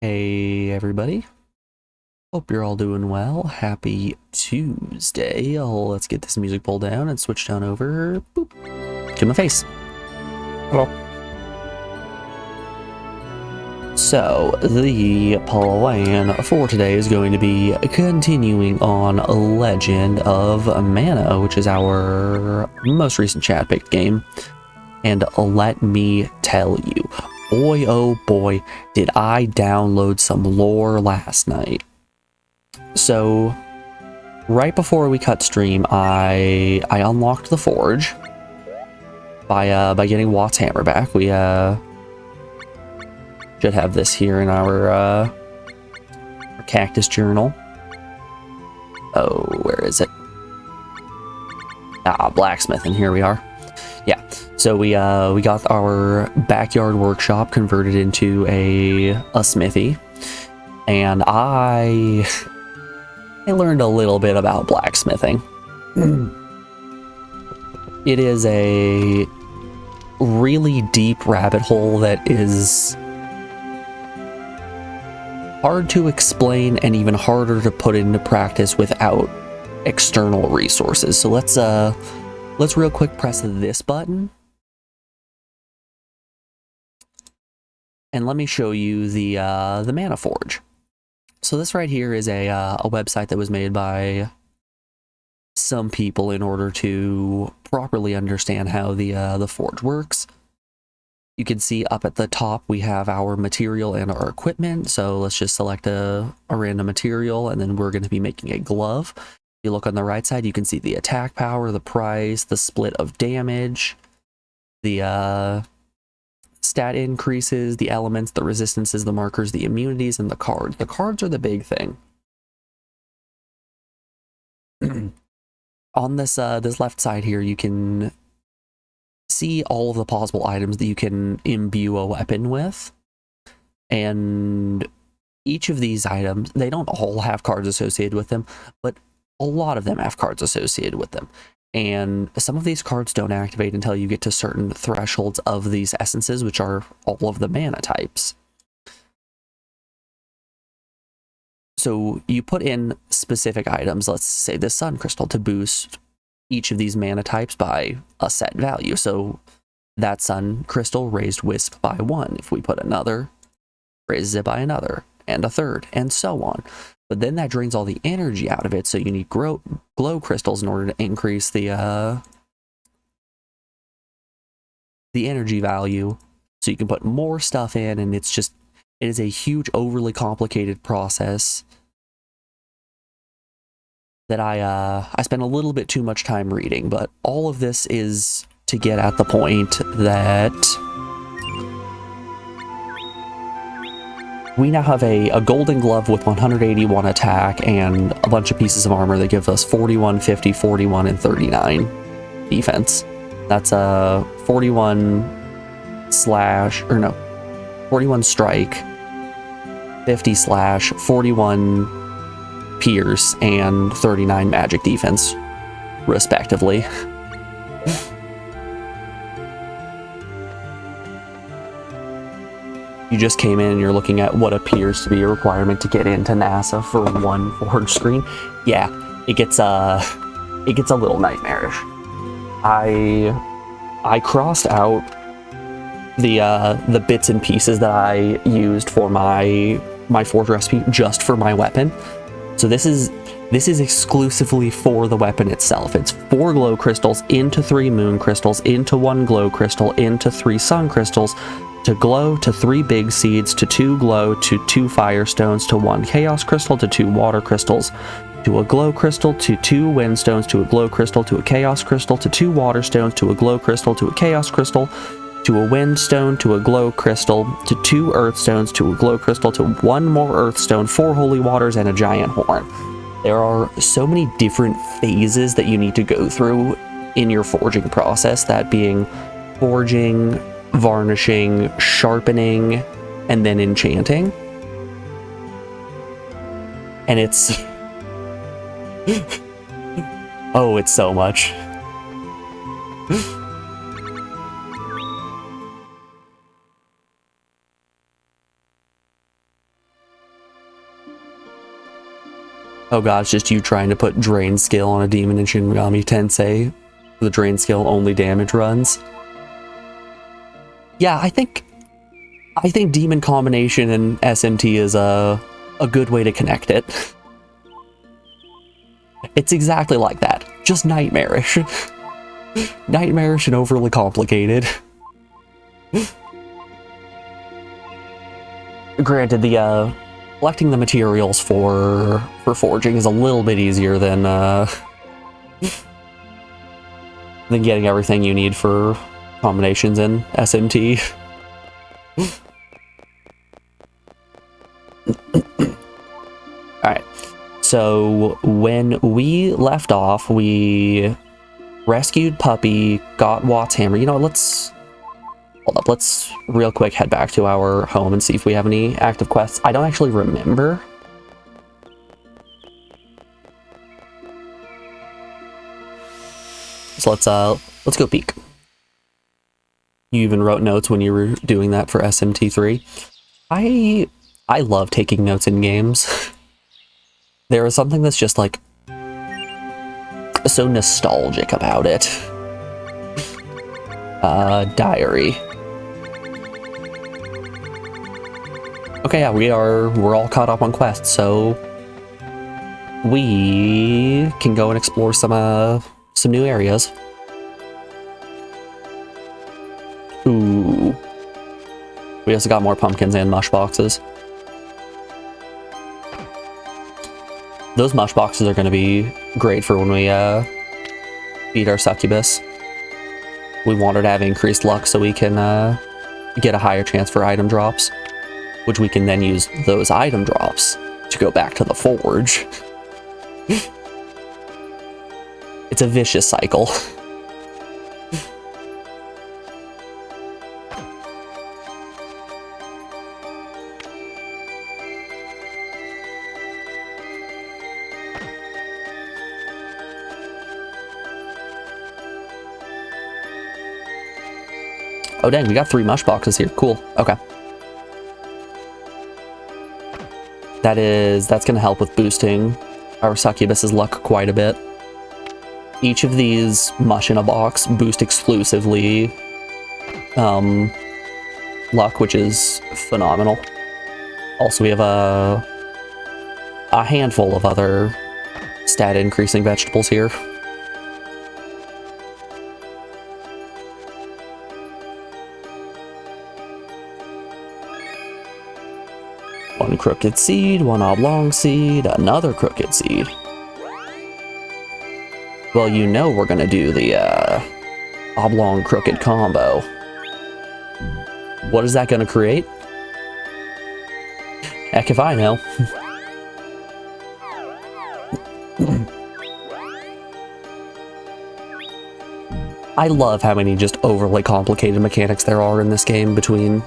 Hey everybody, hope you're all doing well. Happy Tuesday. Let's get this music pulled down and switch down over boop, to my face. Hello. So, the plan for today is going to be continuing on Legend of Mana, which is our most recent chat picked game. And let me tell you, boy oh boy, did I download some lore last night. So, right before we cut stream, I unlocked the forge by getting Watt's hammer back. We should have this here in our cactus journal. Oh, where is it? Blacksmith, and here we are. Yeah, so we got our backyard workshop converted into a smithy, and I learned a little bit about blacksmithing. It is a really deep rabbit hole that is hard to explain and even harder to put into practice without external resources. So let's real quick press this button. And let me show you the Mana Forge. So this right here is a website that was made by some people in order to properly understand how the forge works. You can see up at the top we have our material and our equipment. So let's just select a random material, and then we're going to be making a glove. If you look on the right side, you can see the attack power, the price, the split of damage, the stat increases, the elements, the resistances, the markers, the immunities, and the cards. The cards are the big thing. On this left side here, you can see all of the possible items that you can imbue a weapon with. And each of these items, they don't all have cards associated with them, but a lot of them have cards associated with them. And some of these cards don't activate until you get to certain thresholds of these essences, which are all of the mana types. So you put in specific items, let's say the sun crystal, to boost each of these mana types by a set value. So that sun crystal raised wisp by 1. If we put another, raises it by another, and a third, and so on. But then that drains all the energy out of it, so you need glow crystals in order to increase the energy value, so you can put more stuff in, and it is a huge, overly complicated process that I spent a little bit too much time reading. But all of this is to get at the point that we now have a golden glove with 181 attack and a bunch of pieces of armor that give us 41, 50, 41, and 39 defense. That's a 41 strike, 50 slash, 41 pierce, and 39 magic defense, respectively. You just came in and you're looking at what appears to be a requirement to get into NASA for one forge screen. Yeah, it gets a little nightmarish. I crossed out the bits and pieces that I used for my forge recipe just for my weapon. So this is exclusively for the weapon itself. It's 4 glow crystals into 3 moon crystals into 1 glow crystal into 3 sun crystals, to glow, to 3 big seeds, to 2 glow, to 2 fire stones, to 1 chaos crystal, to 2 water crystals, to a glow crystal, to 2 wind stones, to a glow crystal, to a chaos crystal, to 2 water stones, to a glow crystal, to a chaos crystal, to a wind stone, to a glow crystal, to 2 earth stones, to a glow crystal, to 1 more earth stone, 4 holy waters, and a giant horn. There are so many different phases that you need to go through in your forging process, that being forging, varnishing, sharpening, and then enchanting. And it's oh, it's so much. Oh god, it's just you trying to put drain skill on a demon in Shin Megami Tensei. The drain skill only damage runs. Yeah, I think demon combination and SMT is a good way to connect it. It's exactly like that, just nightmarish. Nightmarish and overly complicated. Granted, the collecting the materials for forging is a little bit easier than getting everything you need for combinations in SMT. Alright, so when we left off, we rescued Puppy, got Watt's hammer. You know, let's hold up, let's real quick head back to our home and see if we have any active quests. I don't actually remember. So let's go peek. You even wrote notes when you were doing that for SMT3. I love taking notes in games. There is something that's just like so nostalgic about it. Diary. Okay, yeah, we're all caught up on quests, so we can go and explore some new areas. Ooh. We also got more pumpkins and mush boxes. Those mush boxes are going to be great for when we beat our succubus. We want her to have increased luck so we can get a higher chance for item drops, which we can then use those item drops to go back to the forge. It's a vicious cycle. Oh dang, we got 3 mush boxes here. Cool. Okay. That's gonna help with boosting our succubus's luck quite a bit. Each of these mush in a box boost exclusively luck, which is phenomenal. Also, we have a handful of other stat increasing vegetables here. One crooked seed, one oblong seed, another crooked seed. Well, you know we're gonna do the oblong crooked combo. What is that gonna create? Heck if I know. I love how many just overly complicated mechanics there are in this game between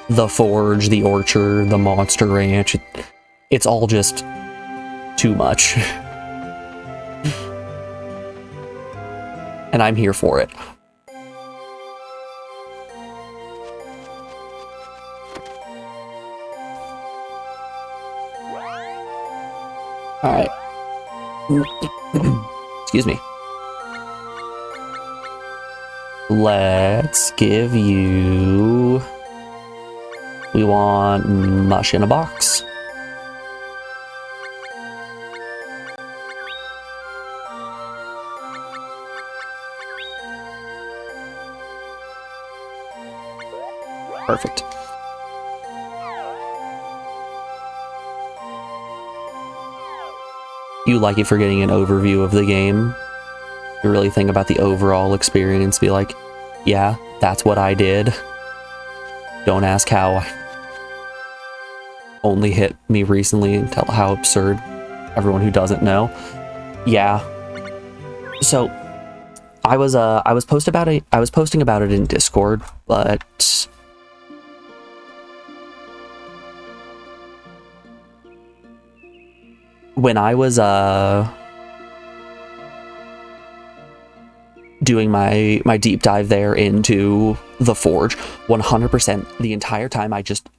the forge, the orchard, the monster ranch. It's all just too much. And I'm here for it. Alright. Excuse me. Let's give you... We want mush in a box. Perfect. You like it for getting an overview of the game. You really think about the overall experience, be like, yeah, that's what I did. Don't ask how. Only hit me recently and tell how absurd. Everyone who doesn't know. Yeah. So I was posting about it in Discord, but when I was doing my deep dive there into the forge, 100% the entire time I just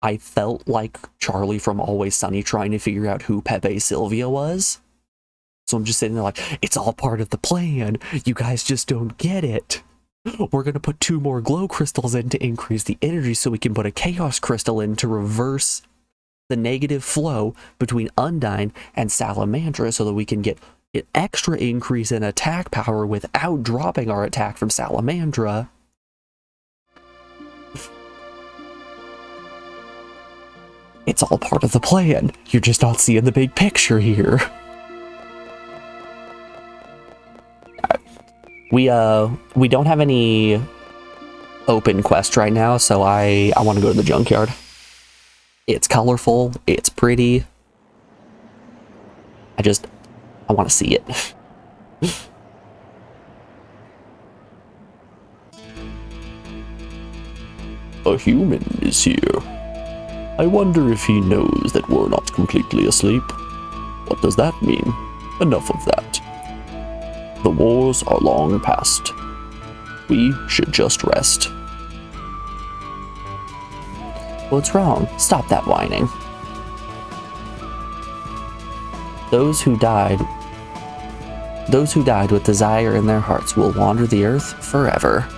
I felt like Charlie from Always Sunny trying to figure out who Pepe Sylvia was. So I'm just sitting there like, it's all part of the plan. You guys just don't get it. We're going to put 2 more glow crystals in to increase the energy so we can put a chaos crystal in to reverse the negative flow between Undyne and Salamandra so that we can get an extra increase in attack power without dropping our attack from Salamandra. It's all part of the plan. You're just not seeing the big picture here. We don't have any open quests right now, so I want to go to the junkyard. It's colorful, it's pretty. I want to see it. A human is here. I wonder if he knows that we're not completely asleep. What does that mean? Enough of that. The wars are long past. We should just rest. What's wrong? Stop that whining. Those who died with desire in their hearts will wander the earth forever.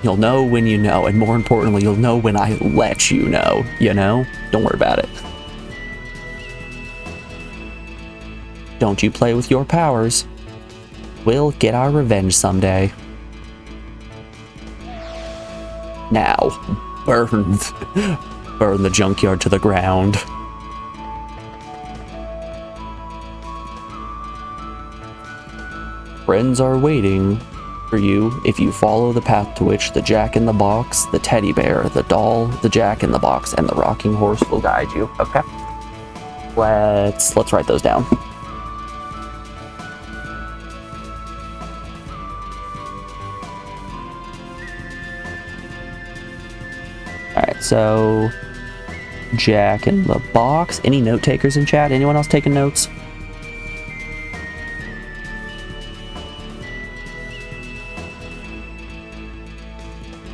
You'll know when you know, and more importantly, you'll know when I let you know, you know? Don't worry about it. Don't you play with your powers. We'll get our revenge someday. Now, burn the junkyard to the ground. Friends are waiting for you if you follow the path to which the Jack-in-the-Box, the teddy bear, the doll, the Jack-in-the-Box, and the rocking horse will guide you. Okay. Let's write those down. Alright, so Jack-in-the-Box. Any note takers in chat? Anyone else taking notes?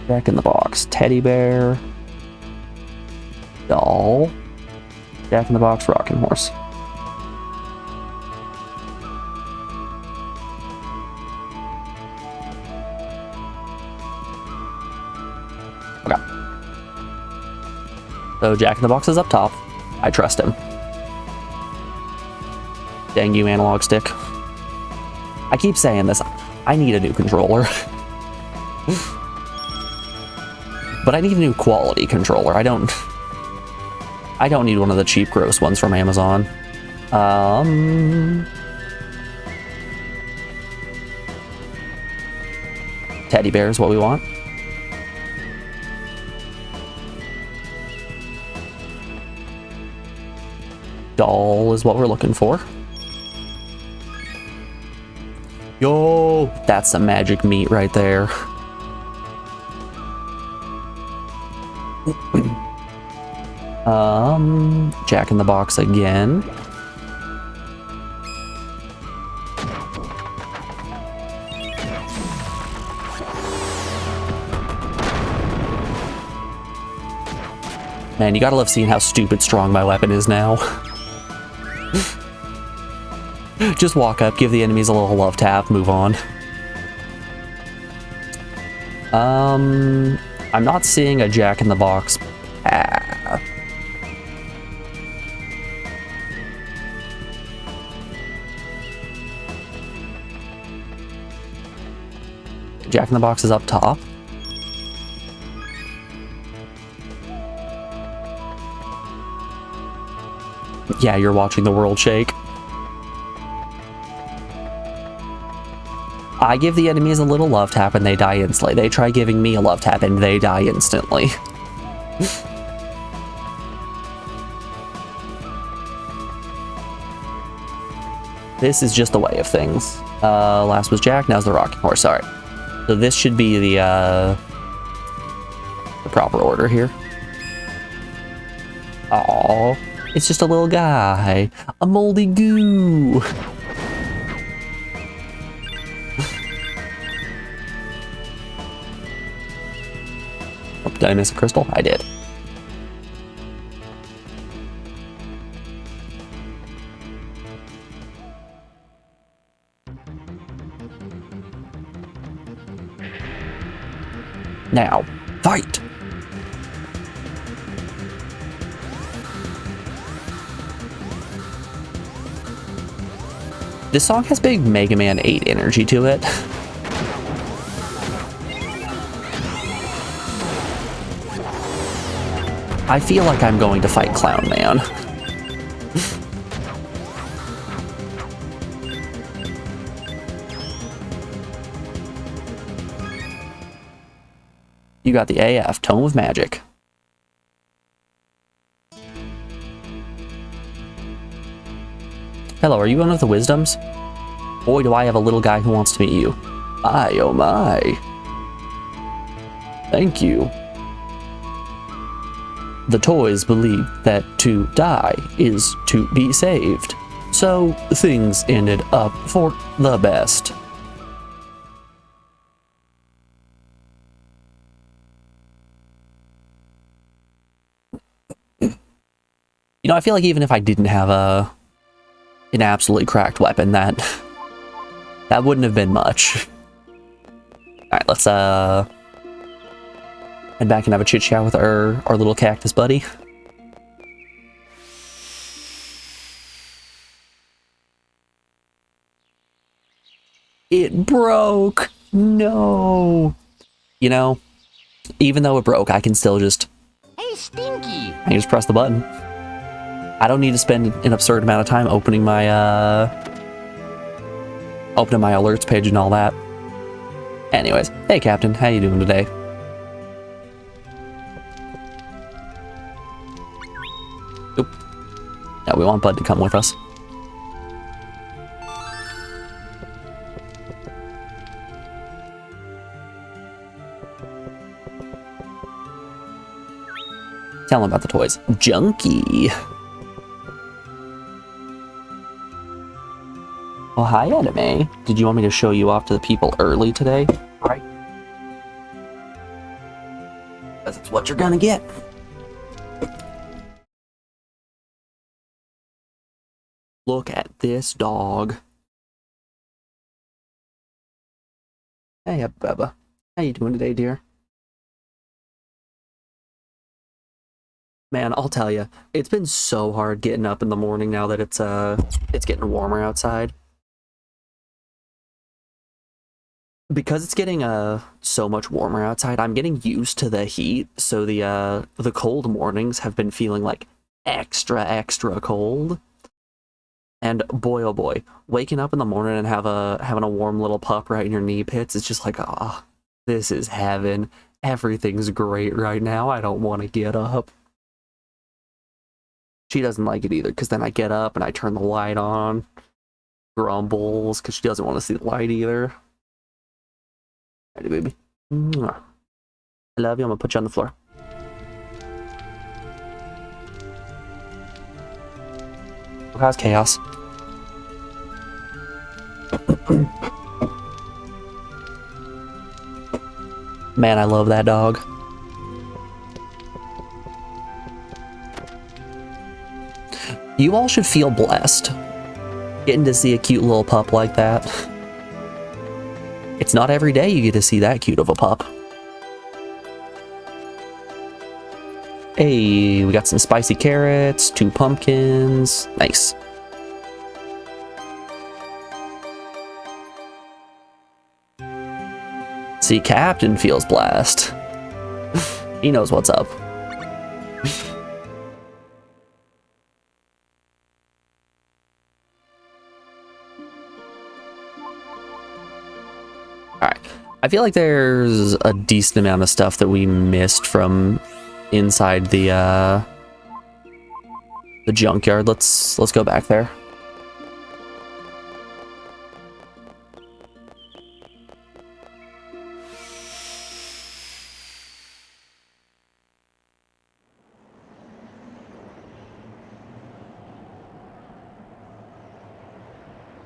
Jack-in-the-Box, teddy bear, doll, Jack-in-the-Box, rocking horse. Okay. So Jack-in-the-Box is up top. I trust him. Dang you, analog stick. I keep saying this. I need a new controller. But I need a new quality controller. I don't need one of the cheap, gross ones from Amazon. Teddy bear is what we want. Doll is what we're looking for. Yo, that's some magic meat right there. Jack-in-the-Box again. Man, you gotta love seeing how stupid strong my weapon is now. Just walk up, give the enemies a little love tap, move on. I'm not seeing a Jack-in-the-Box path. Jack-in-the-Box is up top. Yeah, you're watching the world shake. I give the enemies a little love tap and they die instantly. They try giving me a love tap and they die instantly. This is just the way of things. Last was Jack, now's the rocking horse. Sorry. So this should be the proper order here. Aww, it's just a little guy. A moldy goo. did I miss a crystal? I did. Now, fight! This song has big Mega Man 8 energy to it. I feel like I'm going to fight Clown Man. You got the AF, Tome of Magic. Hello, are you one of the Wisdoms? Boy, do I have a little guy who wants to meet you. My, oh my. Thank you. The toys believe that to die is to be saved. So things ended up for the best. You know, I feel like even if I didn't have an absolutely cracked weapon, that wouldn't have been much. Alright, let's head back and have a chit chat with our little cactus buddy. It broke! No! You know, even though it broke, I can still just... Hey, Stinky! I can just press the button. I don't need to spend an absurd amount of time opening my alerts page and all that. Anyways, hey Captain, how you doing today? Oop. No, we want Bud to come with us. Tell him about the toys. Junkie. Well, hi, Anime. Did you want me to show you off to the people early today? Right. That's what you're gonna get. Look at this dog. Hey, Bubba. How you doing today, dear? Man, I'll tell you, it's been so hard getting up in the morning now that it's getting warmer outside. Because it's getting so much warmer outside, I'm getting used to the heat, so the cold mornings have been feeling like extra cold. And boy oh boy, waking up in the morning and having a warm little pup right in your knee pits, it's just like, ah, this is heaven. Everything's great right now. I don't want to get up. She doesn't like it either, because then I get up and I turn the light on, grumbles because she doesn't want to see the light either. Alrighty, baby. Mwah. I love you. I'm gonna put you on the floor. How's chaos? Man, I love that dog. You all should feel blessed getting to see a cute little pup like that. It's not every day you get to see that cute of a pup. Hey, we got some spicy carrots, 2 pumpkins. Nice. See, Captain feels blessed. He knows what's up. Alright. I feel like there's a decent amount of stuff that we missed from inside the junkyard. Let's go back there.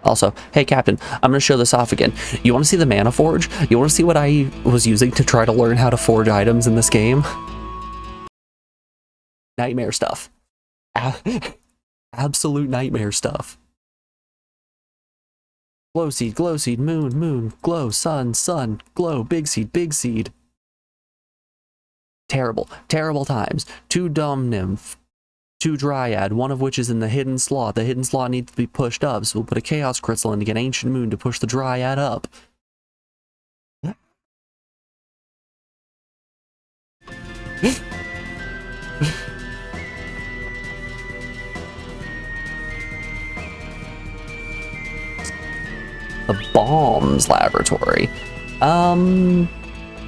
Also, hey Captain, I'm gonna show this off again. You wanna see the mana forge? You wanna see what I was using to try to learn how to forge items in this game? Nightmare stuff. Absolute nightmare stuff. Glow seed, moon, moon, glow, sun, sun, glow, big seed. Terrible, terrible times. 2 dumb nymph, 2 dryad, one of which is in the hidden slot. The hidden slot needs to be pushed up, so we'll put a chaos crystal in to get ancient moon to push the dryad up. The bombs laboratory.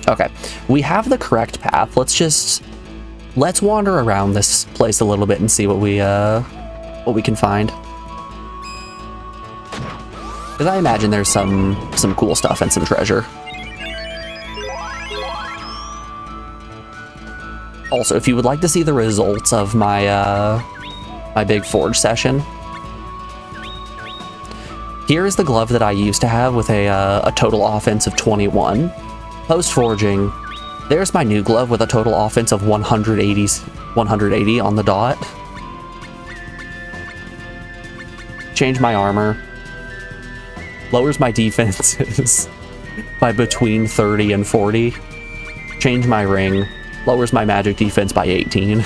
Okay, we have the correct path. Let's wander around this place a little bit and see what we can find. Because I imagine there's some cool stuff and some treasure. Also, if you would like to see the results of my my big forge session, here is the glove that I used to have with a total offense of 21. Post forging, there's my new glove with a total offense of 180 on the dot. Change my armor. Lowers my defenses by between 30 and 40. Change my ring. Lowers my magic defense by 18.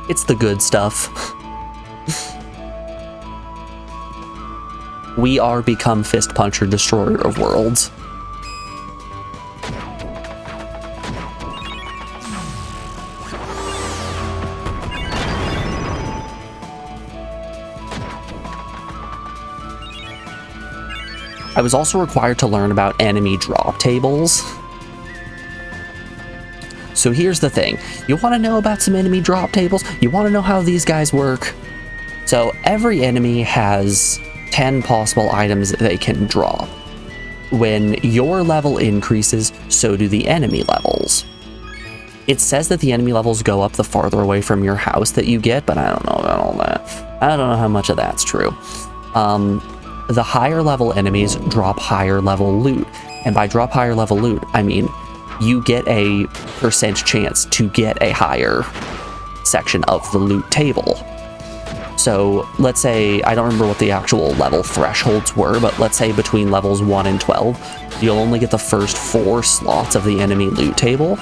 It's the good stuff. We are become Fist Puncher, Destroyer of Worlds. I was also required to learn about enemy drop tables. So here's the thing. You want to know about some enemy drop tables? You want to know how these guys work? So every enemy has 10 possible items that they can drop. When your level increases, so do the enemy levels. It says that the enemy levels go up the farther away from your house that you get, but I don't know about all that. I don't know how much of that's true. The higher level enemies drop higher level loot. And by drop higher level loot, I mean you get a percent chance to get a higher section of the loot table. So let's say, I don't remember what the actual level thresholds were, but let's say between levels 1 and 12, you'll only get the first 4 slots of the enemy loot table.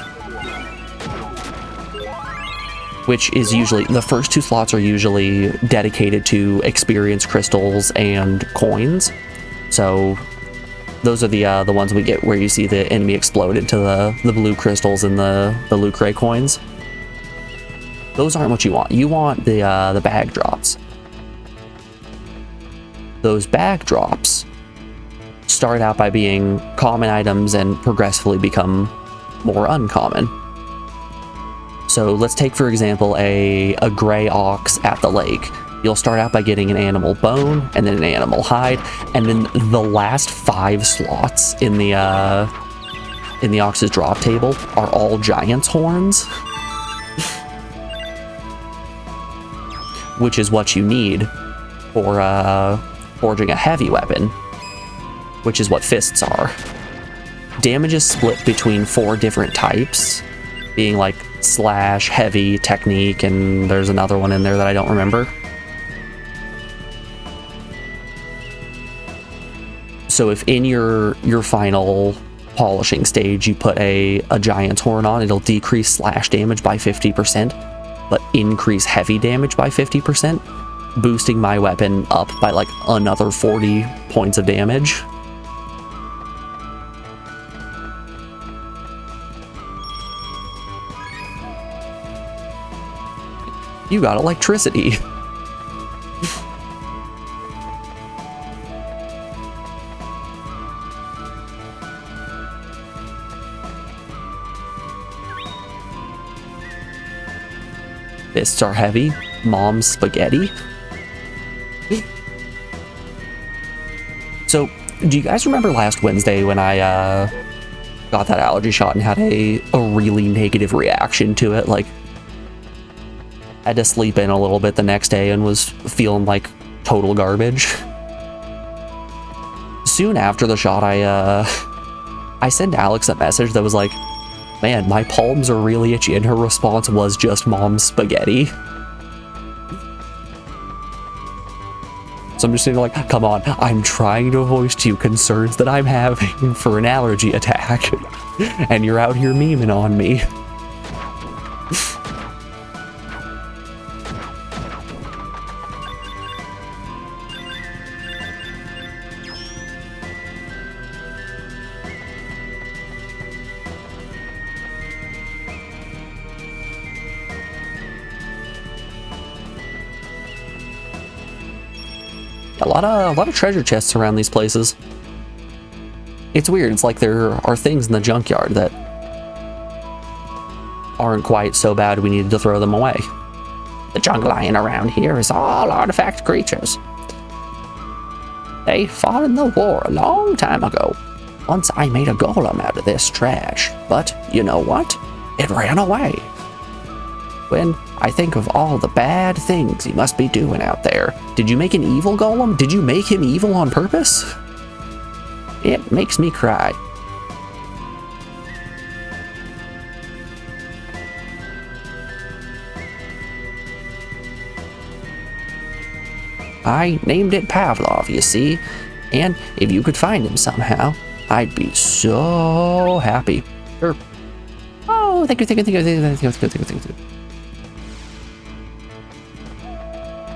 Which is usually, the first 2 slots are usually dedicated to experience crystals and coins. So those are the ones we get where you see the enemy explode into the blue crystals and the loot crate coins. Those aren't what you want. You want the bag drops. Those bag drops start out by being common items and progressively become more uncommon. So let's take, for example, a gray ox at the lake. You'll start out by getting an animal bone, and then an animal hide, and then the last 5 slots in the ox's drop table are all giant's horns. Which is what you need for forging a heavy weapon, which is what fists are. Damage is split between 4 different types, being like slash, heavy, technique, and there's another one in there that I don't remember. So if in your final polishing stage you put a giant's horn on, it'll decrease slash damage by 50%, but increase heavy damage by 50%, boosting my weapon up by like another 40 points of damage. You got electricity. Fists are heavy. Mom's spaghetti. So Do you guys remember last Wednesday when I got that allergy shot and had a really negative reaction to it? Like, I had to sleep in a little bit the next day and was feeling like total garbage. Soon after the shot, I sent Alex a message that was like, man, my palms are really itchy, and her response was just mom's spaghetti. So I'm just sitting like, come on, I'm trying to voice to you concerns that I'm having for an allergy attack, and you're out here memeing on me. A lot of treasure chests around these places. It's weird. It's like there are things in the junkyard that aren't quite so bad we needed to throw them away. The junk lying around here is all artifact creatures. They fought in the war a long time ago. Once I made a golem out of this trash, but you know what? It ran away. When I think of all the bad things he must be doing out there. Did you make an evil golem? Did you make him evil on purpose? It makes me cry. I named it Pavlov, you see, and if you could find him somehow, I'd be so happy. Sure. Oh, thank you.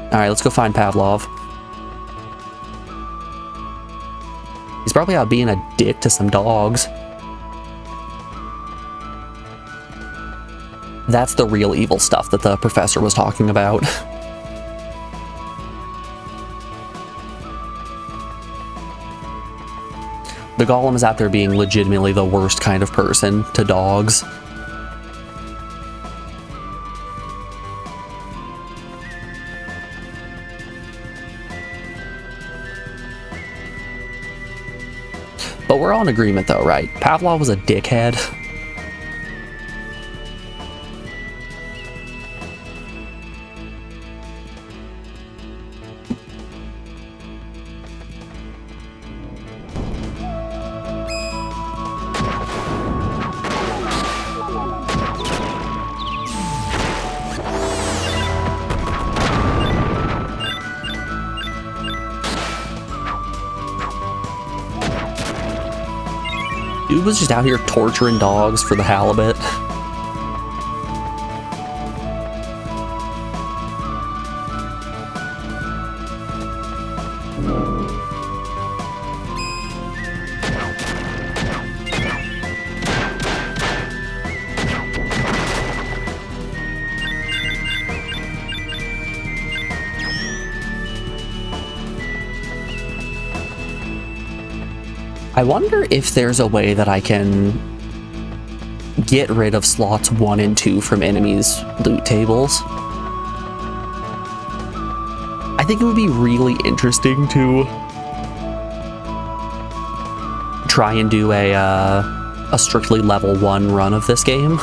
Alright, let's go find Pavlov. He's probably out being a dick to some dogs. That's the real evil stuff that the professor was talking about. The golem is out there being legitimately the worst kind of person to dogs. But we're all in agreement though, right? Pavlov was a dickhead. Dude was just out here torturing dogs for the halibut. I wonder if there's a way that I can get rid of slots 1 and 2 from enemies' loot tables. I think it would be really interesting to try and do a strictly level 1 run of this game.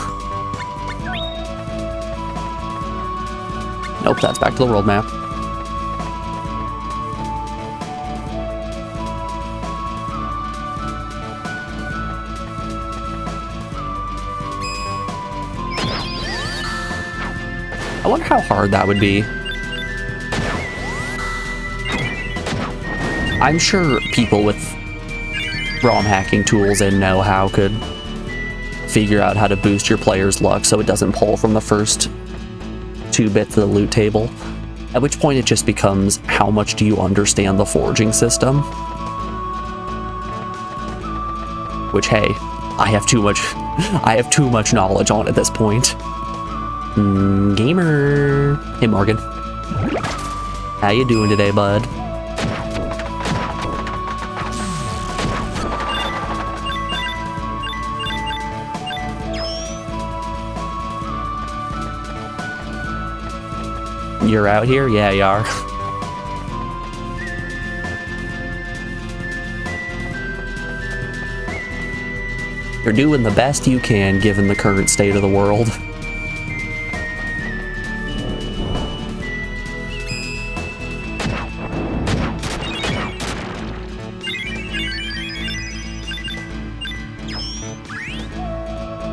Nope, that's back to the world map. I wonder how hard that would be. I'm sure people with ROM hacking tools and know-how could figure out how to boost your player's luck so it doesn't pull from the first 2 bits of the loot table. At which point it just becomes, how much do you understand the forging system? Which, hey, I have too much knowledge on at this point. Gamer. Hey, Morgan. How you doing today, bud? You're out here? Yeah, you are. You're doing the best you can given the current state of the world.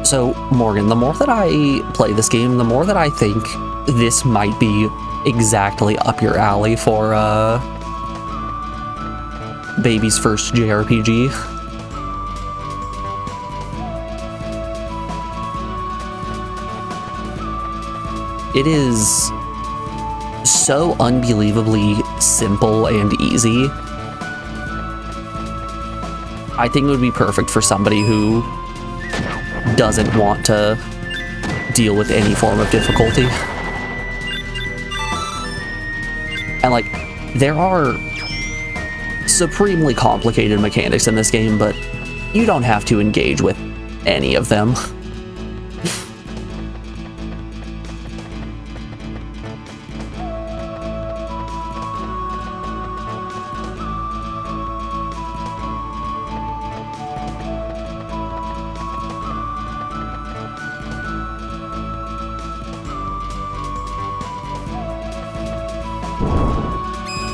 So, Morgan, the more that I play this game, the more that I think this might be exactly up your alley for, baby's first JRPG. It is so unbelievably simple and easy. I think it would be perfect for somebody who doesn't want to deal with any form of difficulty. And like, there are supremely complicated mechanics in this game, but you don't have to engage with any of them.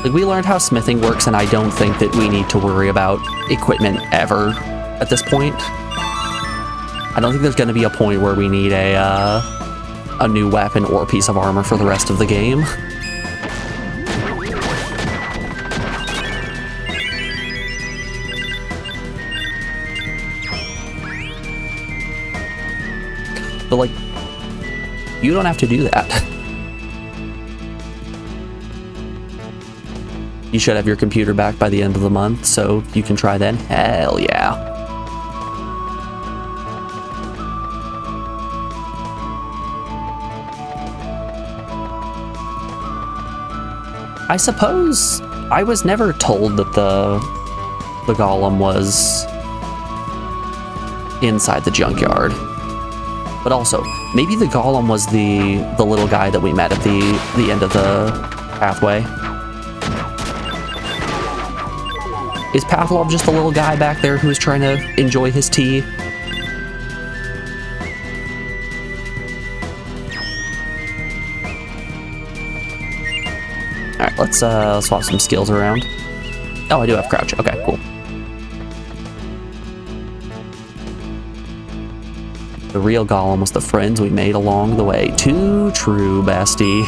Like, we learned how smithing works, and I don't think that we need to worry about equipment ever at this point. I don't think there's going to be a point where we need a new weapon or piece of armor for the rest of the game. But, like, you don't have to do that. You should have your computer back by the end of the month, so you can try then. Hell yeah. I suppose I was never told that the golem was inside the junkyard. But also, maybe the golem was the little guy that we met at the end of the pathway. Is Pavlov just a little guy back there who's trying to enjoy his tea? Alright, let's swap some skills around. Oh, I do have crouch. Okay, cool. The real golem was the friends we made along the way. Too true, bestie.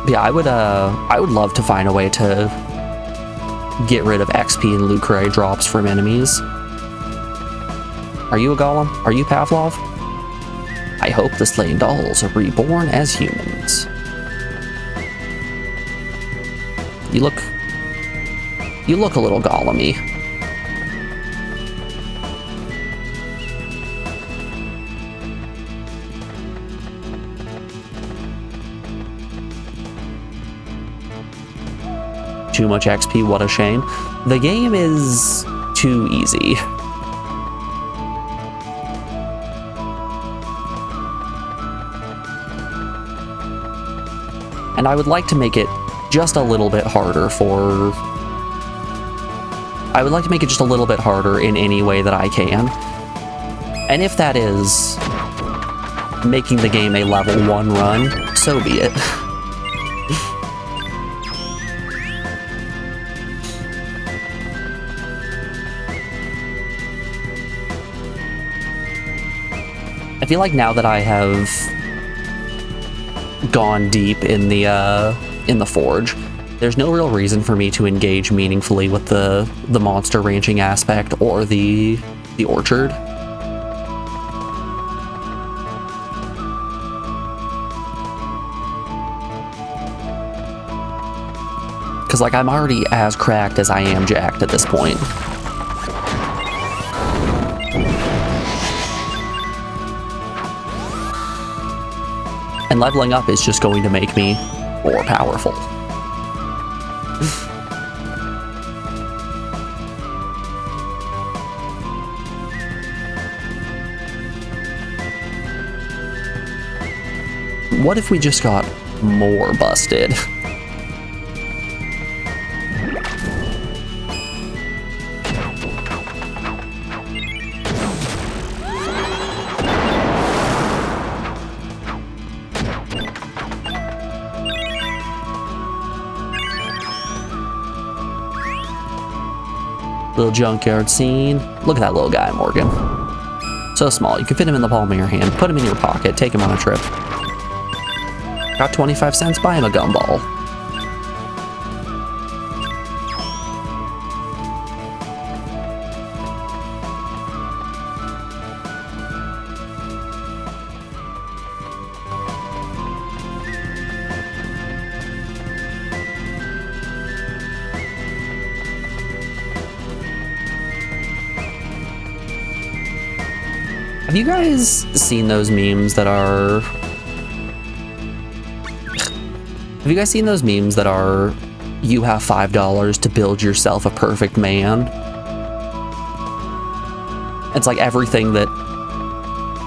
Yeah, I would love to find a way to get rid of XP and loot crate drops from enemies. Are you a golem? Are you Pavlov? I hope the slain dolls are reborn as humans. You look a little golem-y. Too much XP, what a shame. The game is too easy. And I would like to make it just a little bit harder I would like to make it just a little bit harder in any way that I can. And if that is making the game a level 1 run, so be it. I feel like now that I have gone deep in the forge, there's no real reason for me to engage meaningfully with the monster ranching aspect or the orchard. Because, like, I'm already as cracked as I am jacked at this point. And leveling up is just going to make me more powerful. what if we just got more busted? Little junkyard scene. Look at that little guy, Morgan. So small, you can fit him in the palm of your hand, put him in your pocket, take him on a trip. Got 25 cents, buy him a gumball. Have you guys seen those memes that are... Have you guys seen those memes that are, you have $5 to build yourself a perfect man? It's like everything that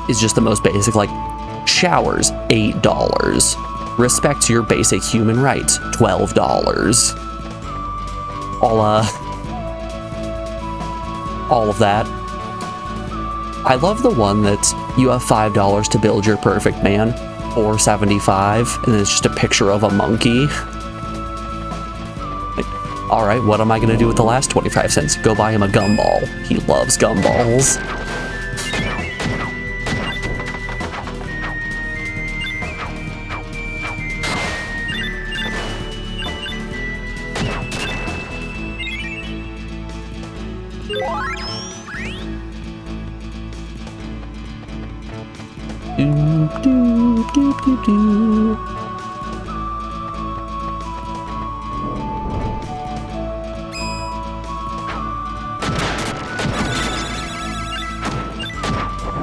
is just the most basic, like showers, $8. Respect your basic human rights, $12. All of that. I love the one that you have $5 to build your perfect man, $4.75, and it's just a picture of a monkey. Like, all right, what am I gonna do with the last 25 cents? Go buy him a gumball. He loves gumballs.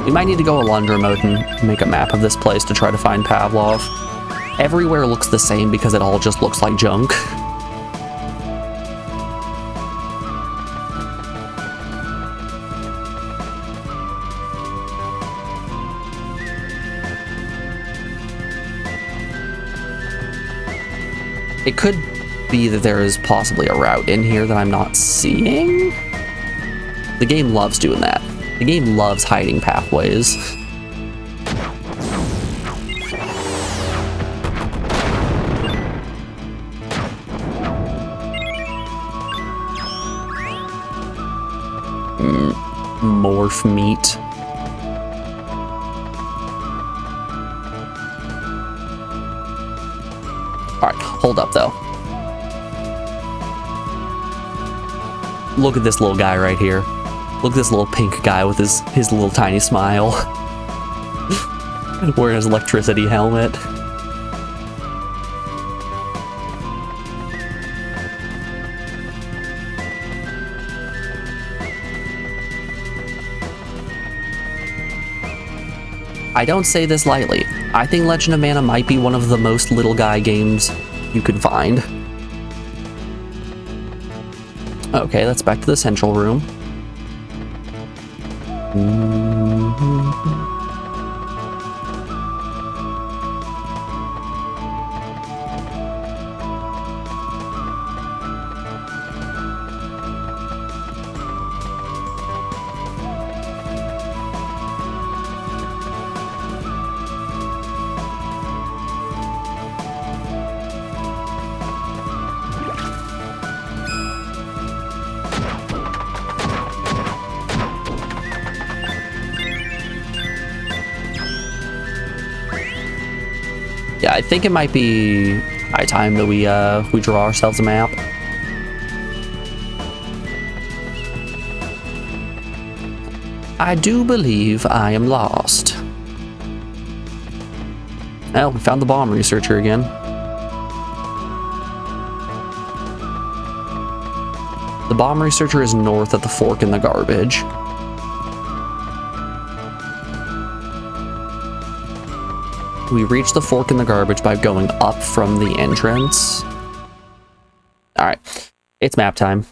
We might need to go a Lundra mode and make a map of this place to try to find Pavlov. Everywhere looks the same because it all just looks like junk. It could be that there is possibly a route in here that I'm not seeing. The game loves doing that. The game loves hiding pathways. Morph meat. Alright, hold up though. Look at this little guy right here. Look at this little pink guy with his little tiny smile. Wearing his electricity helmet. I don't say this lightly. I think Legend of Mana might be one of the most little guy games you can find. Okay, let's back to the central room. Yeah, I think it might be high time that we draw ourselves a map. I do believe I am lost. Oh, we found the bomb researcher again. The bomb researcher is north at the fork in the garbage. We reach the fork in the garbage by going up from the entrance. Alright, it's map time.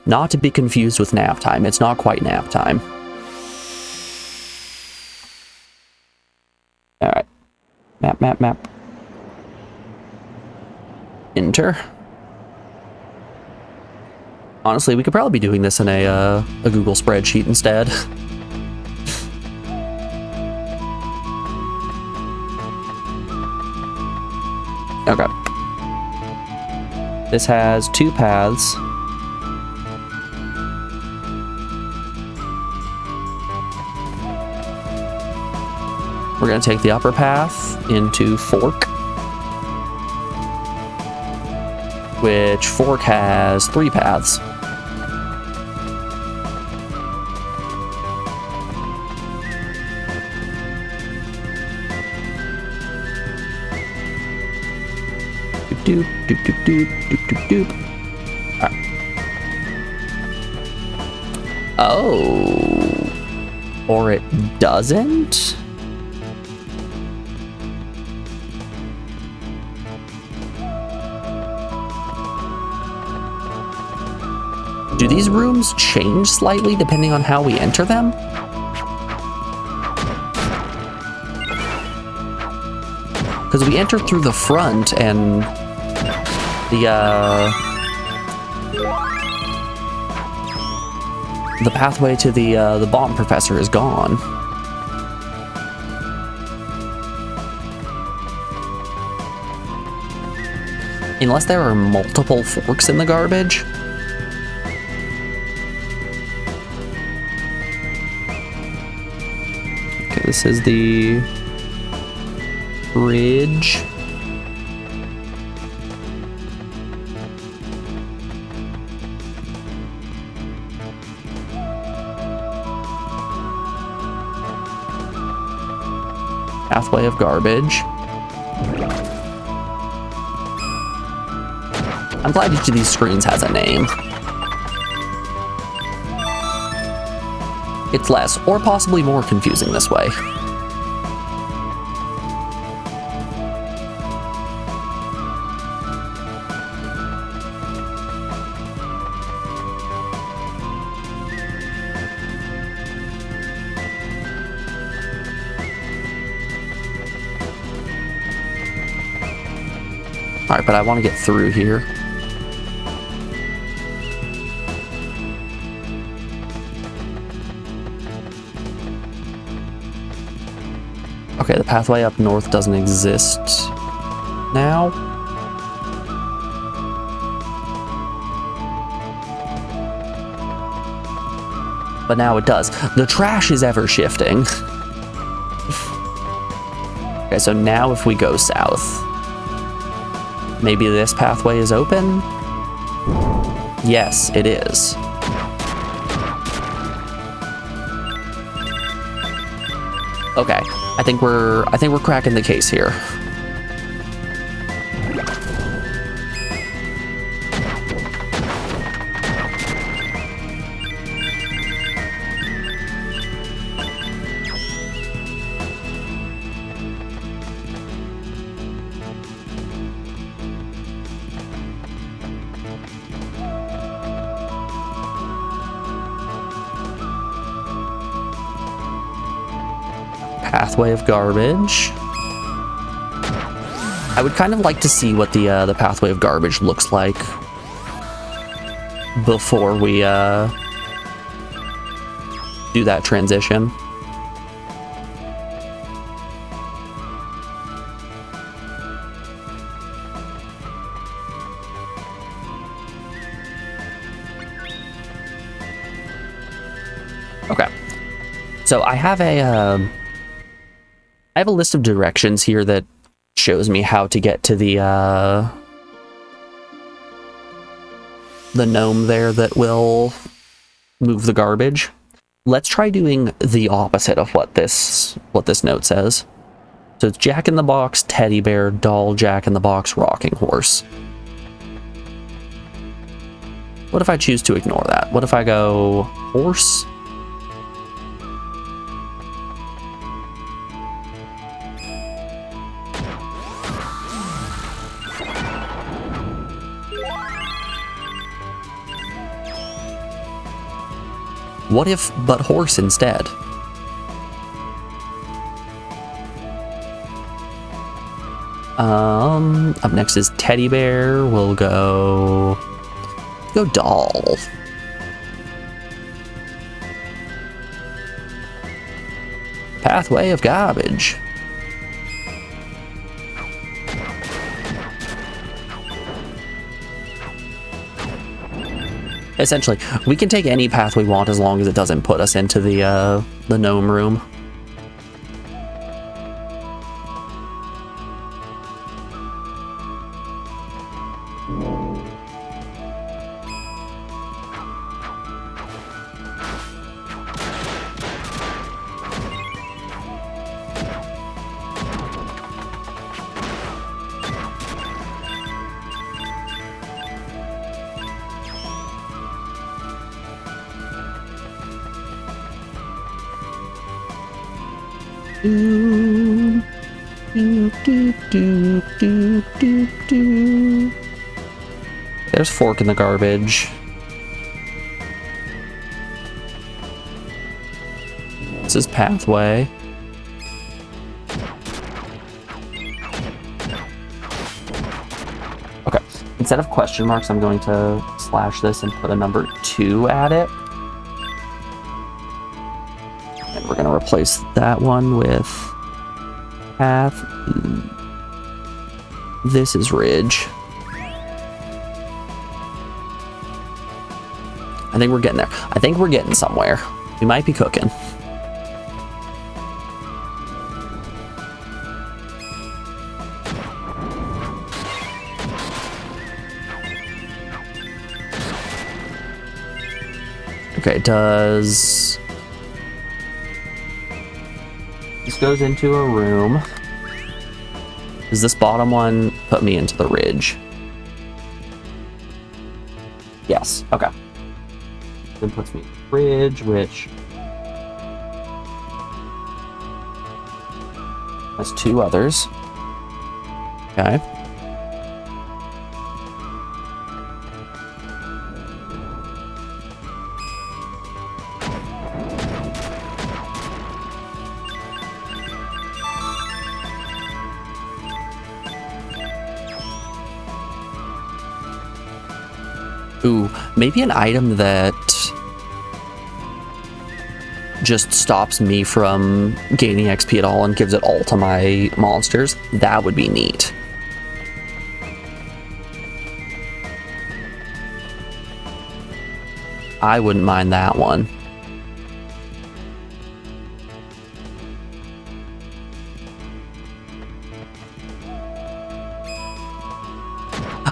Not to be confused with nap time. It's not quite nap time. Alright. Map. Enter. Honestly, we could probably be doing this in a Google spreadsheet instead. Okay. This has 2 paths. We're going to take the upper path into Fork, which Fork has 3 paths. Doop, doop, doop, doop, doop, doop, doop. Right. Oh. Or it doesn't? Do these rooms change slightly depending on how we enter them? Because we enter through the front and the pathway to the bomb professor is gone. Unless there are multiple forks in the garbage. Okay, this is the bridge. Pathway of garbage. I'm glad each of these screens has a name. It's less, or possibly more, confusing this way. Alright, but I want to get through here. Okay, the pathway up north doesn't exist now. But now it does. The trash is ever shifting. Okay, so now if we go south, maybe this pathway is open? Yes, it is. Okay, I think we're cracking the case here. Pathway of garbage. I would kind of like to see what the pathway of garbage looks like before we do that transition. Okay, so I have a list of directions here that shows me how to get to the gnome there that will move the garbage. Let's try doing the opposite of what this note says. So it's Jack in the Box, teddy bear, doll, Jack in the Box, rocking horse. What if I choose to ignore that? What if I go horse? What if but horse instead? Up next is Teddy Bear. We'll go Doll. Pathway of Garbage. Essentially, we can take any path we want as long as it doesn't put us into the gnome room. There's Fork in the Garbage. This is Pathway. Okay, instead of question marks, I'm going to slash this and put a number 2 at it. And we're going to replace that one with Path. This is Ridge. I think we're getting there. I think we're getting somewhere. We might be cooking. Okay, does... This goes into a room. Does this bottom one put me into the Ridge? Yes, okay. Then puts me in the Ridge, which has 2 others. Okay. Ooh, maybe an item that just stops me from gaining XP at all and gives it all to my monsters. That would be neat. I wouldn't mind that one.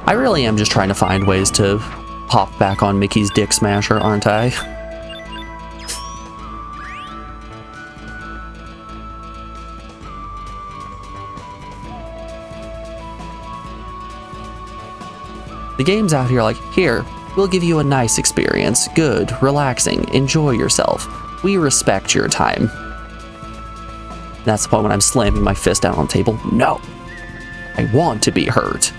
I really am just trying to find ways to hop back on Mickey's Dick Smasher, aren't I? The game's out here like, here, we'll give you a nice experience. Good, relaxing, enjoy yourself. We respect your time. That's the point when I'm slamming my fist down on the table. No, I want to be hurt.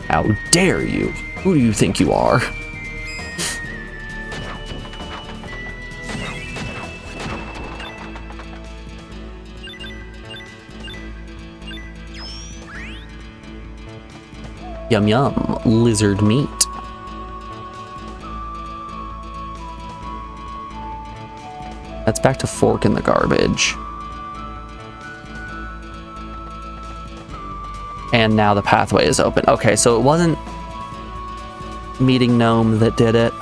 How dare you? Who do you think you are? Yum yum, lizard meat. That's back to Fork in the Garbage. And now the pathway is open. Okay, so it wasn't meeting Gnome that did it.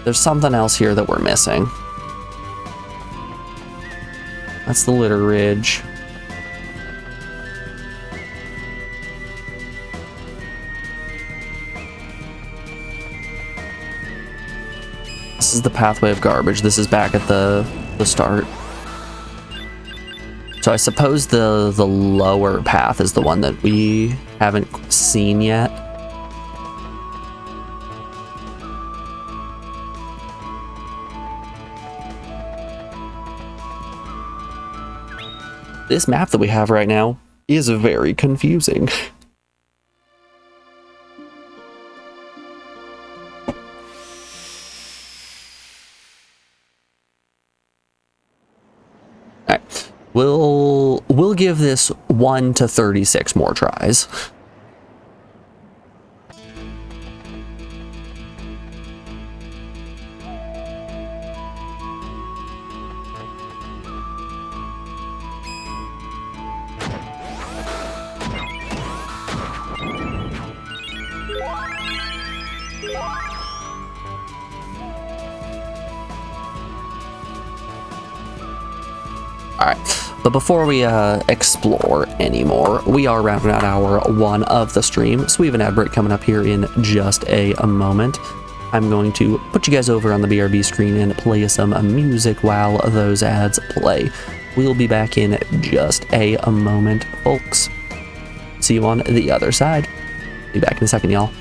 There's something else here that we're missing. That's the Litter Ridge. This is the Pathway of Garbage. This is back at the start. So I suppose the lower path is the one that we haven't seen yet. This map that we have right now is very confusing. We'll give this 1 to 36 more tries. Alright, but before we explore anymore, we are rounding out hour 1 of the stream, so we have an ad break coming up here in just a moment. I'm going to put you guys over on the BRB screen and play you some music while those ads play. We'll be back in just a moment, folks. See you on the other side. Be back in a second, y'all.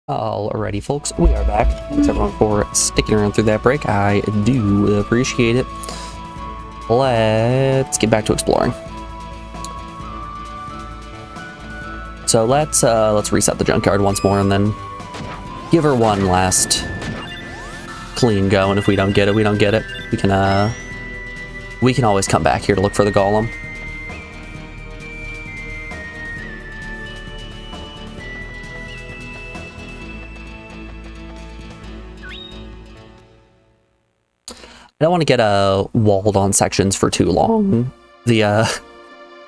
Alrighty, folks, we are back. Thanks everyone for sticking around through that break. I do appreciate it. Let's get back to exploring. So let's reset the junkyard once more and then give her one last clean go. And if we don't get it, we don't get it. We can We can always come back here to look for the golem. I don't want to get walled on sections for too long. The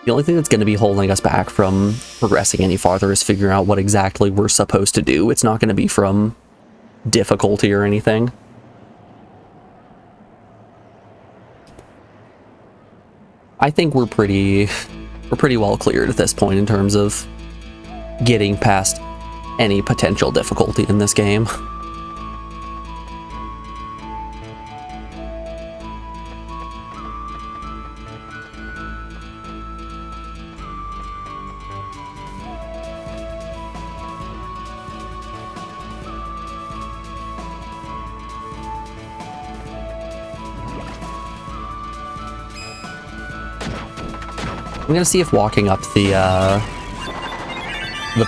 only thing that's going to be holding us back from progressing any farther is figuring out what exactly we're supposed to do. It's not going to be from difficulty or anything. I think we're pretty well cleared at this point in terms of getting past any potential difficulty in this game. I'm gonna see if walking up the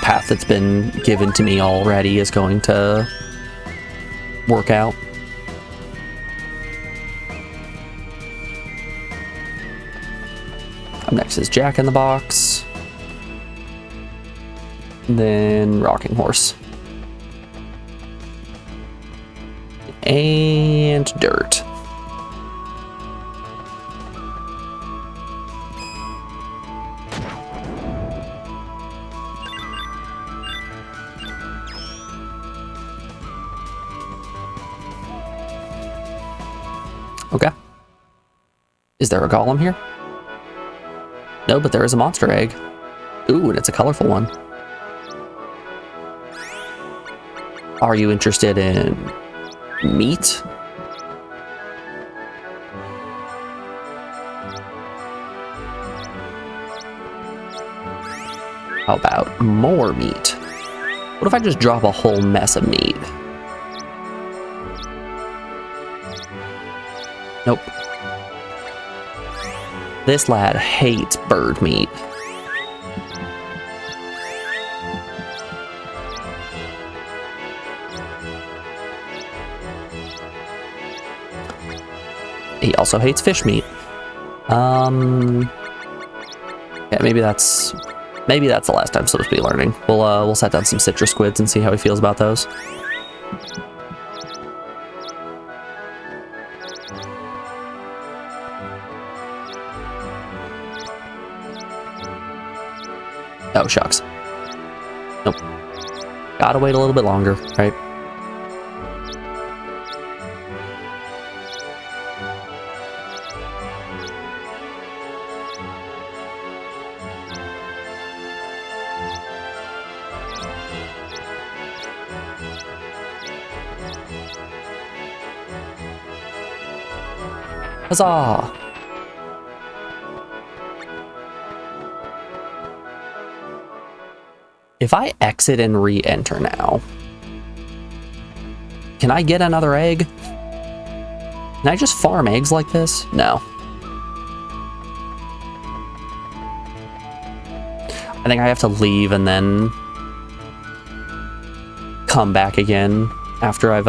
path that's been given to me already is going to work out. Up next is Jack in the Box. And then Rocking Horse. And Dirt. Okay. Is there a golem here? No, but there is a monster egg. Ooh, and it's a colorful one. Are you interested in meat? How about more meat? What if I just drop a whole mess of meat? Nope. This lad hates bird meat. He also hates fish meat. Yeah, maybe that's the last time I'm supposed to be learning. We'll set down some citrus squids and see how he feels about those. Oh, shucks. Nope. Gotta wait a little bit longer, right? Huzzah! If I exit and re-enter now, can I get another egg? Can I just farm eggs like this? No. I think I have to leave and then come back again after I've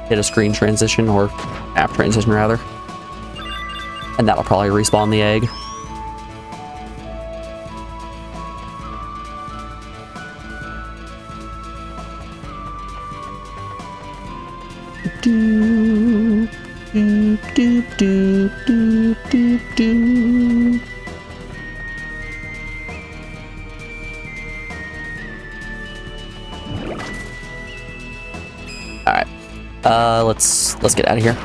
hit a screen transition, or app transition rather. And that'll probably respawn the egg. Do, do, do, do, do, do, do. All right, let's get out of here.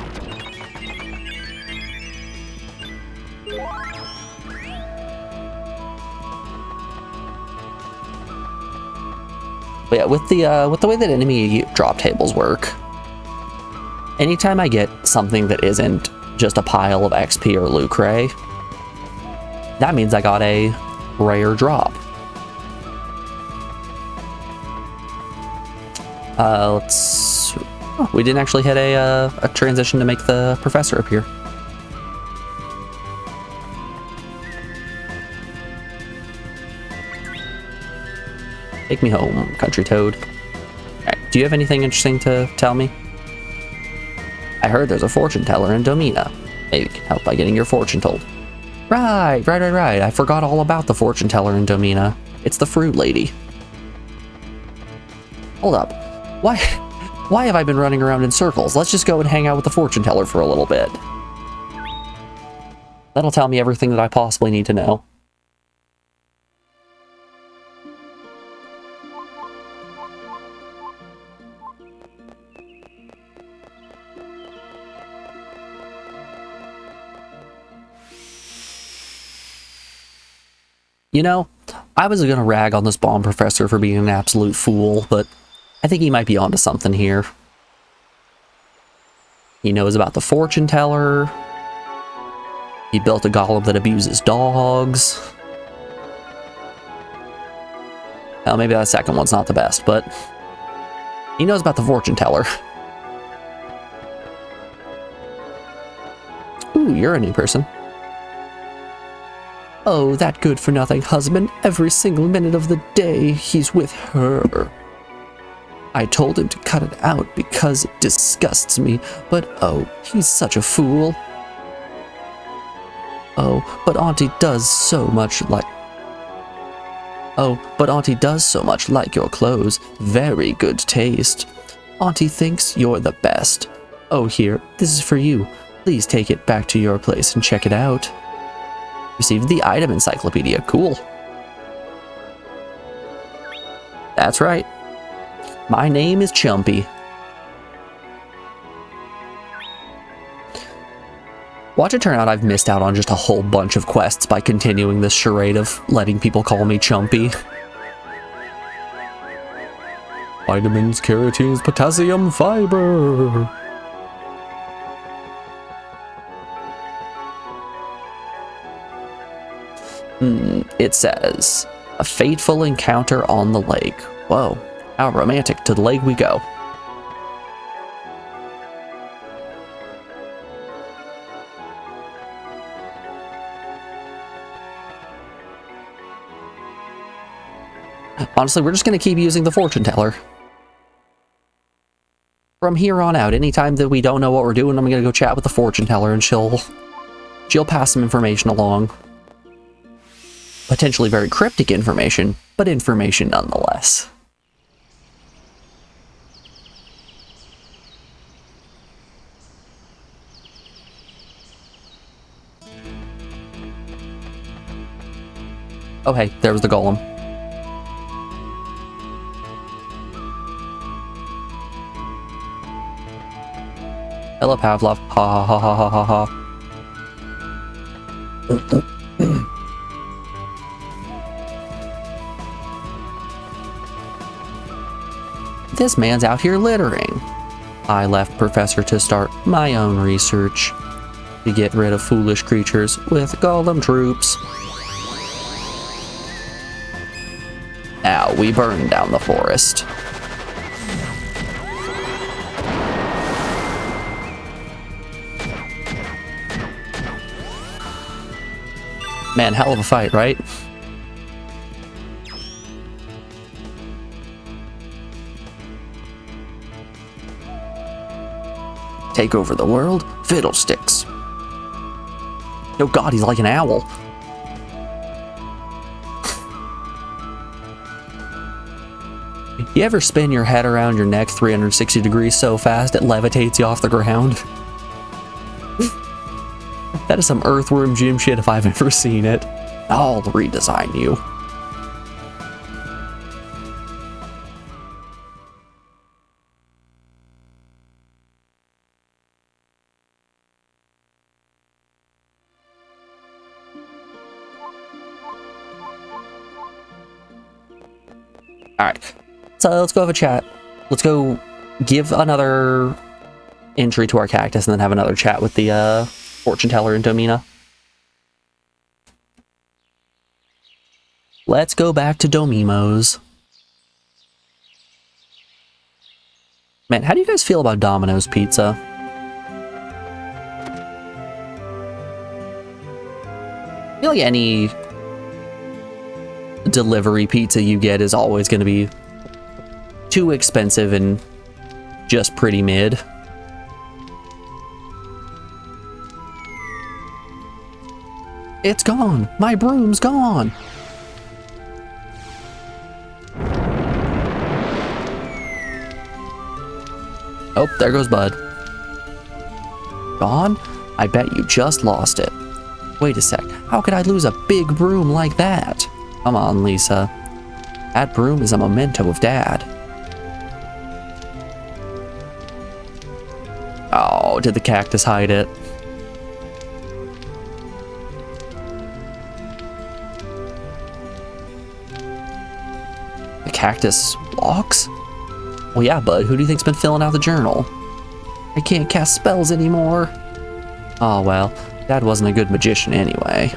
But yeah, with the way that enemy drop tables work, anytime I get something that isn't just a pile of XP or loot ray, that means I got a rare drop. Oh, we didn't actually hit a transition to make the professor appear. Take me home, country toad. Right, do you have anything interesting to tell me? I heard there's a fortune teller in Domina. Maybe we can help by getting your fortune told. Right. I forgot all about the fortune teller in Domina. It's the fruit lady. Hold up. Why have I been running around in circles? Let's just go and hang out with the fortune teller for a little bit. That'll tell me everything that I possibly need to know. You know, I was gonna rag on this bomb professor for being an absolute fool, but I think he might be onto something here. He knows about the fortune teller. He built a golem that abuses dogs. Well, maybe that second one's not the best, but he knows about the fortune teller. Ooh, you're a new person. Oh, that good-for-nothing husband. Every single minute of the day, he's with her. I told him to cut it out because it disgusts me, but oh, he's such a fool. Oh, but Auntie does so much like your clothes. Very good taste. Auntie thinks you're the best. Oh, here, this is for you. Please take it back to your place and check it out. Received the item encyclopedia. Cool. That's right. My name is Chumpy. Watch it turn out I've missed out on just a whole bunch of quests by continuing this charade of letting people call me Chumpy. Vitamins, keratins, potassium, fiber. It says, a fateful encounter on the lake. Whoa, how romantic. To the lake we go. Honestly, we're just going to keep using the fortune teller. From here on out, anytime that we don't know what we're doing, I'm going to go chat with the fortune teller and she'll pass some information along. Potentially very cryptic information, but information nonetheless. Oh hey, there was the golem. Hello, Pavlov. Ha ha ha ha ha ha ha. This man's out here littering. I left Professor to start my own research to get rid of foolish creatures with golem troops. Now we burn down the forest. Man, hell of a fight, right? Take over the world? Fiddlesticks. Oh god, he's like an owl. You ever spin your head around your neck 360 degrees so fast it levitates you off the ground? That is some earthworm gym shit if I've ever seen it. I'll redesign you. Alright, so let's go have a chat. Let's go give another entry to our cactus and then have another chat with the fortune teller in Domina. Let's go back to Domimos. Man, how do you guys feel about Domino's pizza? I feel like any delivery pizza you get is always going to be too expensive and just pretty mid. It's gone! My broom's gone! Oh, there goes Bud. Gone? I bet you just lost it. Wait a sec, how could I lose a big broom like that? Come on, Lisa. That broom is a memento of Dad. Oh, did the cactus hide it? The cactus walks? Well, yeah, Bud, who do you think's been filling out the journal? I can't cast spells anymore. Oh, well, Dad wasn't a good magician anyway.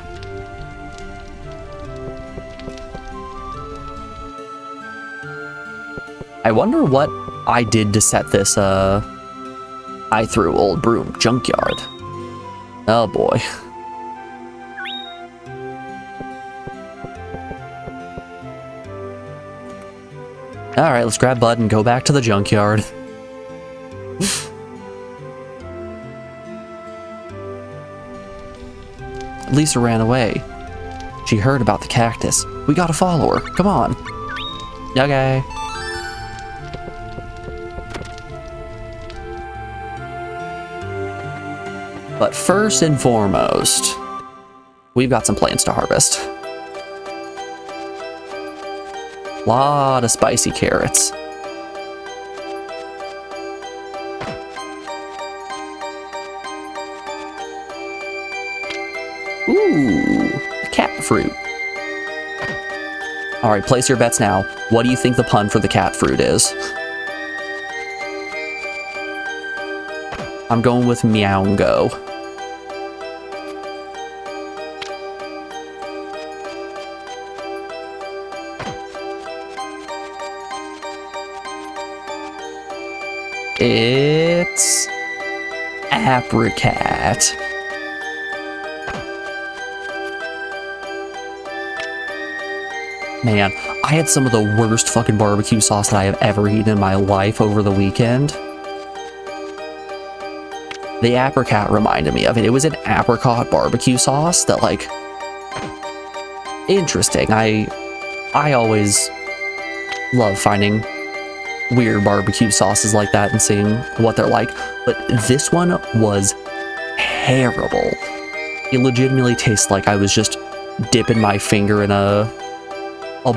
I wonder what I did to set this, I threw old broom junkyard. Oh boy. Alright, let's grab Bud and go back to the junkyard. Lisa ran away. She heard about the cactus. We gotta follow her. Come on. Okay. But first and foremost, we've got some plants to harvest. Lot of spicy carrots. Ooh, cat fruit. All right, place your bets now. What do you think the pun for the cat fruit is? I'm going with meowngo. It's apricot. Man, I had some of the worst fucking barbecue sauce that I have ever eaten in my life over the weekend. The apricot reminded me of it. It was an apricot barbecue sauce that, like, interesting. I always love finding weird barbecue sauces like that and seeing what they're like, but this one was terrible. It legitimately tastes like I was just dipping my finger in a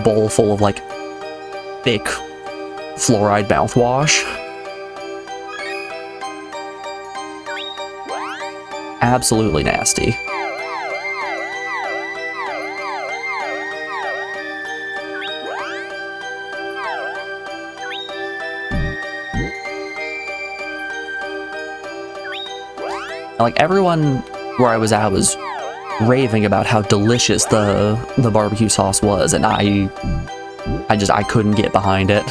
bowl full of, like, thick fluoride mouthwash. Absolutely nasty. Like, everyone where I was at was raving about how delicious the barbecue sauce was, and I couldn't get behind it.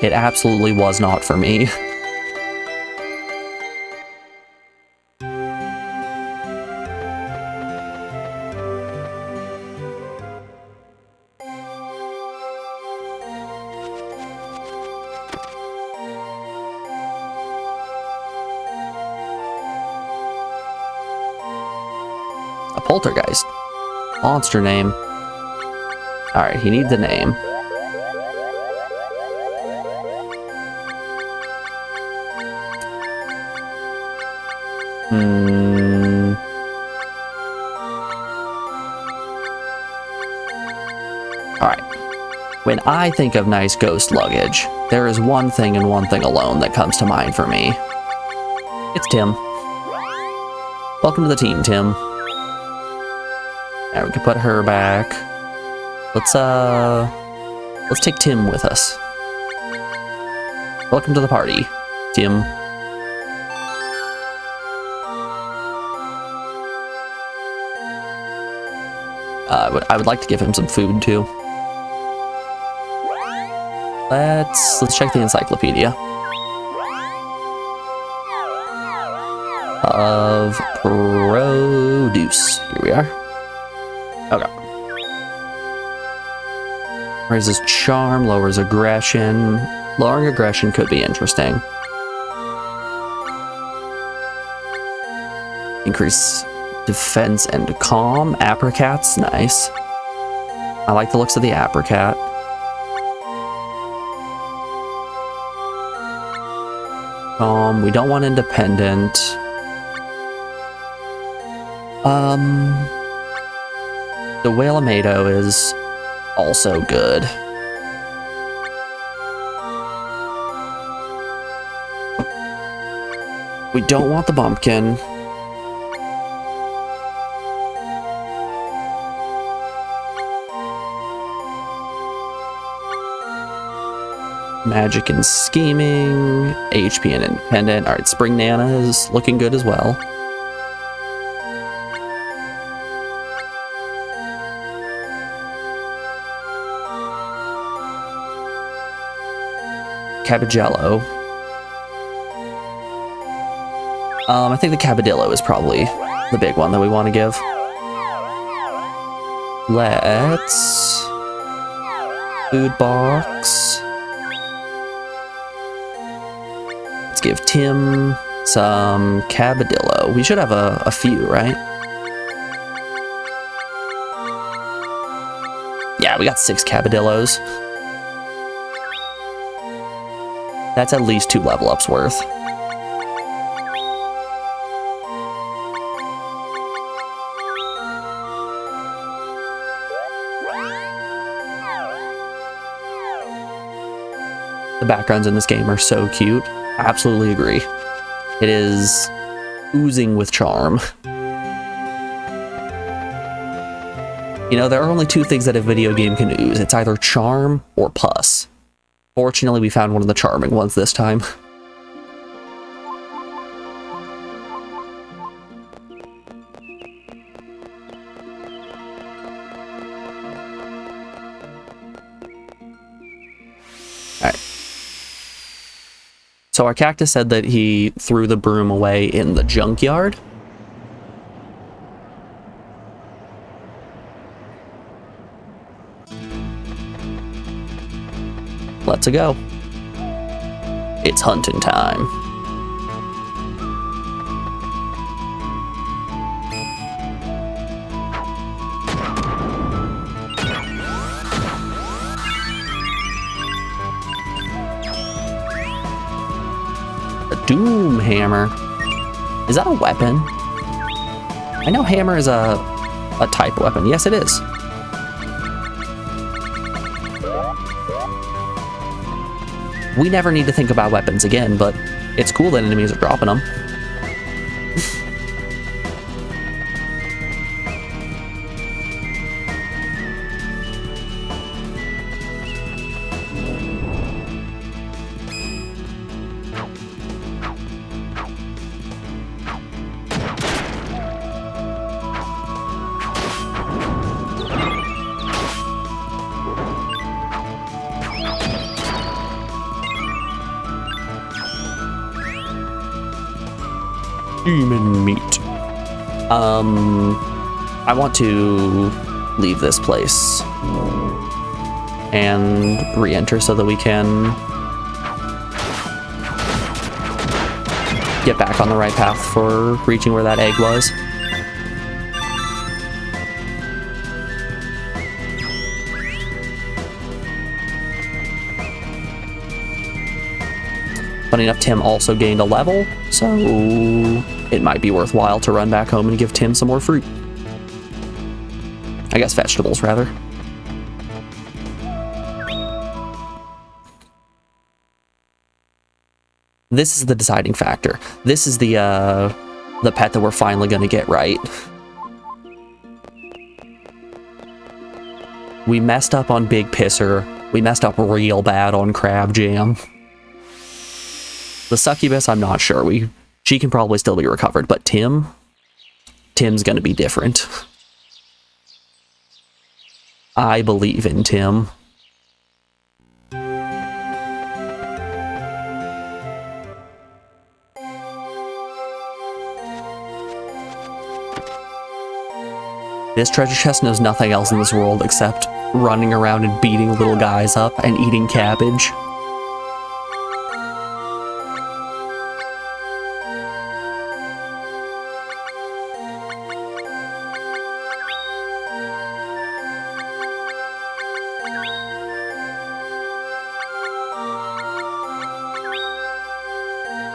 It absolutely was not for me. A poltergeist. Monster name. Alright, he needs a name. Alright. When I think of nice ghost luggage, there is one thing and one thing alone that comes to mind for me. It's Tim. Welcome to the team, Tim. Now we can put her back. Let's take Tim with us. Welcome to the party, Tim. I would like to give him some food too. Let's check the encyclopedia of produce. Here we are. Okay. Raises charm, lowers aggression. Lowering aggression could be interesting. Increase Defense and calm. Apricot's nice. I like the looks of the apricot. We don't want independent. The Whalemato is also good. We don't want the bumpkin. Magic and scheming, HP and independent. All right, Spring Nana is looking good as well. Cabagello. I think the Cabadillo is probably the big one that we want to give. Let's... Food box. Let's give Tim some Cabadillo. We should have a few, right? Yeah, we got 6 Cabadillos. That's at least 2 level ups worth. The backgrounds in this game are so cute. I absolutely agree. It is oozing with charm. You know, there are only 2 things that a video game can ooze. It's either charm or pus. Fortunately, we found one of the charming ones this time. Alright. So our cactus said that he threw the broom away in the junkyard. Let's go. It's hunting time. A doom hammer. Is that a weapon? I know hammer is a type of weapon. Yes, it is. We never need to think about weapons again, but it's cool that enemies are dropping them. Human meat. I want to leave this place and re-enter so that we can get back on the right path for reaching where that egg was. Funny enough, Tim also gained a level, so it might be worthwhile to run back home and give Tim some more fruit. I guess vegetables, rather. This is the deciding factor. This is the pet that we're finally going to get right. We messed up on Big Pisser. We messed up real bad on Crab Jam. The succubus, I'm not sure. She can probably still be recovered, but Tim's gonna be different. I believe in Tim. This treasure chest knows nothing else in this world except running around and beating little guys up and eating cabbage.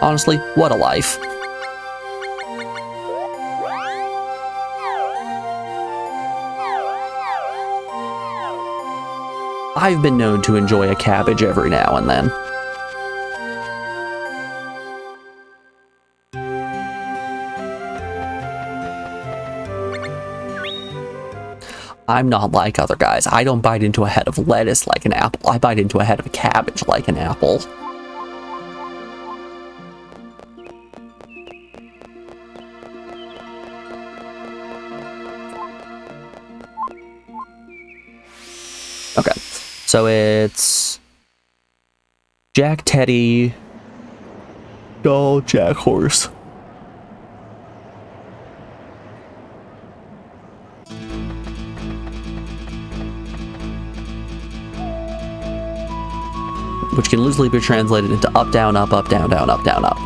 Honestly, what a life. I've been known to enjoy a cabbage every now and then. I'm not like other guys. I don't bite into a head of lettuce like an apple. I bite into a head of cabbage like an apple. Okay, so it's Jack, Teddy, Doll, Jack, Horse. Which can loosely be translated into up, down, up, down, down, up, down, up.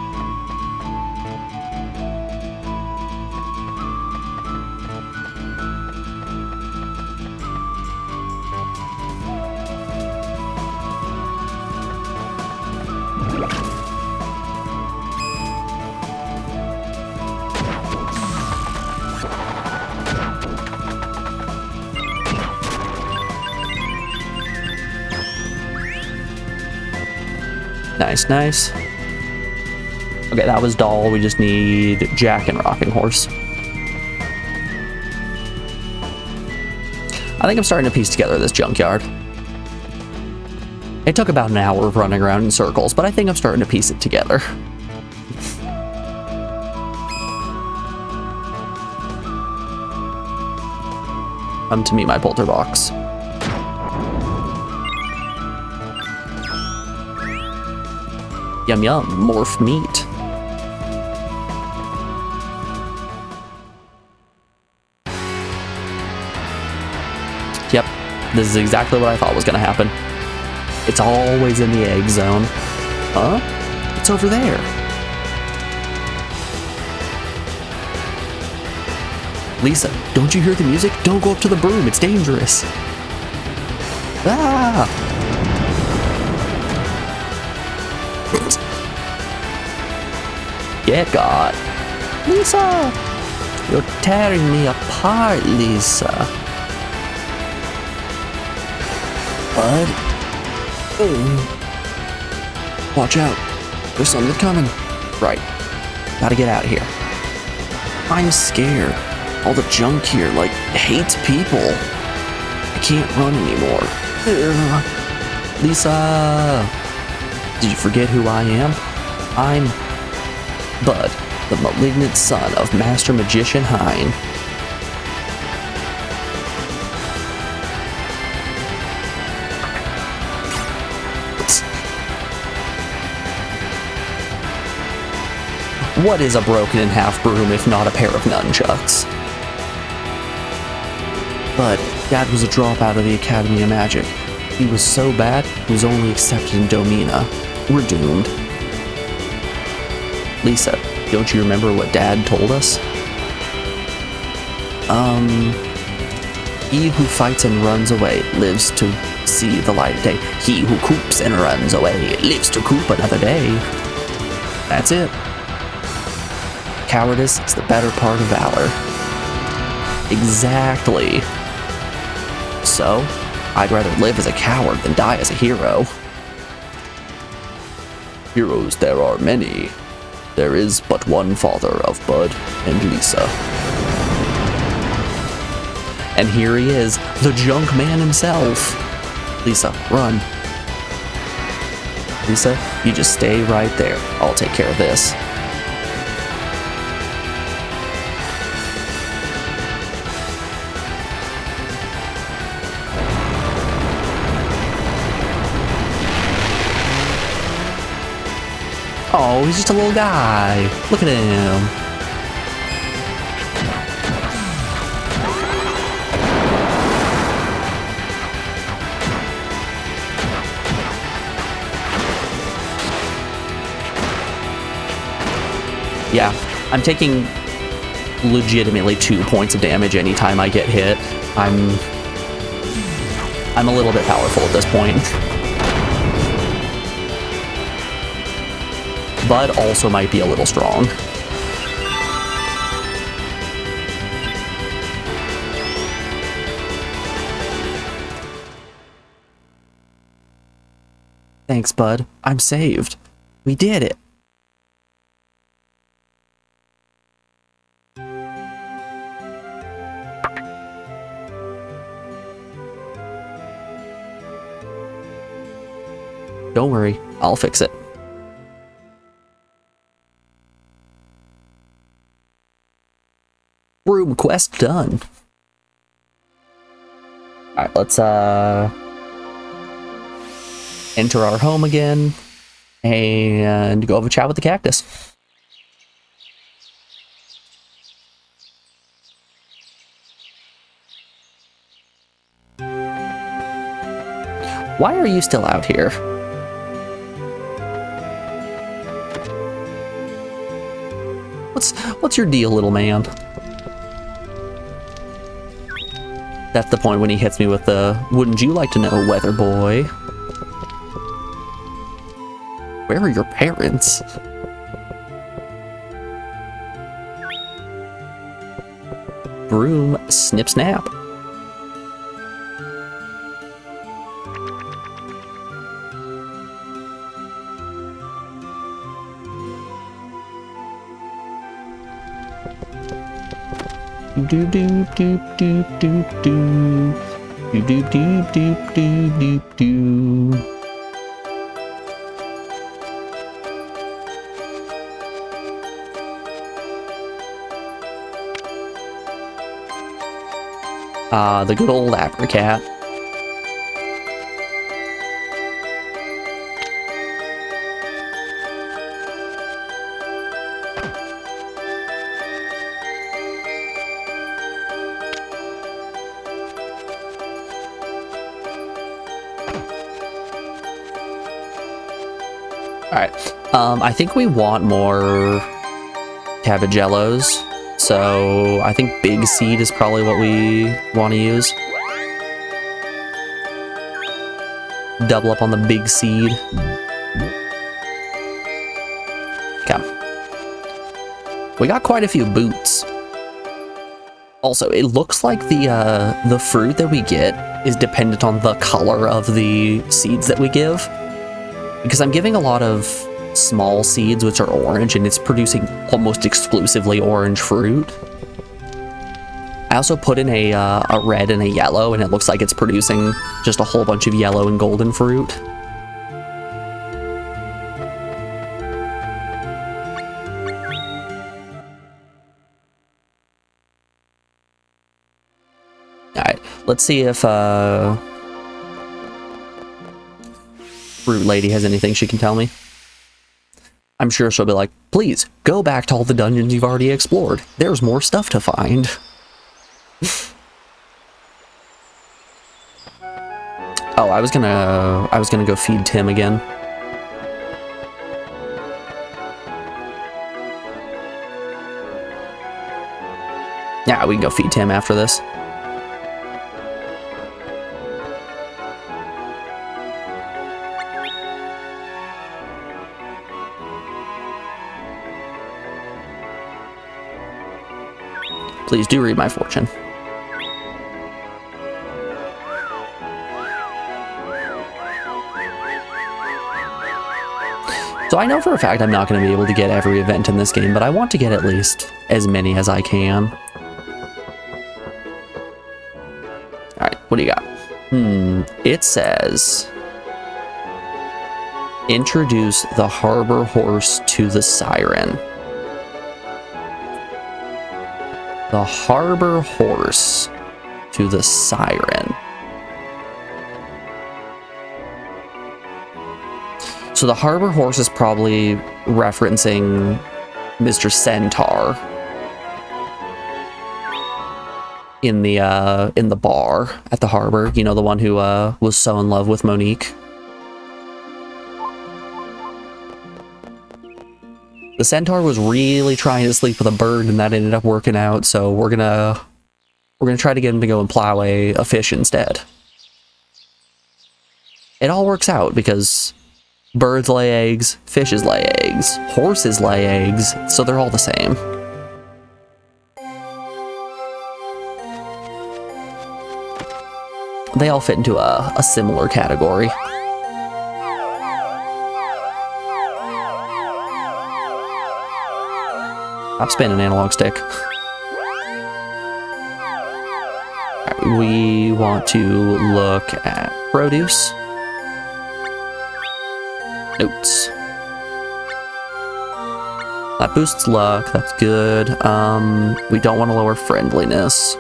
Nice, nice. Okay, that was Doll. We just need Jack and Rocking Horse. I think I'm starting to piece together this junkyard. It took about an hour of running around in circles, but I think I'm starting to piece it together. Come to me, my polter box. Yum yum, morph meat. Yep, this is exactly what I thought was gonna happen. It's always in the egg zone. Huh? It's over there. Lisa, don't you hear the music? Don't go up to the broom, it's dangerous. Ah! Get got. Lisa! You're tearing me apart, Lisa. Bud? Watch out. There's something coming. Right. Gotta get out of here. I'm scared. All the junk here, like, hates people. I can't run anymore. Lisa! Did you forget who I am? I'm Bud, the malignant son of Master Magician Hein. What is a broken in half broom if not a pair of nunchucks? But Dad was a dropout of the Academy of Magic. He was so bad, he was only accepted in Domina. We're doomed. Lisa, don't you remember what Dad told us? He who fights and runs away lives to see the light of day. He who coops and runs away lives to coop another day. That's it. Cowardice is the better part of valor. Exactly. So, I'd rather live as a coward than die as a hero. Heroes there are many. There is but one father of Bud and Lisa. And here he is, the junk man himself. Lisa, run. Lisa, you just stay right there. I'll take care of this. Oh, he's just a little guy. Look at him. Yeah, I'm taking legitimately 2 points of damage anytime I get hit. I'm a little bit powerful at this point. Bud also might be a little strong. Thanks, Bud. I'm saved. We did it. Don't worry, I'll fix it. Room quest done. Alright, let's enter our home again and go have a chat with the cactus. Why are you still out here? What's your deal, little man? That's the point when he hits me with the, wouldn't you like to know, weather boy? Where are your parents? Broom, snip, snap. Doop doop doop doop doop doop doop doop doop doop doop doop. The good old apricot. Alright, I think we want more Cabagellos, so I think Big Seed is probably what we want to use. Double up on the Big Seed. Okay. We got quite a few boots. Also, it looks like the fruit that we get is dependent on the color of the seeds that we give. Because I'm giving a lot of small seeds, which are orange, and it's producing almost exclusively orange fruit. I also put in a red and a yellow, and it looks like it's producing just a whole bunch of yellow and golden fruit. Alright, let's see if Fruit Lady has anything she can tell me. I'm sure she'll be like, please, go back to all the dungeons you've already explored. There's more stuff to find. Oh, I was gonna go feed Tim again. Yeah, we can go feed Tim after this. Please do read my fortune. So I know for a fact I'm not going to be able to get every event in this game, but I want to get at least as many as I can. Alright, what do you got? It says, introduce the harbor horse to the siren. The harbor horse to the siren. So the harbor horse is probably referencing Mr. Centaur in the bar at the harbor. You know, the one who was so in love with Monique. The Centaur was really trying to sleep with a bird, and that ended up working out. So we're gonna try to get him to go and plow a fish instead. It all works out because Birds lay eggs, fishes lay eggs, horses lay eggs, so they're all the same. They all fit into a similar category. Stop spinning, analog stick. Right, we want to look at produce. Notes. That boosts luck, that's good. We don't want to lower friendliness.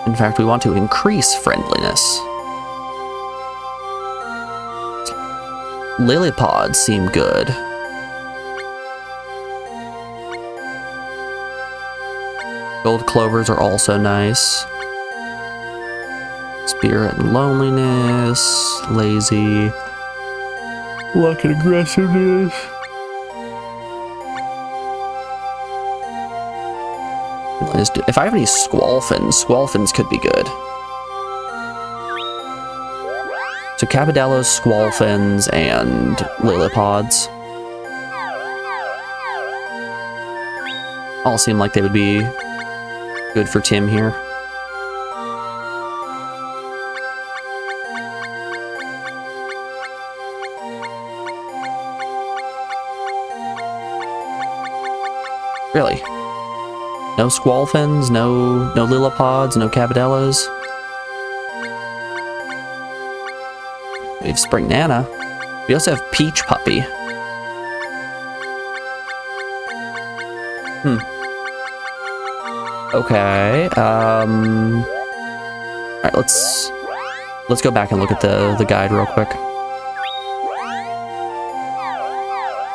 In fact, we want to increase friendliness. Lily pods seem good. Gold clovers are also nice. Spirit and loneliness, lazy, luck and aggressiveness. If I have any squalfins could be good. So cabadellos, squalfins, and lilipods all seem like they would be good for Tim here. Really? No squalfins, no lilipods, no cabadellos. We have Spring Nana. We also have Peach Puppy. Okay. Alright, let's go back and look at the guide real quick.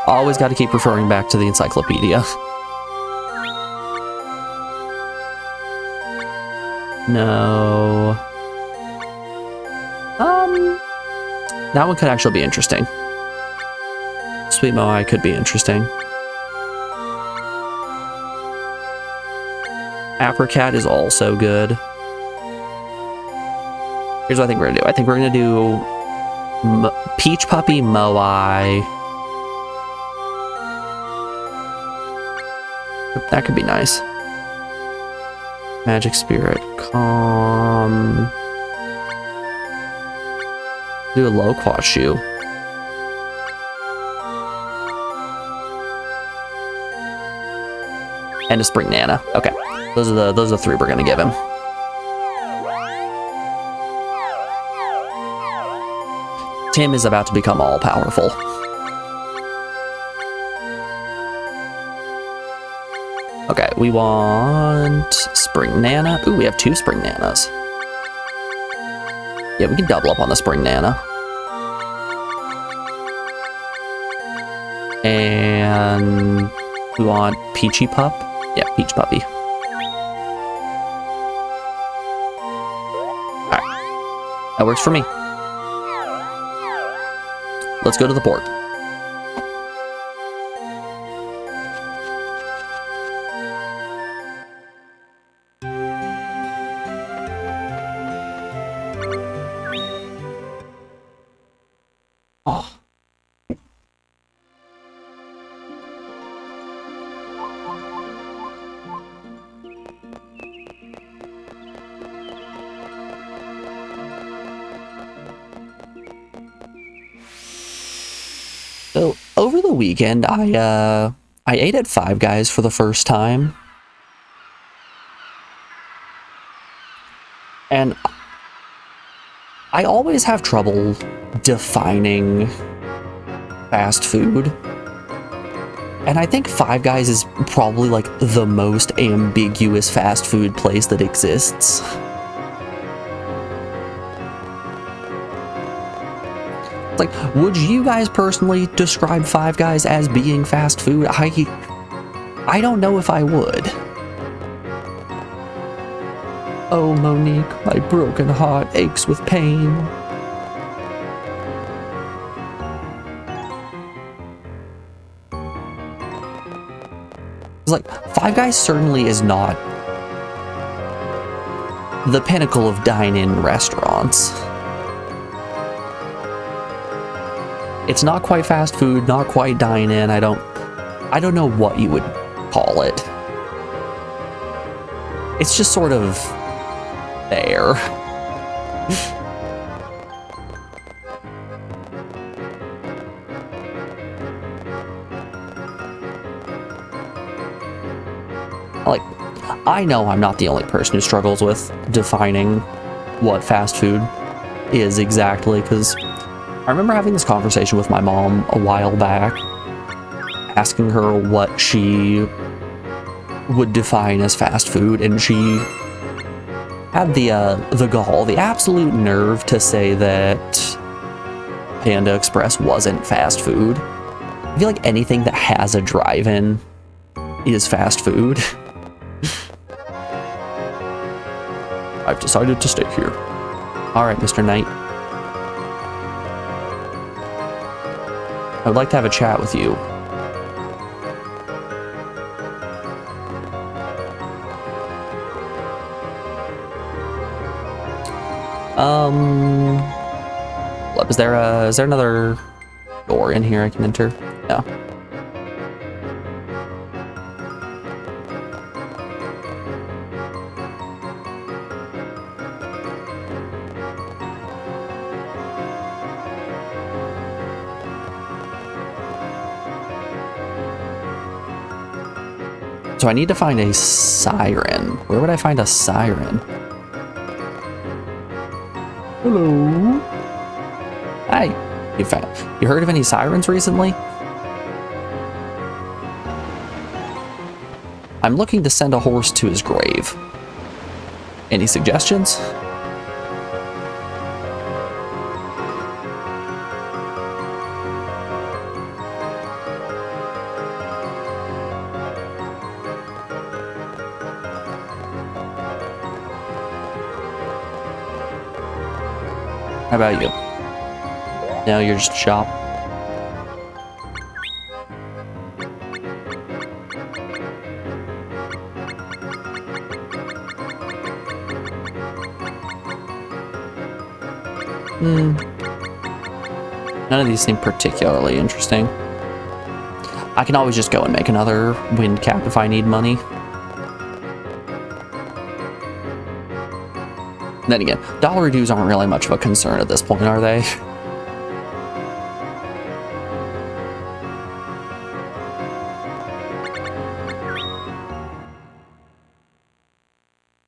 Always got to keep referring back to the encyclopedia. No. That one could actually be interesting. Sweet Moai could be interesting. Apricot is also good. Here's what I think we're gonna do. I think we're gonna do Peach Puppy, Moai. That could be nice. Magic Spirit, Calm. Do a Loquat Shoe. And a Spring Nana. Okay, those are the three we're gonna give him. Tim is about to become all powerful. Okay, we want Spring Nana. Ooh, we have 2 Spring Nanas. Yeah, we can double up on the Spring Nana. And we want Peachy Pup. Yeah, Peach Puppy. Alright. That works for me. Let's go to the port. Oh. So over the weekend, I ate at Five Guys for the first time, and I always have trouble defining fast food, and I think Five Guys is probably like the most ambiguous fast food place that exists. Like, would you guys personally describe Five Guys as being fast food? I don't know if I would. Oh, Monique, my broken heart aches with pain. It's like, Five Guys certainly is not the pinnacle of dine-in restaurants. It's not quite fast food, not quite dine-in. I don't know what you would call it. It's just sort of there. Like, I know I'm not the only person who struggles with defining what fast food is exactly, because I remember having this conversation with my mom a while back, asking her what she would define as fast food, and she had the gall, the absolute nerve to say that Panda Express wasn't fast food. I feel like anything that has a drive-in is fast food. I've decided to stay here. All right, Mr. Knight. I would like to have a chat with you. Is there another door in here I can enter? No. So I need to find a siren. Where would I find a siren? Hello. Hi. You heard of any sirens recently? I'm looking to send a horse to his grave. Any suggestions? How about you? No, you're just a shop. None of these seem particularly interesting. I can always just go and make another wind cap if I need money. Then again, dollar dues aren't really much of a concern at this point, are they?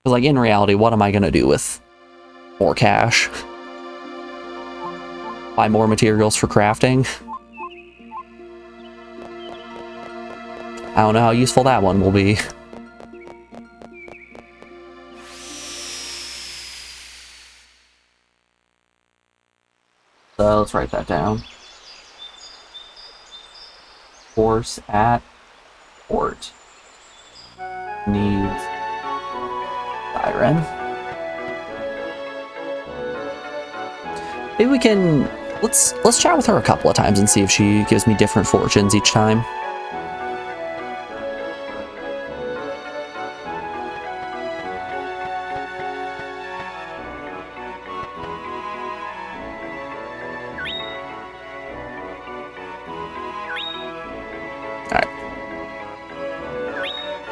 Because, like, in reality, what am I going to do with more cash? Buy more materials for crafting? I don't know how useful that one will be. So let's write that down. Horse at port. Needs siren. Maybe we can let's chat with her a couple of times and see if she gives me different fortunes each time.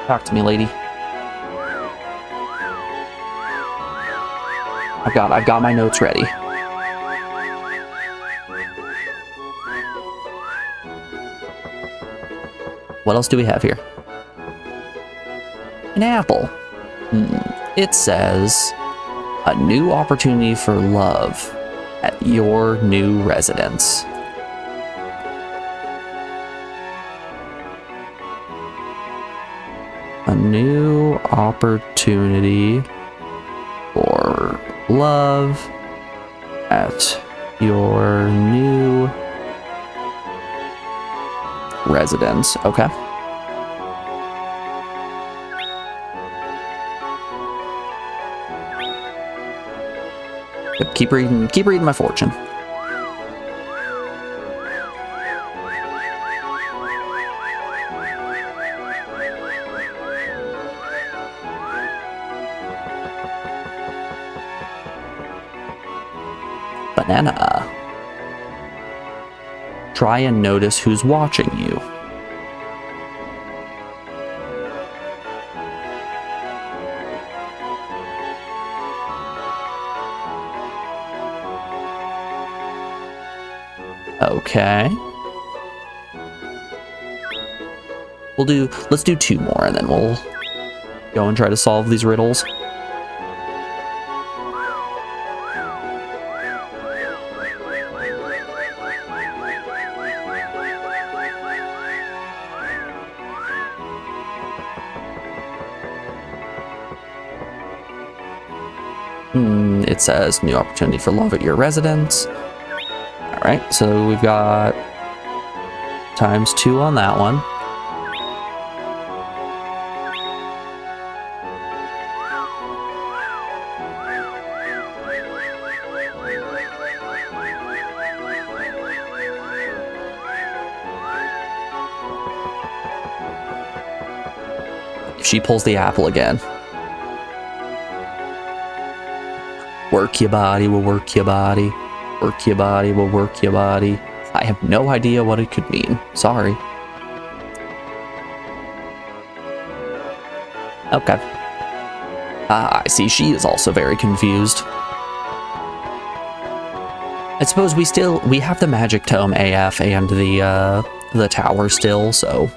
Talk to me, lady. I've got my notes ready. What else do we have here? An apple. It says, a new opportunity for love at your new residence. A new opportunity for love at your new residence. Okay. Yep, keep reading my fortune. Banana. Try and notice who's watching you. Okay. Let's do 2 more and then we'll go and try to solve these riddles. It says new opportunity for love at your residence. All right, so we've got ×2 on that one. If she pulls the apple again. Work your body, will work your body. Work your body, will work your body. I have no idea what it could mean. Sorry. Okay. I see she is also very confused. I suppose we have the magic tome AF and the tower still, so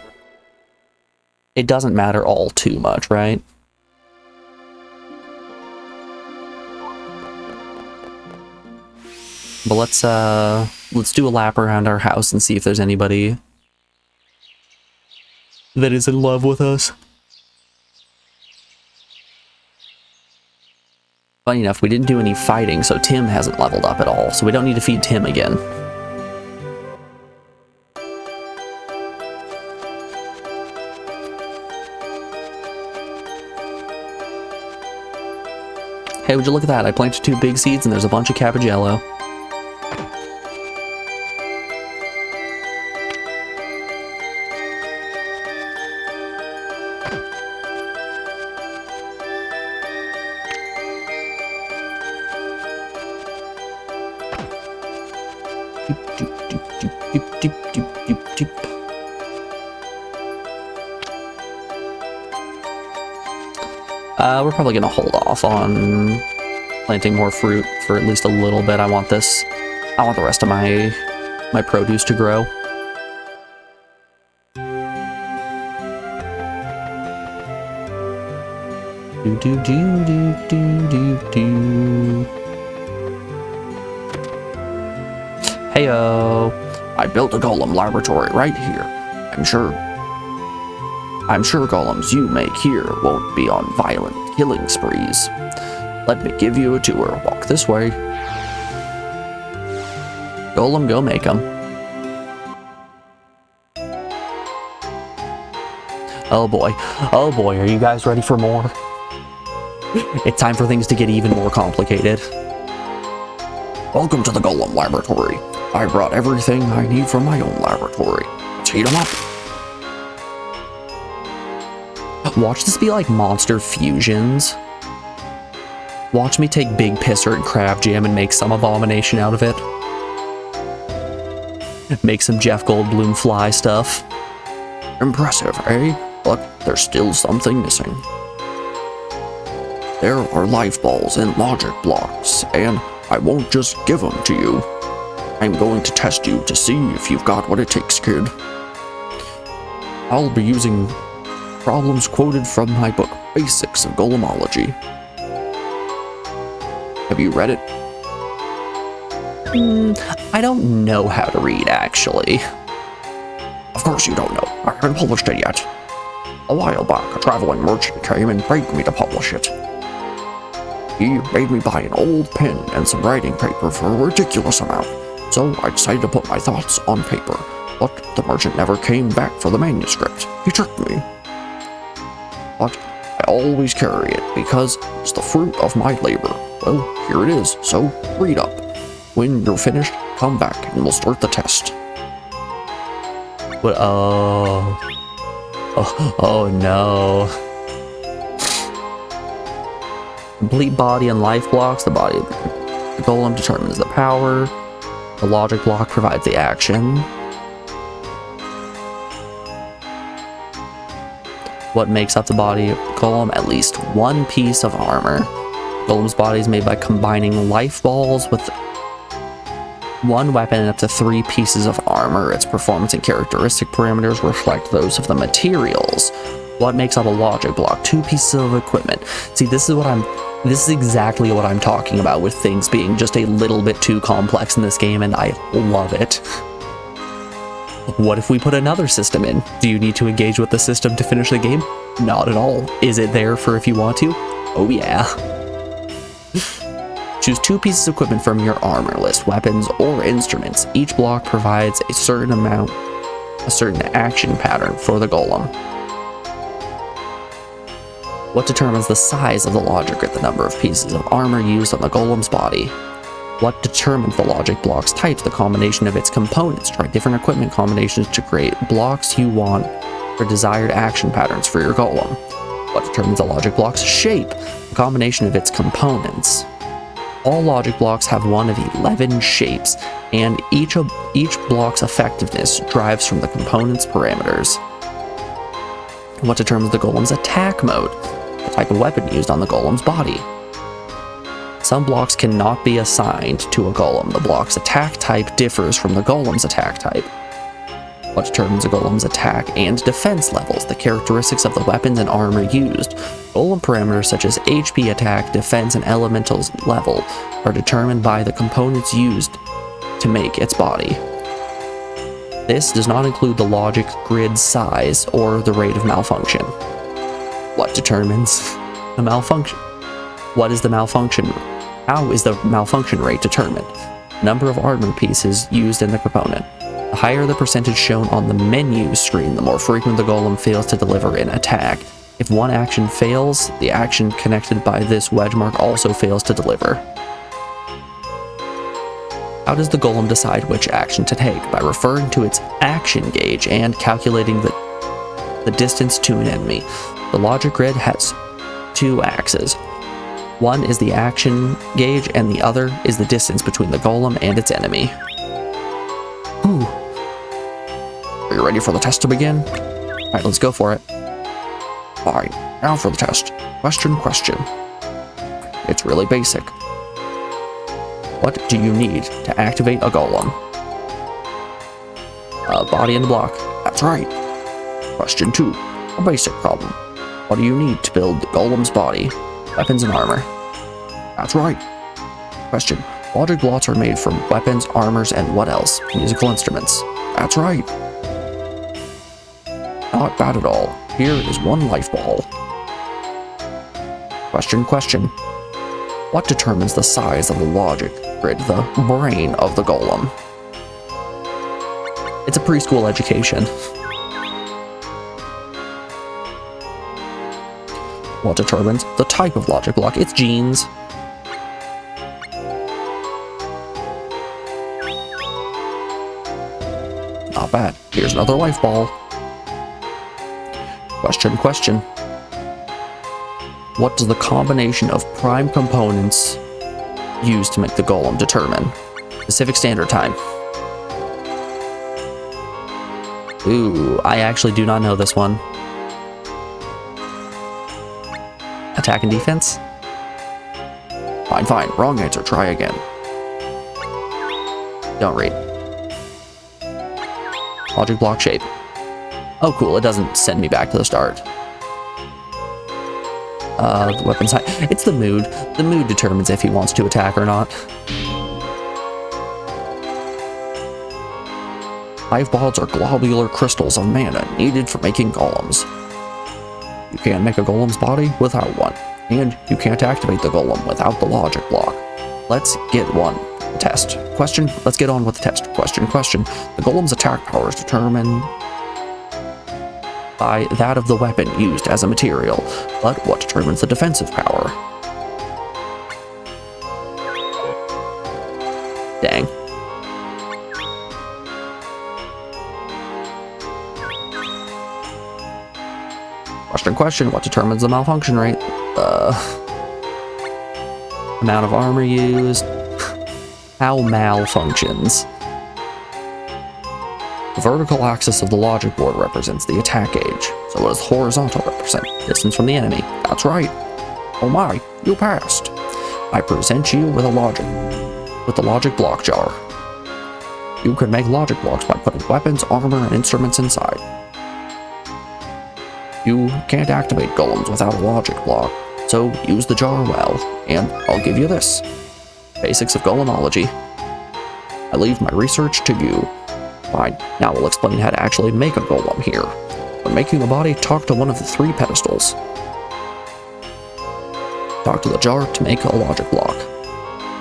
it doesn't matter all too much, right? But let's do a lap around our house and see if there's anybody that is in love with us. Funny enough, we didn't do any fighting, so Tim hasn't leveled up at all, so we don't need to feed Tim again. Hey, would you look at that? I planted 2 big seeds and there's a bunch of cabbage yellow. We're probably gonna hold off on planting more fruit for at least a little bit. I want the rest of my produce to grow. Do do do do do do do. Heyo! I built a golem laboratory right here. I'm sure golems you make here won't be on violent killing sprees. Let me give you a tour. Walk this way. Golem, go make 'em. Oh boy, are you guys ready for more? It's time for things to get even more complicated. Welcome to the Golem Laboratory. I brought everything I need from my own laboratory. Let's heat 'em up. Watch this be like monster fusions. Watch me take Big Pisser and Crab Jam and make some abomination out of it. Make some Jeff Goldblum fly stuff. Impressive, eh? But there's still something missing. There are life balls and logic blocks, and I won't just give them to you. I'm going to test you to see if you've got what it takes, kid. I'll be using problems quoted from my book, Basics of Golemology. Have you read it? I don't know how to read, actually. Of course you don't know. I haven't published it yet. A while back, a traveling merchant came and begged me to publish it. He made me buy an old pen and some writing paper for a ridiculous amount, so I decided to put my thoughts on paper, but the merchant never came back for the manuscript. He tricked me. But I always carry it because it's the fruit of my labor. Well, here it is, so read up. When you're finished, come back and we'll start the test. What? Oh no. Complete body and life blocks. The body of the golem determines the power. The logic block provides the action. What makes up the body of the golem? At least one piece of armor. Golem's body is made by combining life balls with one weapon and up to 3 pieces of armor. Its performance and characteristic parameters reflect those of the materials. What makes up a logic block? 2 pieces of equipment. See, this is exactly what I'm talking about with things being just a little bit too complex in this game, and I love it. What if we put another system in? Do you need to engage with the system to finish the game? Not at all. Is it there for if you want to? Oh yeah. Choose 2 pieces of equipment from your armor list, weapons or instruments. Each block provides a certain action pattern for the golem. What determines the size of the logic grid? The number of pieces of armor used on the golem's body. What determines the logic block's type? The combination of its components. Try different equipment combinations to create blocks you want for desired action patterns for your golem. What determines the logic block's shape? The combination of its components. All logic blocks have one of 11 shapes, and each block's effectiveness derives from the component's parameters. What determines the golem's attack mode? The type of weapon used on the golem's body. Some blocks cannot be assigned to a golem. The block's attack type differs from the golem's attack type. What determines a golem's attack and defense levels? The characteristics of the weapons and armor used. Golem parameters such as HP, attack, defense, and elemental level are determined by the components used to make its body. This does not include the logic grid size or the rate of malfunction. What determines the malfunction? What is the malfunction? How is the malfunction rate determined? Number of armor pieces used in the component. The higher the percentage shown on the menu screen, the more frequent the golem fails to deliver an attack. If one action fails, the action connected by this wedge mark also fails to deliver. How does the golem decide which action to take? By referring to its action gauge and calculating the distance to an enemy. The logic grid has 2 axes. One is the action gauge and the other is the distance between the golem and its enemy. Whew. Are you ready for the test to begin? Alright, let's go for it. Alright, now for the test. Question. It's really basic. What do you need to activate a golem? A body and a block. That's right. Question 2. A basic problem. What do you need to build the golem's body? Weapons and armor. That's right. Question. Logic blocks are made from weapons, armors, and what else? Musical instruments. That's right. Not bad at all. Here is 1 life ball. Question. What determines the size of the logic grid, the brain of the golem? It's a preschool education. What determines the type of logic block? It's genes. Not bad. Here's another life ball. Question. What does the combination of prime components used to make the golem determine? Pacific Standard Time. Ooh, I actually do not know this one. Attack and defense? Fine. Wrong answer. Try again. Don't read. Logic block shape. Oh, cool. It doesn't send me back to the start. The weapons height. It's the mood. The mood determines if he wants to attack or not. Life balls are globular crystals of mana needed for making golems. You can't make a golem's body without one, and you can't activate the golem without the logic block. Let's get on with the test. Let's get on with the test. Question. The golem's attack power is determined by that of the weapon used as a material, but what determines the defensive power? Dang. Question. What determines the malfunction rate? Amount of armor used. How malfunctions? The vertical axis of the logic board represents the attack gauge. So what does the horizontal represent? Distance from the enemy. That's right. Oh my, you passed. I present you with the logic block jar. You can make logic blocks by putting weapons, armor, and instruments inside. You can't activate golems without a logic block, so use the jar well, and I'll give you this. Basics of golemology. I leave my research to you. Fine, now we'll explain how to actually make a golem here. When making a body, talk to one of the 3 pedestals. Talk to the jar to make a logic block.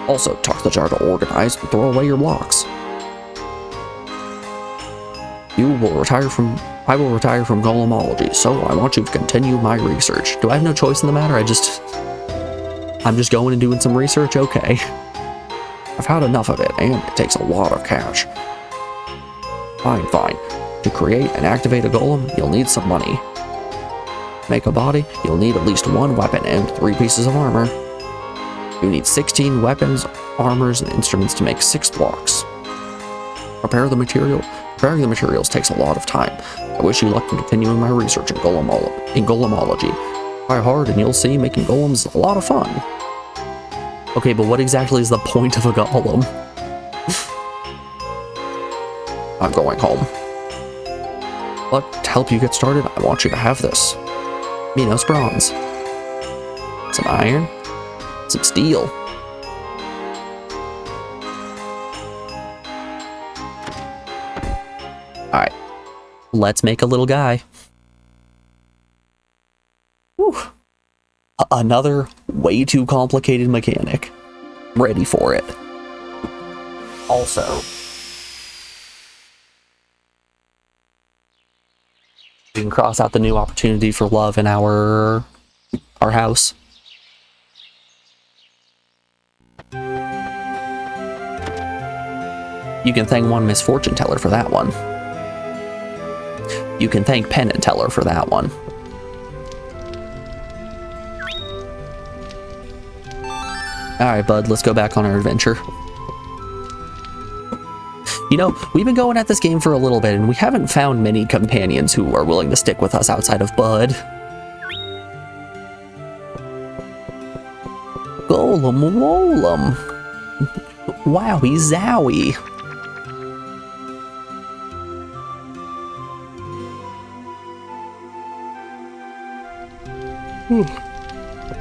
Also, talk to the jar to organize and throw away your blocks. I will retire from golemology, so I want you to continue my research. Do I have no choice in the matter? I'm just going and doing some research? Okay. I've had enough of it, and it takes a lot of cash. Fine. To create and activate a golem, you'll need some money. Make a body, you'll need at least 1 weapon and 3 pieces of armor. You need 16 weapons, armors, and instruments to make 6 blocks. Preparing the materials takes a lot of time. I wish you luck in continuing my research in golemology. Try hard and you'll see making golems is a lot of fun. Okay, but what exactly is the point of a golem? I'm going home. But to help you get started, I want you to have this. Minos bronze. Some iron. Some steel. Alright. Let's make a little guy. Whew. Another way too complicated mechanic. Ready for it. Also, we can cross out the new opportunity for love in our house. You can thank one misfortune teller for that one. You can thank penance teller for that one. Alright, bud, let's go back on our adventure. You know, we've been going at this game for a little bit, and we haven't found many companions who are willing to stick with us outside of Bud. Golem Wolem. Wowie zowie.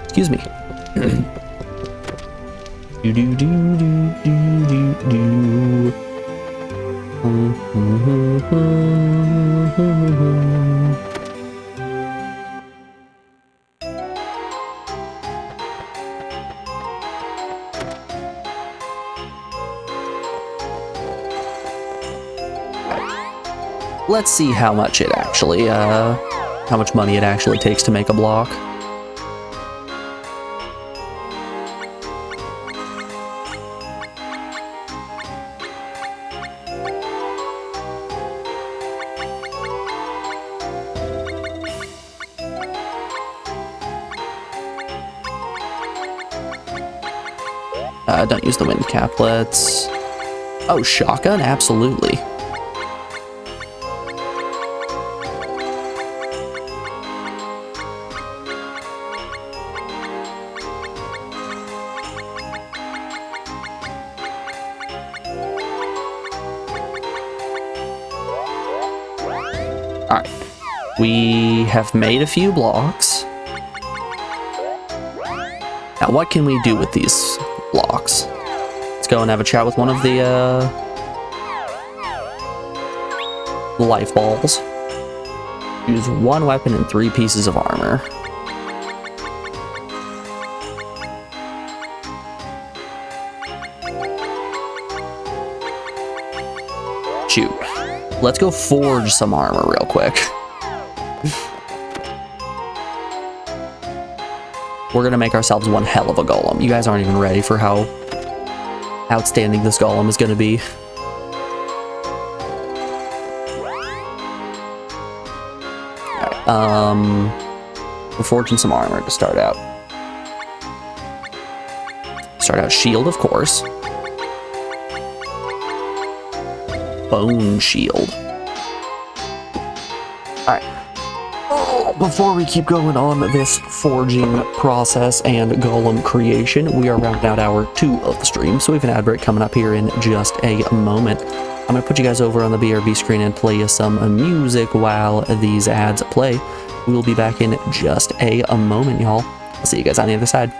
Excuse me. Do do do do do do do. Let's see how much it actually, how much money it actually takes to make a block. Don't use the wind caplets. Oh, shotgun? Absolutely. Alright. We have made a few blocks. Now, what can we do with these blocks? Let's go and have a chat with one of the life balls. Use 1 weapon and 3 pieces of armor. Shoot. Let's go forge some armor real quick. We're gonna make ourselves one hell of a golem. You guys aren't even ready for how outstanding this golem is gonna be. We're forging some armor to start out. Start out shield, of course. Bone shield. Alright. Before we keep going on this forging process and golem creation, we are rounding out hour 2 of the stream, so we have an ad break coming up here in just a moment. I'm going to put you guys over on the BRB screen and play you some music while these ads play. We will be back in just a moment, y'all. I'll see you guys on the other side.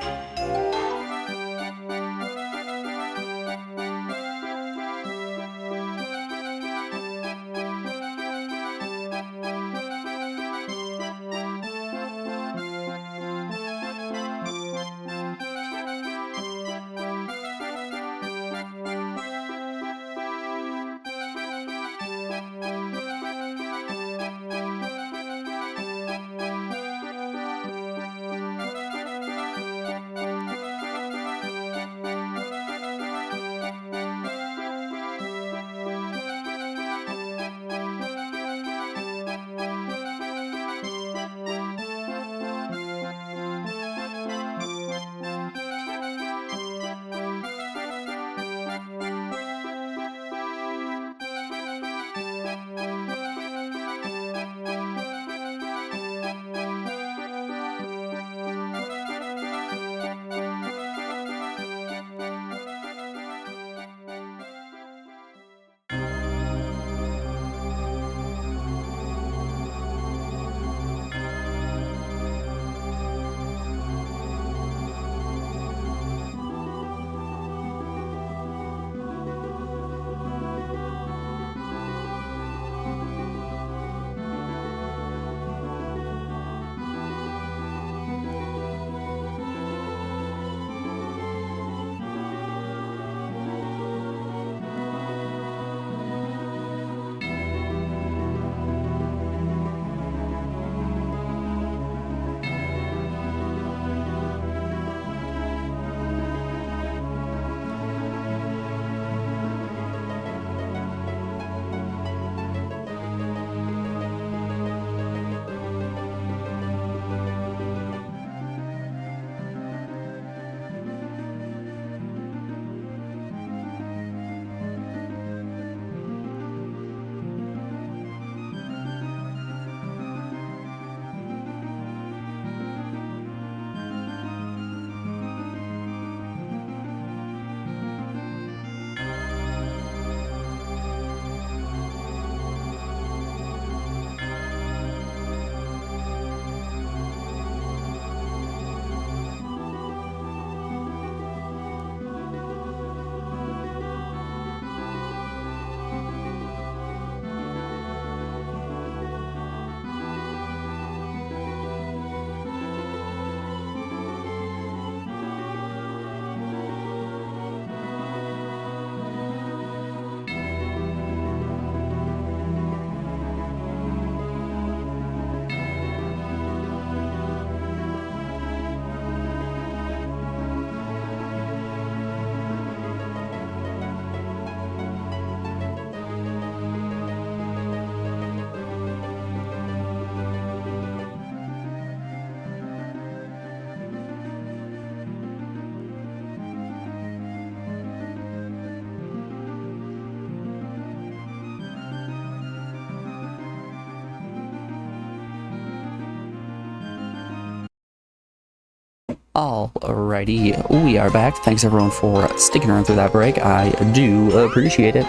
Alrighty, we are back. Thanks everyone for sticking around through that break. I do appreciate it.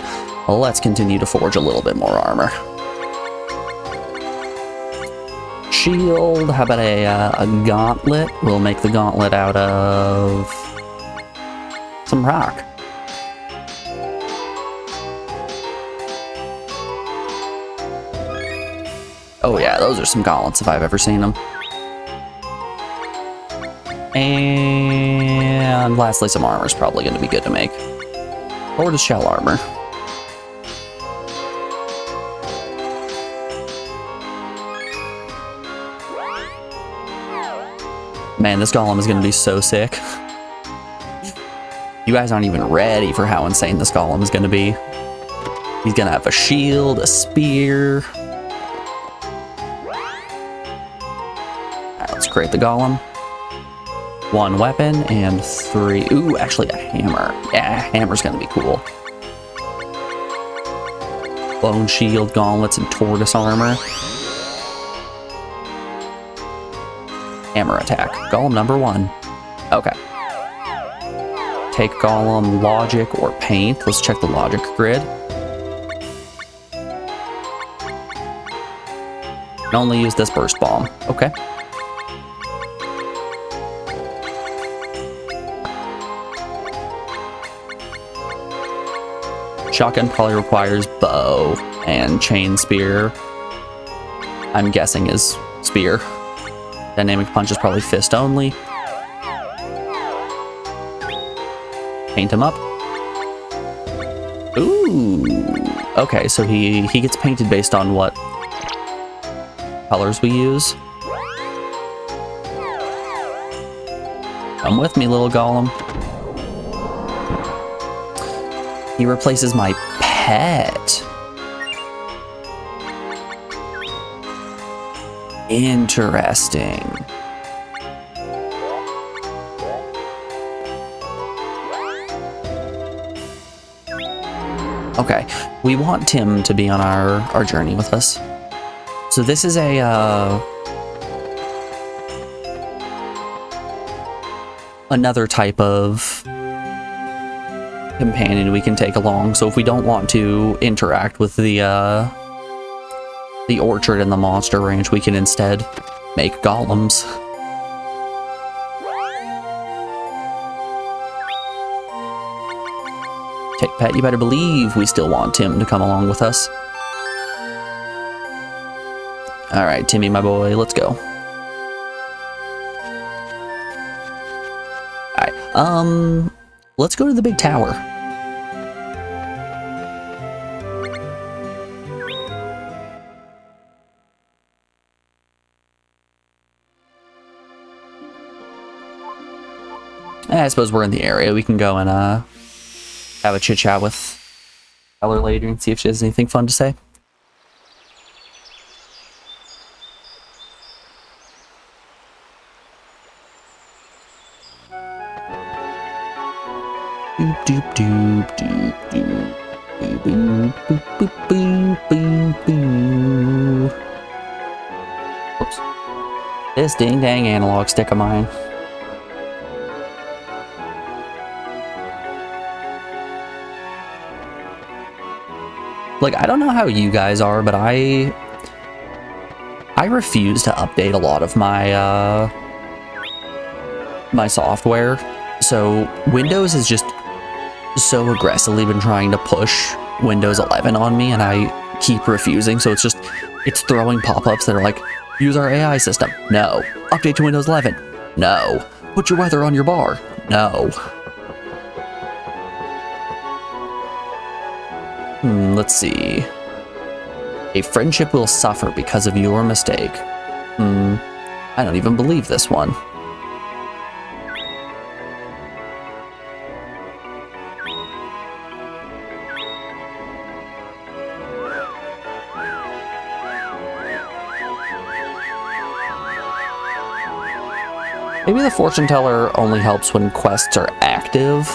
Let's continue to forge a little bit more armor. Shield, how about a gauntlet? We'll make the gauntlet out of some rock. Oh yeah, those are some gauntlets if I've ever seen them. And lastly, some armor is probably going to be good to make. Or just shell armor. Man, this golem is going to be so sick. You guys aren't even ready for how insane this golem is going to be. He's going to have a shield, a spear. Alright, let's create the golem. 1 weapon and 3. Ooh, actually a hammer. Yeah, hammer's gonna be cool. Bone shield, gauntlets, and tortoise armor. Hammer attack. Golem number 1. Okay. Take Golem, Logic, or Paint. Let's check the Logic grid. Can only use this Burst Bomb. Okay. Shotgun probably requires bow, and Chain Spear, I'm guessing, is spear. Dynamic Punch is probably fist only. Paint him up. Ooh. Okay, so he gets painted based on what colors we use. Come with me, little golem. He replaces my pet. Interesting. Okay, we want Tim to be on our journey with us. So this is a another type of companion we can take along. So if we don't want to interact with the orchard and the monster ranch, we can instead make golems. Okay, Pet, you better believe we still want Tim to come along with us. Alright, Timmy, my boy, let's go. Alright, let's go to the big tower. I suppose we're in the area. We can go and have a chit-chat with Eller later and see if she has anything fun to say. Doop doop doop doop doop boop boop boop boop boop boop. Whoops. This ding dang analog stick of mine. Like, I don't know how you guys are, but I refuse to update a lot of my my software. So Windows has just so aggressively been trying to push Windows 11 on me, and I keep refusing. So it's throwing pop-ups that are like, use our AI system. No. Update to Windows 11. No. Put your weather on your bar. No. Let's see. A friendship will suffer because of your mistake. I don't even believe this one. Maybe the fortune teller only helps when quests are active.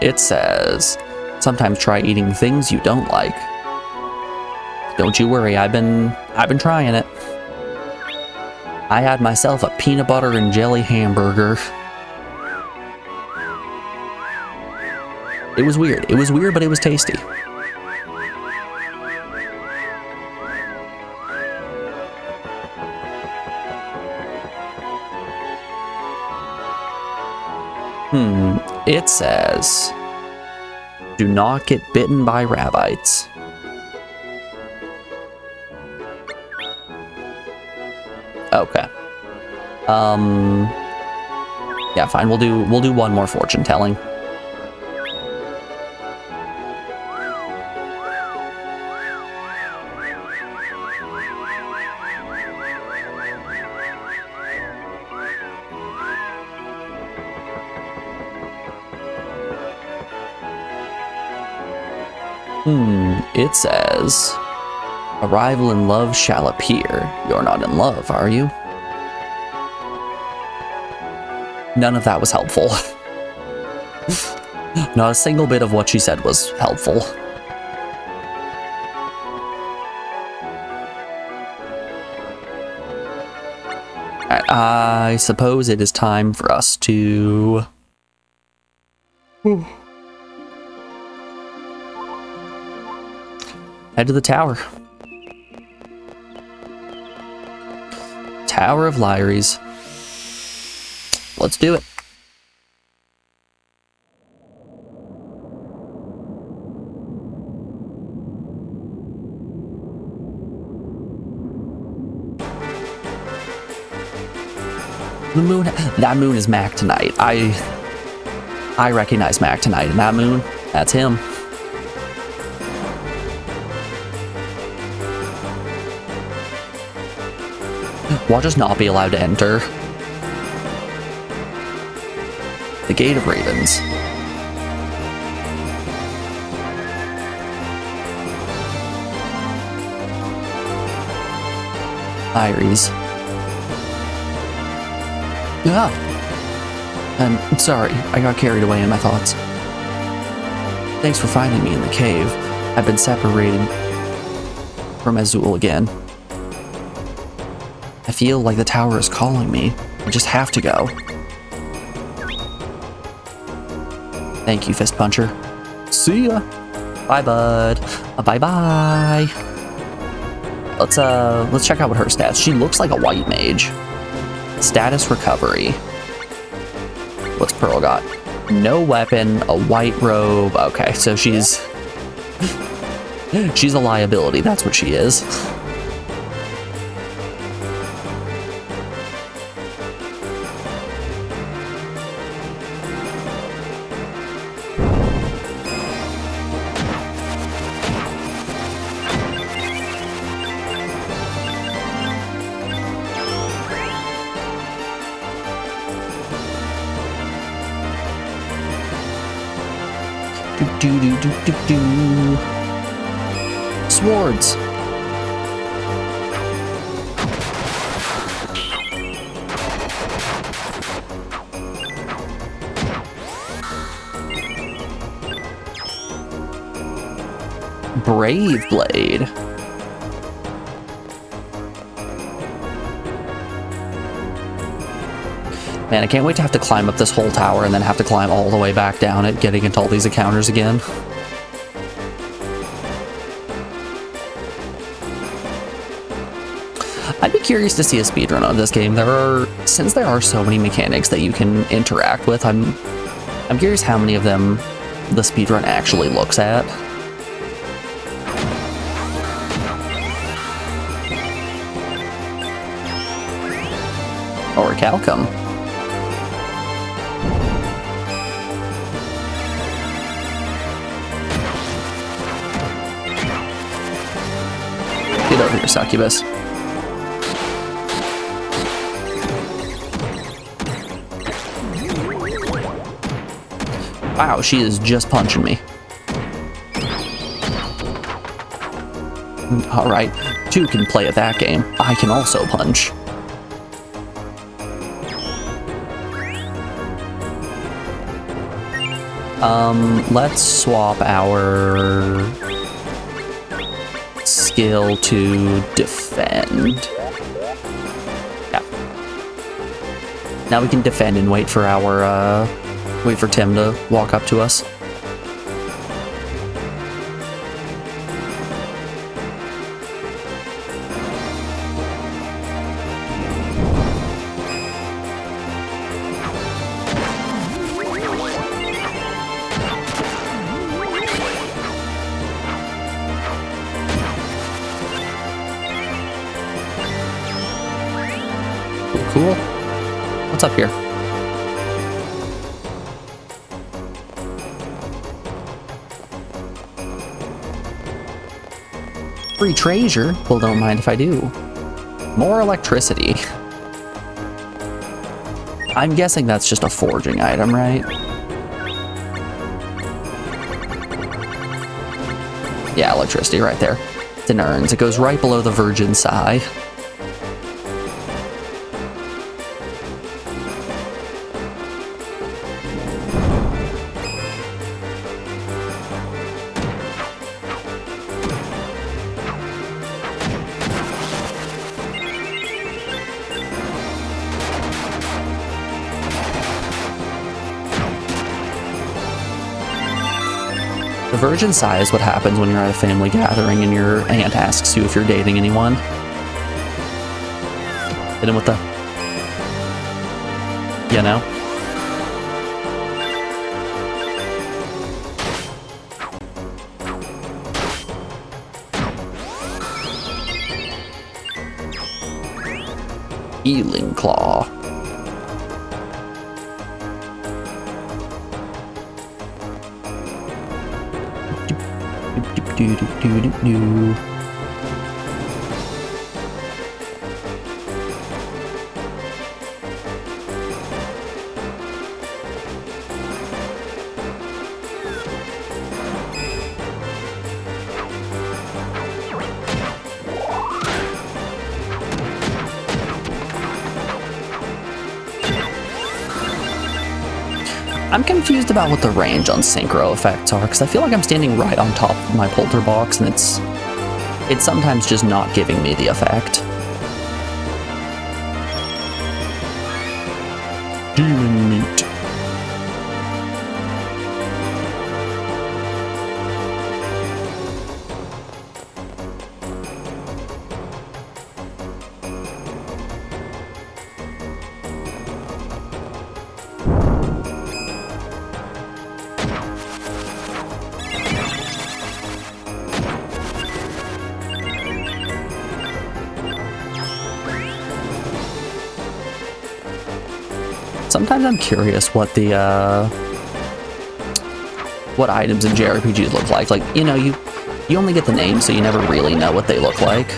It says, sometimes try eating things you don't like. Don't you worry, I've been trying it. I had myself a peanut butter and jelly hamburger. It was weird. It was weird, but it was tasty. It says, do not get bitten by rabbits. Okay. Yeah, fine. We'll do one more fortune telling. It says, a rival in love shall appear. You're not in love, are you? None of that was helpful. Not a single bit of what she said was helpful. I suppose it is time for us to... head to the tower. Tower of Lyres. Let's do it. The moon, that moon is Mactonite. I recognize Mactonite in that moon. That's him. Watch us not be allowed to enter. The Gate of Ravens. Iris. Yeah. I'm sorry, I got carried away in my thoughts. Thanks for finding me in the cave. I've been separated from Azul again. I feel like the tower is calling me. I just have to go. Thank you, Fist Puncher. See ya. Bye, bud. Bye-bye. Let's check out what her stats. She looks like a white mage. Status recovery. What's Pearl got? No weapon, a white robe. Okay, so she's a liability. That's what she is. Do. Swords. Brave Blade. Man, I can't wait to have to climb up this whole tower and then have to climb all the way back down it, getting into all these encounters again. I'd be curious to see a speedrun of this game. Since there are so many mechanics that you can interact with, I'm curious how many of them the speedrun actually looks at. Or Calcum. Get over here, Succubus. Wow, she is just punching me. Alright, two can play at that game. I can also punch. Let's swap our skill to defend. Yeah. Now we can defend and wait for our, wait for Tim to walk up to us. Cool. What's up here? Free treasure? Well, don't mind if I do. More electricity. I'm guessing that's just a forging item, right? Yeah, electricity right there. It's in urns. It goes right below the Virgin Sigh. The virgin sigh is what happens when you're at a family gathering and your aunt asks you if you're dating anyone. Hit him with the... You know? Healing Claw. Do. I'm confused about what the range on synchro effects are, because I feel like I'm standing right on top of my polter box, and it's sometimes just not giving me the effect. Demon meat. Sometimes I'm curious what the what items in JRPGs look like. Like, you know, you only get the name, so you never really know what they look like.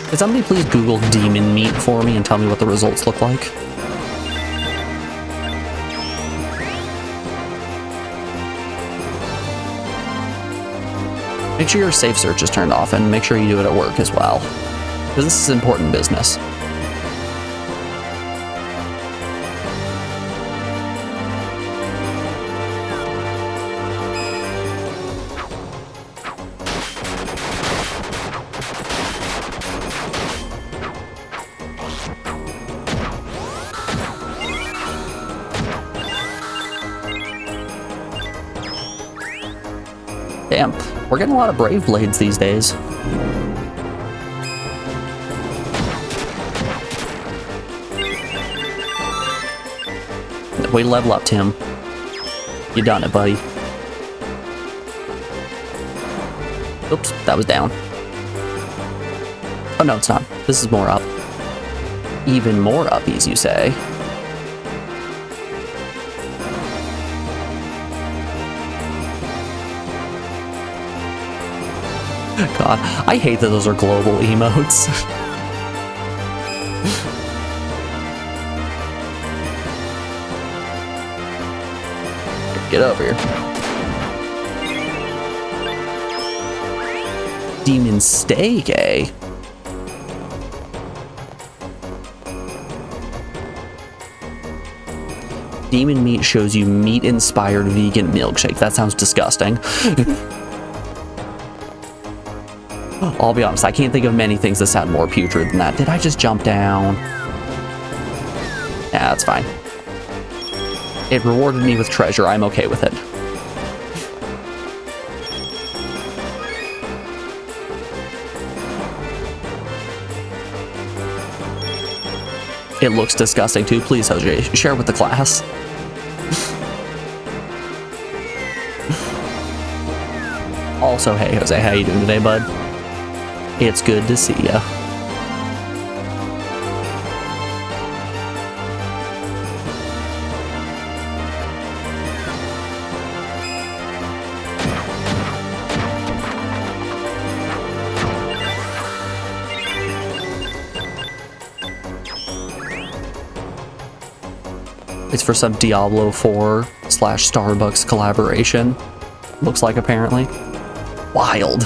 Could somebody please Google demon meat for me and tell me what the results look like? Make sure your safe search is turned off, and make sure you do it at work as well, because this is important business. Damn, we're getting a lot of Brave Blades these days. Way to level up, Tim. You done it, buddy. Oops, that was down. Oh no, it's not. This is more up. Even more uppies, you say? God, I hate that those are global emotes. Get over here. Demon steak, eh? Demon meat shows you meat-inspired vegan milkshake. That sounds disgusting. I'll be honest, I can't think of many things that sound more putrid than that. Did I just jump down? Yeah, that's fine. It rewarded me with treasure. I'm okay with it. It looks disgusting too. Please, Jose, share with the class. Also, hey, Jose, how you doing today, bud? It's good to see ya. It's for some Diablo 4 / Starbucks collaboration. Looks like, apparently. Wild.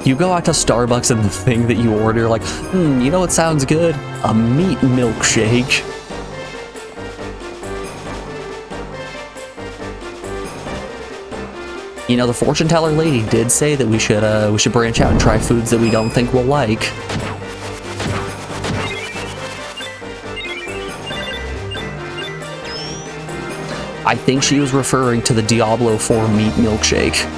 You go out to Starbucks and the thing that you order, like, you know what sounds good? A meat milkshake. You know, the fortune teller lady did say that we should branch out and try foods that we don't think we'll like. I think she was referring to the Diablo 4 meat milkshake.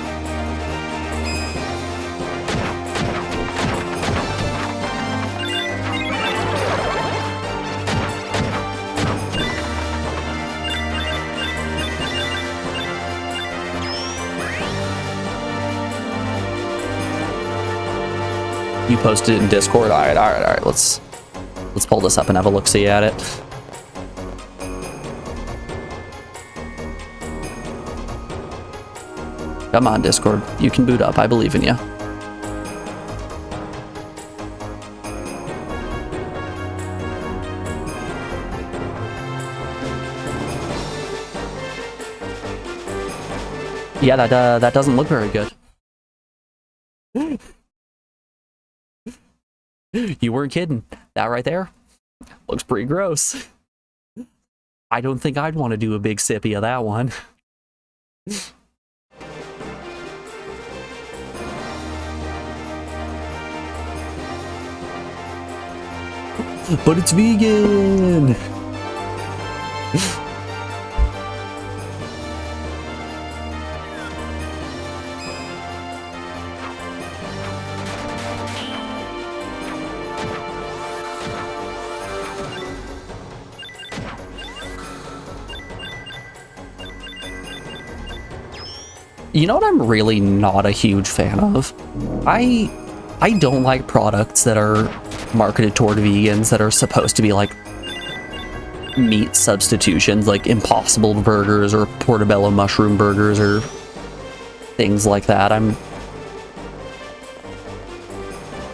You posted it in Discord? Alright. Let's pull this up and have a look-see at it. Come on, Discord. You can boot up. I believe in you. Yeah, that doesn't look very good. You weren't kidding. That right there looks pretty gross. I don't think I'd want to do a big sippy of that one. But it's vegan! You know what I'm really not a huge fan of? I don't like products that are marketed toward vegans that are supposed to be like meat substitutions, like Impossible burgers or portobello mushroom burgers or things like that.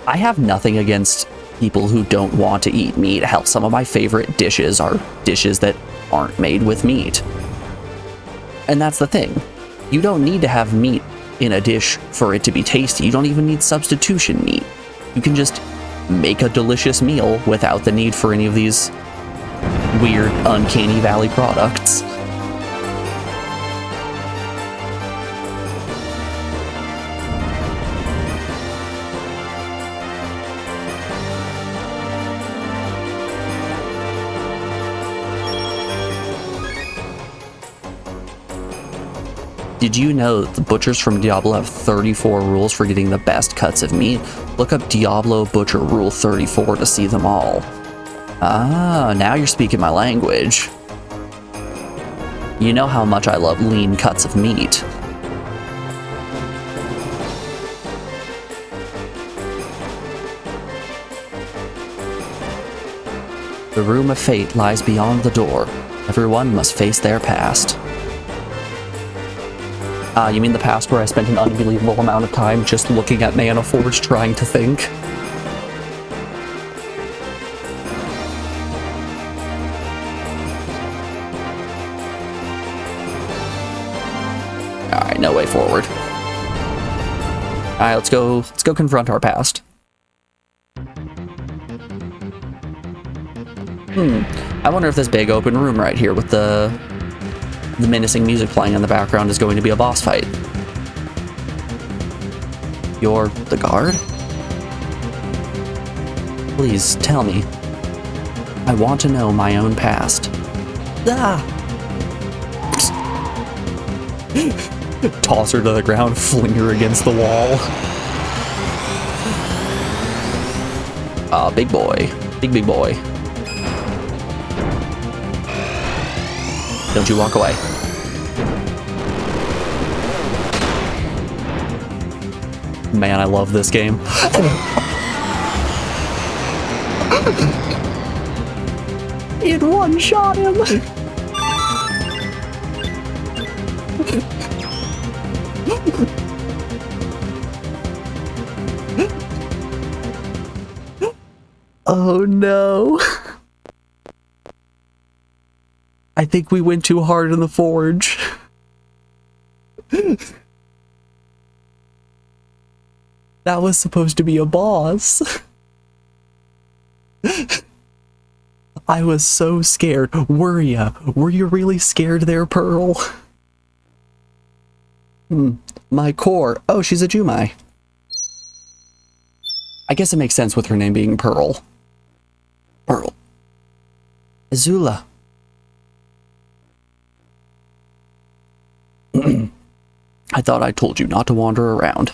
I have nothing against people who don't want to eat meat. Hell, some of my favorite dishes are dishes that aren't made with meat. And that's the thing. You don't need to have meat in a dish for it to be tasty. You don't even need substitution meat. You can just make a delicious meal without the need for any of these weird, uncanny valley products. Did you know that the butchers from Diablo have 34 rules for getting the best cuts of meat? Look up Diablo Butcher Rule 34 to see them all. Ah, now you're speaking my language. You know how much I love lean cuts of meat. The room of fate lies beyond the door. Everyone must face their past. You mean the past where I spent an unbelievable amount of time just looking at Mana Forge trying to think? Alright, no way forward. Alright, let's go confront our past. I wonder if this big open room right here with the menacing music playing in the background is going to be a boss fight. You're the guard? Please, tell me. I want to know my own past. Ah! Toss her to the ground, fling her against the wall. Big boy. Big boy. Don't you walk away. Man, I love this game. It one-shot him. Oh no. I think we went too hard in the forge. That was supposed to be a boss. I was so scared. Were ya? Were you really scared there, Pearl? My core. Oh, she's a Jumai. I guess it makes sense with her name being Pearl. Pearl. Azula. I thought I told you not to wander around.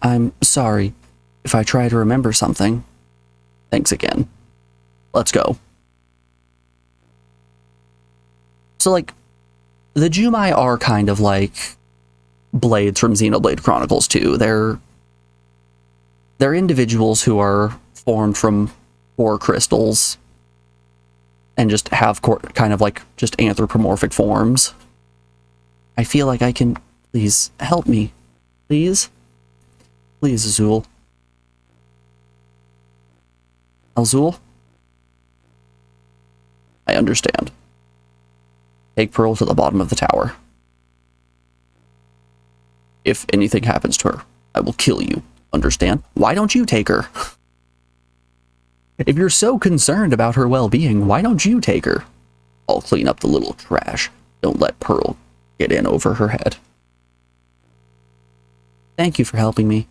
I'm sorry if I try to remember something. Thanks again. Let's go. So, like, the Jumai are kind of like Blades from Xenoblade Chronicles 2. They're individuals who are formed from 4 crystals and just have kind of like just anthropomorphic forms. I feel like I can... Please, help me. Please? Please, Azul. Azul? I understand. Take Pearl to the bottom of the tower. If anything happens to her, I will kill you. Understand? Why don't you take her? If you're so concerned about her well-being, why don't you take her? I'll clean up the little trash. Don't let Pearl get in over her head. Thank you for helping me.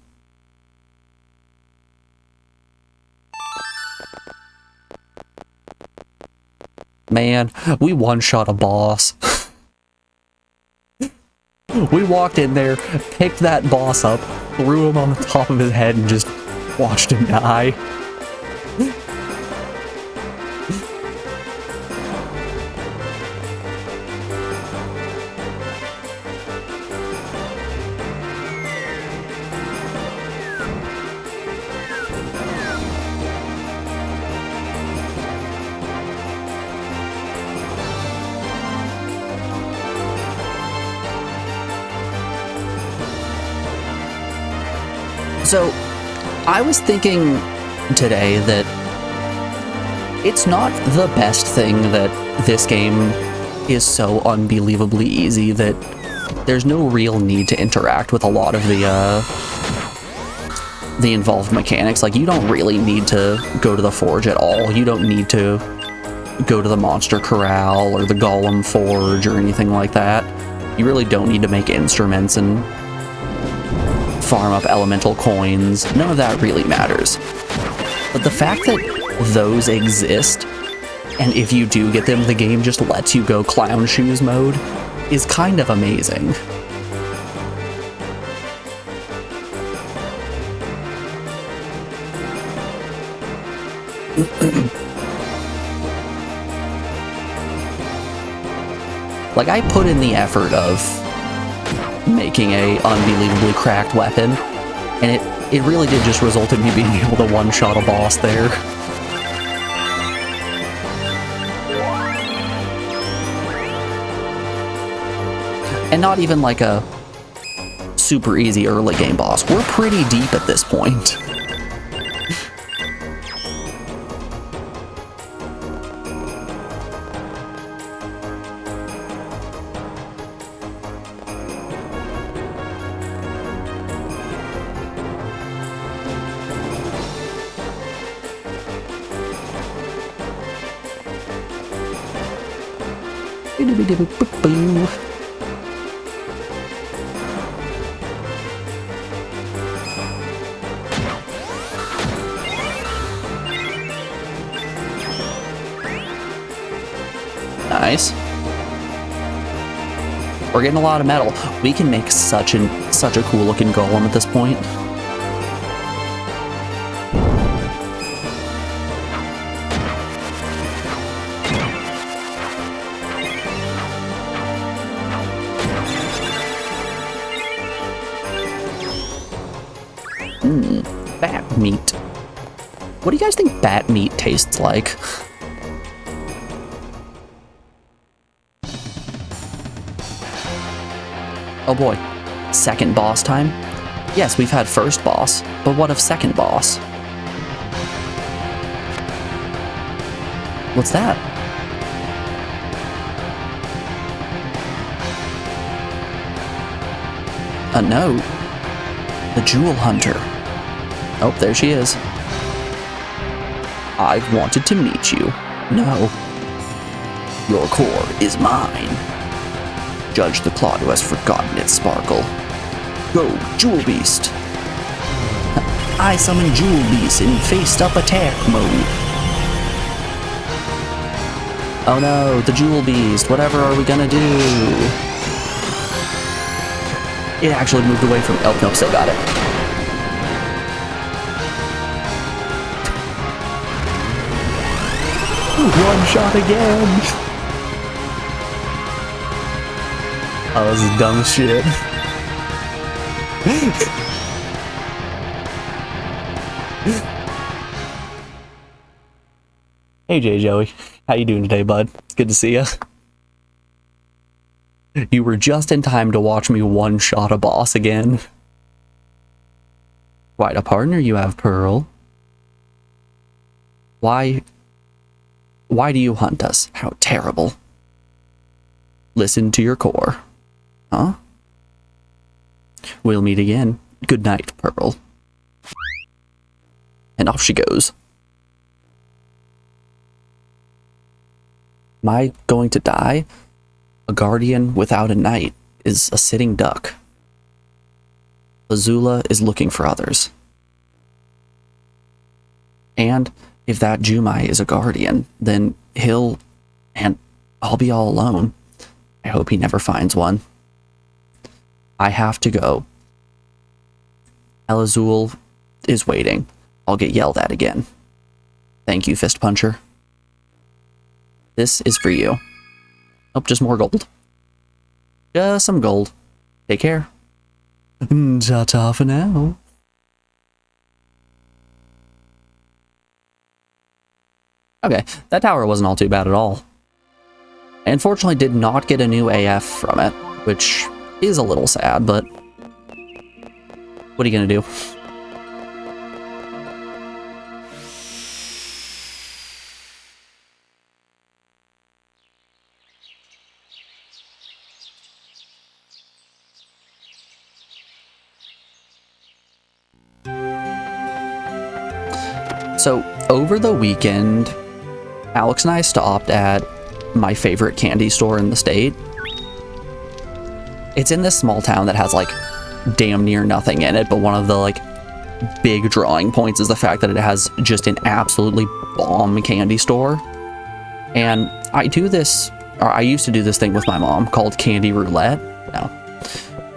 Man, we one-shot a boss. We walked in there, picked that boss up, threw him on the top of his head, and just watched him die. So, I was thinking today that it's not the best thing that this game is so unbelievably easy that there's no real need to interact with a lot of the involved mechanics. Like, you don't really need to go to the forge at all. You don't need to go to the monster corral or the golem forge or anything like that. You really don't need to make instruments and farm up elemental coins. None of that really matters. But the fact that those exist, and if you do get them, the game just lets you go clown shoes mode, is kind of amazing. Like, I put in the effort of making a unbelievably cracked weapon, and it really did just result in me being able to one-shot a boss there. And not even like a super easy early game boss. We're pretty deep at this point. Nice. We're getting a lot of metal. We can make such a cool looking golem at this point. Bat meat. What do you guys think bat meat tastes like? Oh boy. Second boss time? Yes, we've had first boss, but what of second boss? What's that? A note? The Jewel Hunter. Oh, there she is. I've wanted to meet you. No. Your core is mine. Judge the Claw who has forgotten its sparkle. Go, Jewel Beast! I summon Jewel Beast in faced-up attack mode. Oh no, the Jewel Beast. Whatever are we gonna do? It actually moved away from... Oh, nope, still got it. One shot again. Oh, this is dumb shit. Hey, Joey. How you doing today, bud? Good to see you. You were just in time to watch me one-shot a boss again. Quite a partner you have, Pearl. Why do you hunt us? How terrible. Listen to your core. Huh? We'll meet again. Good night, Pearl. And off she goes. Am I going to die? A guardian without a knight is a sitting duck. Azula is looking for others. And if that Jumai is a guardian, then he'll... and I'll be all alone. I hope he never finds one. I have to go. El Azul is waiting. I'll get yelled at again. Thank you, Fist Puncher. This is for you. Oh, just more gold. Just some gold. Take care. Ta-ta for now. Okay, that tower wasn't all too bad at all. I unfortunately did not get a new AF from it, which is a little sad, but what are you gonna do? So, over the weekend, Alex and I stopped at my favorite candy store in the state. It's in this small town that has, like, damn near nothing in it, but one of the, like, big drawing points is the fact that it has just an absolutely bomb candy store. And I used to do this thing with my mom called Candy Roulette,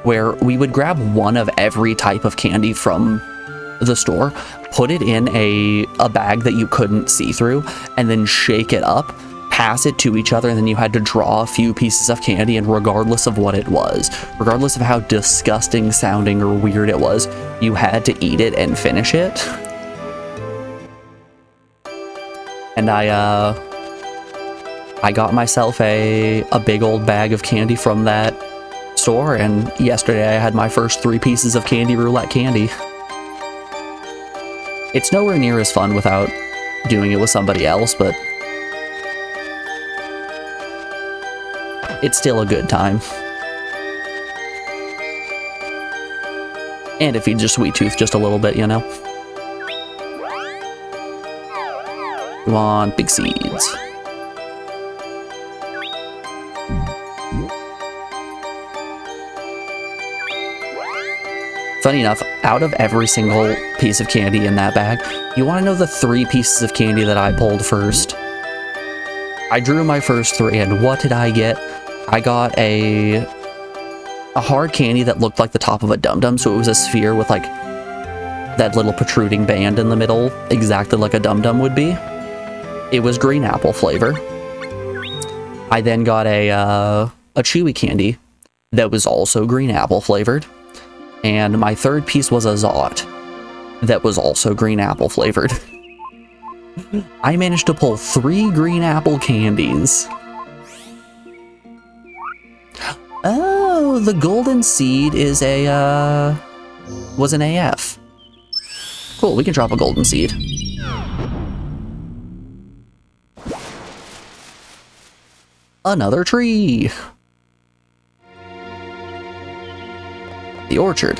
where we would grab one of every type of candy from the store, put it in a bag that you couldn't see through, and then shake it up, pass it to each other, and then you had to draw a few pieces of candy, and regardless of what it was, regardless of how disgusting sounding or weird it was, you had to eat it and finish it. And I got myself a big old bag of candy from that store, and yesterday I had my first 3 pieces of Candy Roulette candy. It's nowhere near as fun without doing it with somebody else, but it's still a good time. And it feeds your sweet tooth just a little bit, you know? Come on, big seeds. Funny enough, out of every single piece of candy in that bag, you want to know the 3 pieces of candy that I pulled first? I drew my first 3, and what did I get? I got a hard candy that looked like the top of a dum-dum, so it was a sphere with, like, that little protruding band in the middle, exactly like a dum-dum would be. It was green apple flavor. I then got a chewy candy that was also green apple flavored. And my third piece was a Zot that was also green apple flavored. I managed to pull 3 green apple candies. Oh, the golden seed is was an AF. Cool, we can drop a golden seed. Another tree. The orchard.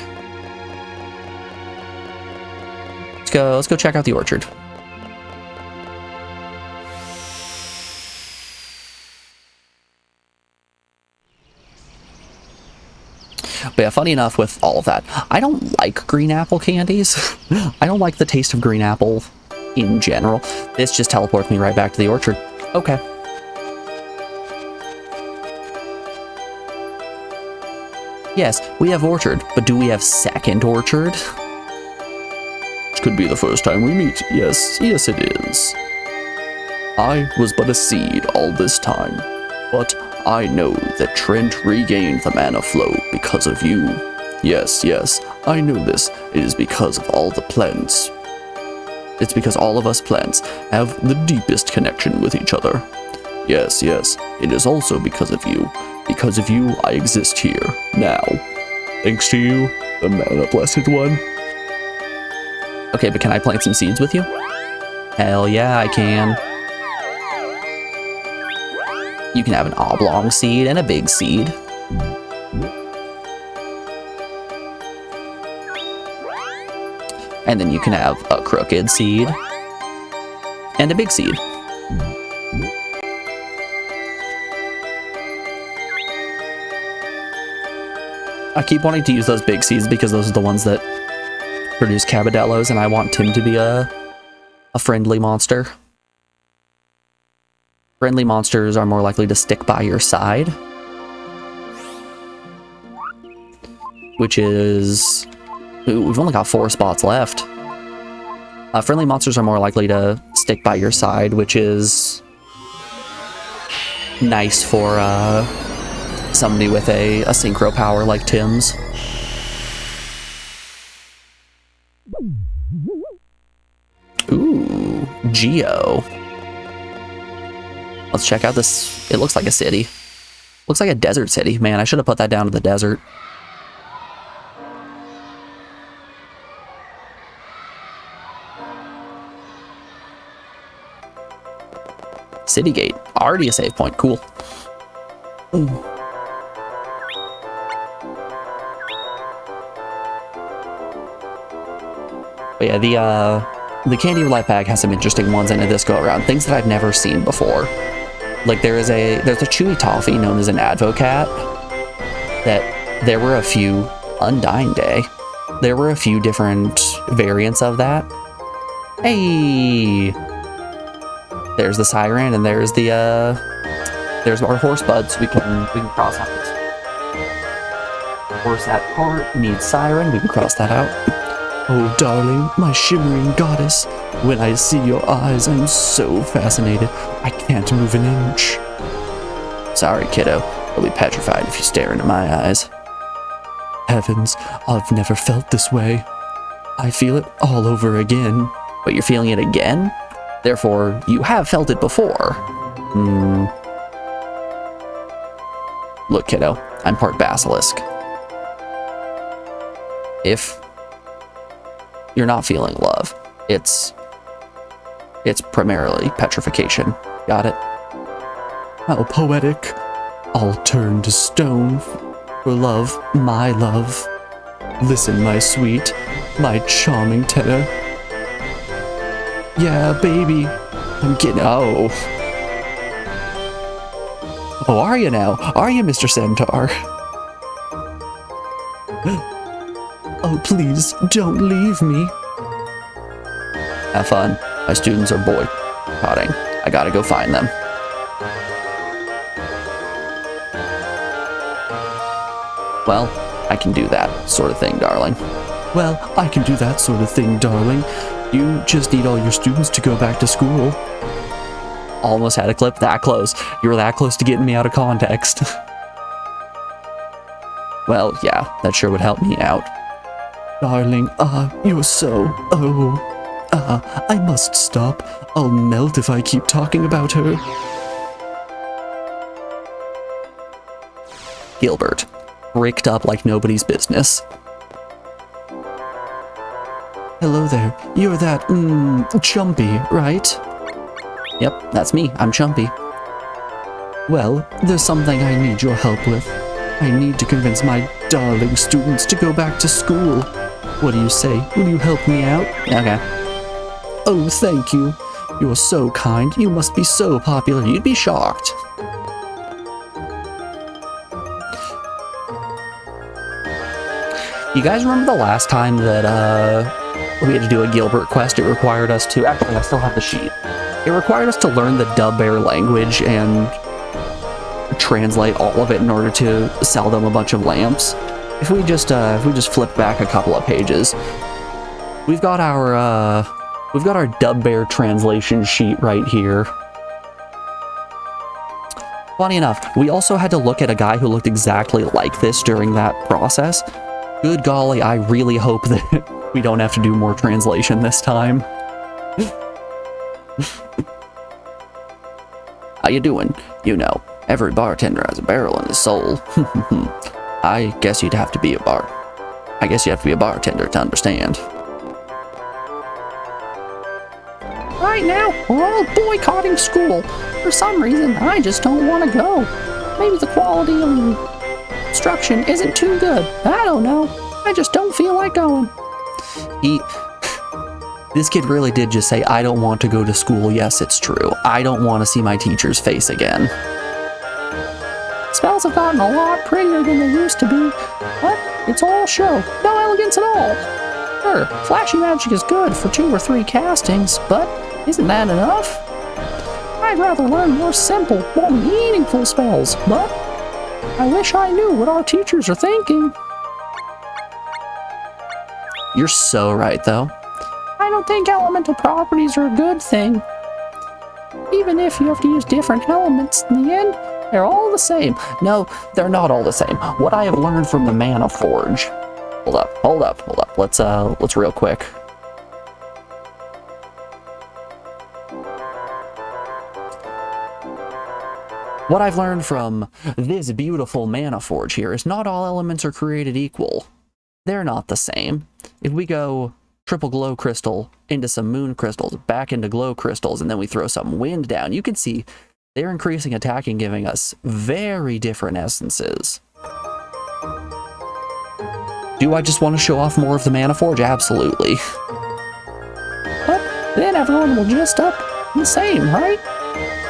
Let's go check out the orchard. But yeah, funny enough with all of that, I don't like green apple candies. I don't like the taste of green apple in general. This just teleports me right back to the orchard. Okay. Yes, we have orchard, but do we have second orchard? This could be the first time we meet. Yes, yes it is. I was but a seed all this time, but I know that Trent regained the mana flow because of you. Yes, yes, I know this. It is because of all the plants. It's because all of us plants have the deepest connection with each other. Yes, yes, it is also because of you. Because of you, I exist here, now. Thanks to you, the Mana Blessed One. Okay, but can I plant some seeds with you? Hell yeah, I can. You can have an oblong seed and a big seed. And then you can have a crooked seed and a big seed. I keep wanting to use those big seeds because those are the ones that produce cabadellos, and I want Tim to be a friendly monster. Friendly monsters are more likely to stick by your side, which is... Ooh, we've only got 4 spots left. Friendly monsters are more likely to stick by your side, which is nice for somebody with a synchro power like Tim's. Ooh, Geo. Let's check out this. It looks like a city. Looks like a desert city. Man, I should have put that down to the desert. City gate. Already a save point. Cool. Ooh. But yeah, the Candy Life Pack has some interesting ones in it this go around. Things that I've never seen before. Like there's a chewy toffee known as an Advocat. That there were a few Undying Day. There were a few different variants of that. Hey, there's the Siren, and there's there's our horse buds. We can cross out this. Horse at heart needs Siren. We can cross that out. Oh, darling, my shimmering goddess. When I see your eyes, I'm so fascinated. I can't move an inch. Sorry, kiddo. I'll be petrified if you stare into my eyes. Heavens, I've never felt this way. I feel it all over again. But you're feeling it again? Therefore, you have felt it before. Look, kiddo, I'm part basilisk. If you're not feeling love, it's primarily petrification. Got it? How poetic. I'll turn to stone for love, my love. Listen, my sweet, my charming tenor. Yeah, baby. I'm getting... Oh, are you now? Are you, Mr. Centaur? Oh, please, don't leave me. Have fun. My students are boycotting. I gotta go find them. Well, I can do that sort of thing, darling. Well, I can do that sort of thing, darling. You just need all your students to go back to school. Almost had a clip that close. You were that close to getting me out of context. Well, yeah, that sure would help me out. Darling, you're so... I must stop. I'll melt if I keep talking about her. Gilbert. Ricked up like nobody's business. Hello there. You're that, Chumpy, right? Yep, that's me. I'm Chumpy. Well, there's something I need your help with. I need to convince my darling students to go back to school. What do you say? Will you help me out? Okay. Oh, thank you. You're so kind. You must be so popular. You'd be shocked. You guys remember the last time that, we had to do a Gilbert quest? It required us to... Actually, I still have the sheet. It required us to learn the Dub Bear language and translate all of it in order to sell them a bunch of lamps. if we just flip back a couple of pages, we've got our Dub Bear translation sheet right here. Funny enough, we also had to look at a guy who looked exactly like this during that process. Good golly, I really hope that we don't have to do more translation this time. How you doing? You know, every bartender has a barrel in his soul. I guess you'd have to be a bartender to understand. Right now, we're all boycotting school. For some reason, I just don't want to go. Maybe the quality of instruction isn't too good. I don't know. I just don't feel like going. This kid really did just say, I don't want to go to school. Yes, it's true. I don't want to see my teacher's face again. Spells have gotten a lot prettier than they used to be, but it's all show. No elegance at all. Sure, flashy magic is good for 2 or 3 castings, but isn't that enough? I'd rather learn more simple, more meaningful spells, but I wish I knew what our teachers are thinking. You're so right, though. I don't think elemental properties are a good thing. Even if you have to use different elements, in the end, they're all the same. No, they're not all the same. What I have learned from the Mana Forge... Hold up. Let's real quick. What I've learned from this beautiful Mana Forge here is not all elements are created equal. They're not the same. If we go triple glow crystal into some moon crystals, back into glow crystals, and then we throw some wind down, you can see they're increasing attack and giving us very different essences. Do I just want to show off more of the Mana Forge? Absolutely. But then everyone will just up the same, right?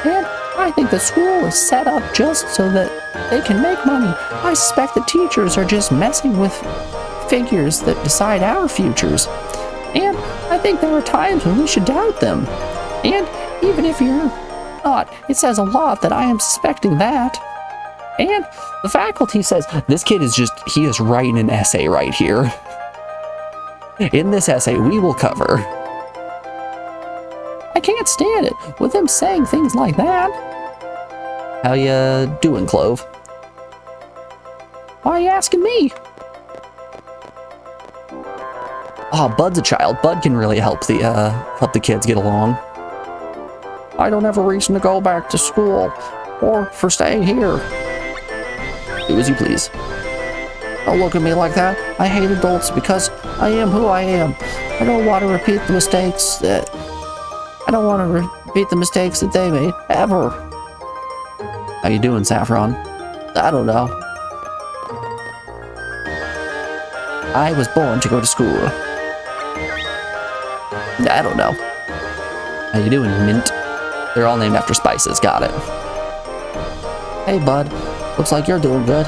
And I think the school is set up just so that they can make money. I suspect the teachers are just messing with figures that decide our futures. And I think there are times when we should doubt them. And even if you're not, it says a lot that I am suspecting that. And the faculty says, this kid he is writing an essay right here. In this essay, we will cover. I can't stand it with them saying things like that. How you doing, Clove? Why are you asking me? Oh, Bud's a child. Bud can really help the kids get along. I don't have a reason to go back to school, or for staying here. Do as you please. Don't look at me like that. I hate adults because I am who I am. I don't want to repeat the mistakes that they made, ever. How you doing, Saffron? I don't know. I was born to go to school. I don't know. How you doing, Mint? They're all named after spices, got it. Hey, bud. Looks like you're doing good.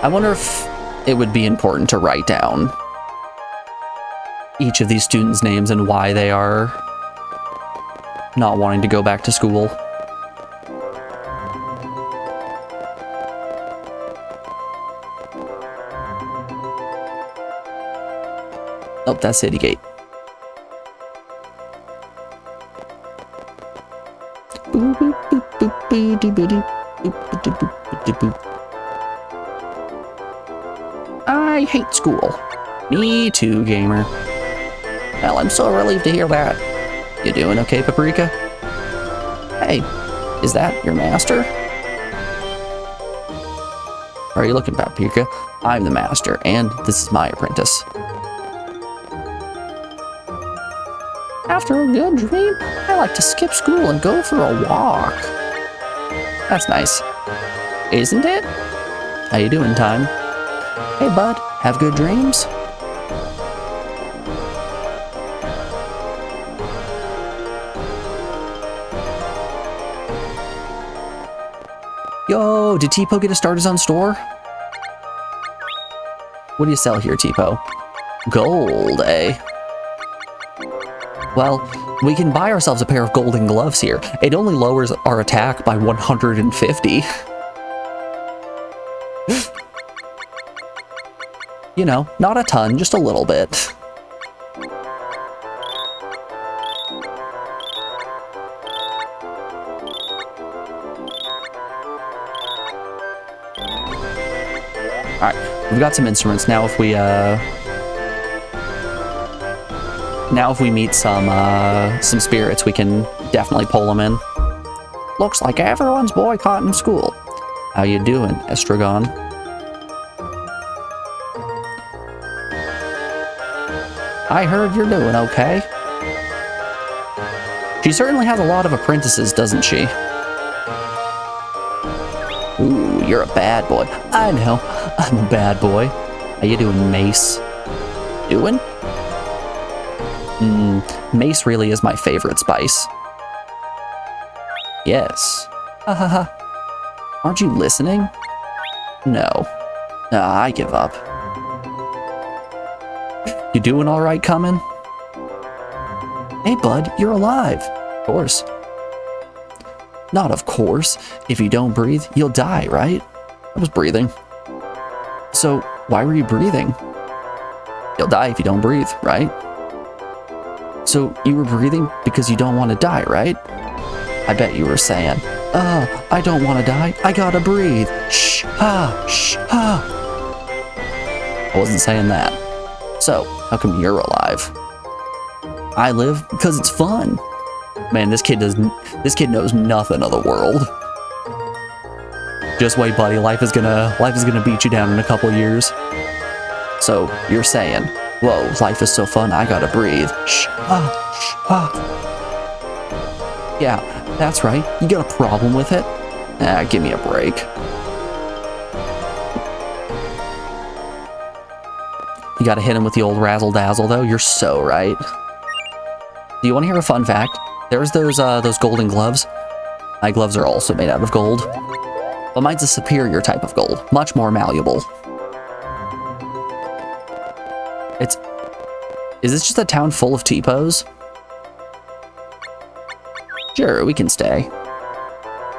I wonder if it would be important to write down each of these students' names and why they are not wanting to go back to school. Oh, that's City Gate. I hate school. Me too, gamer. Well, I'm so relieved to hear that. You doing okay, Paprika? Hey, is that your master? Where are you looking, Paprika? I'm the master, and this is my apprentice. After a good dream, I like to skip school and go for a walk. That's nice. Isn't it? How you doing, Time? Hey, bud. Have good dreams? Yo, did Tipo get to start his own store? What do you sell here, Tipo? Gold, eh? Well, we can buy ourselves a pair of golden gloves here. It only lowers our attack by 150. You know, not a ton, just a little bit. Alright, we've got some instruments. Now if we meet some spirits, we can definitely pull them in. Looks like everyone's boycotting school. How you doing, Estragon? I heard you're doing okay. She certainly has a lot of apprentices, doesn't she? Ooh, you're a bad boy. I know, I'm a bad boy. How you doing, Mace? Doing? Mace really is my favorite spice. Yes. Hahaha. Aren't you listening? No. I give up. You doing all right, coming? Hey, bud, you're alive. Of course. Not of course. If you don't breathe, you'll die, right? I was breathing. So, why were you breathing? You'll die if you don't breathe, right? So, you were breathing because you don't want to die, right? I bet you were saying, I don't want to die. I gotta breathe. Shh, ha. I wasn't saying that. So, how come you're alive? I live because it's fun. Man, this kid knows nothing of the world. Just wait, buddy. Life is gonna beat you down in a couple years. So, you're saying, whoa, life is so fun, I gotta breathe. Shh, ha. Yeah, that's right. You got a problem with it? Give me a break. You gotta hit him with the old razzle-dazzle, though. You're so right. Do you want to hear a fun fact? There's those golden gloves. My gloves are also made out of gold. But mine's a superior type of gold. Much more malleable. Is this just a town full of T-pos? Sure, we can stay.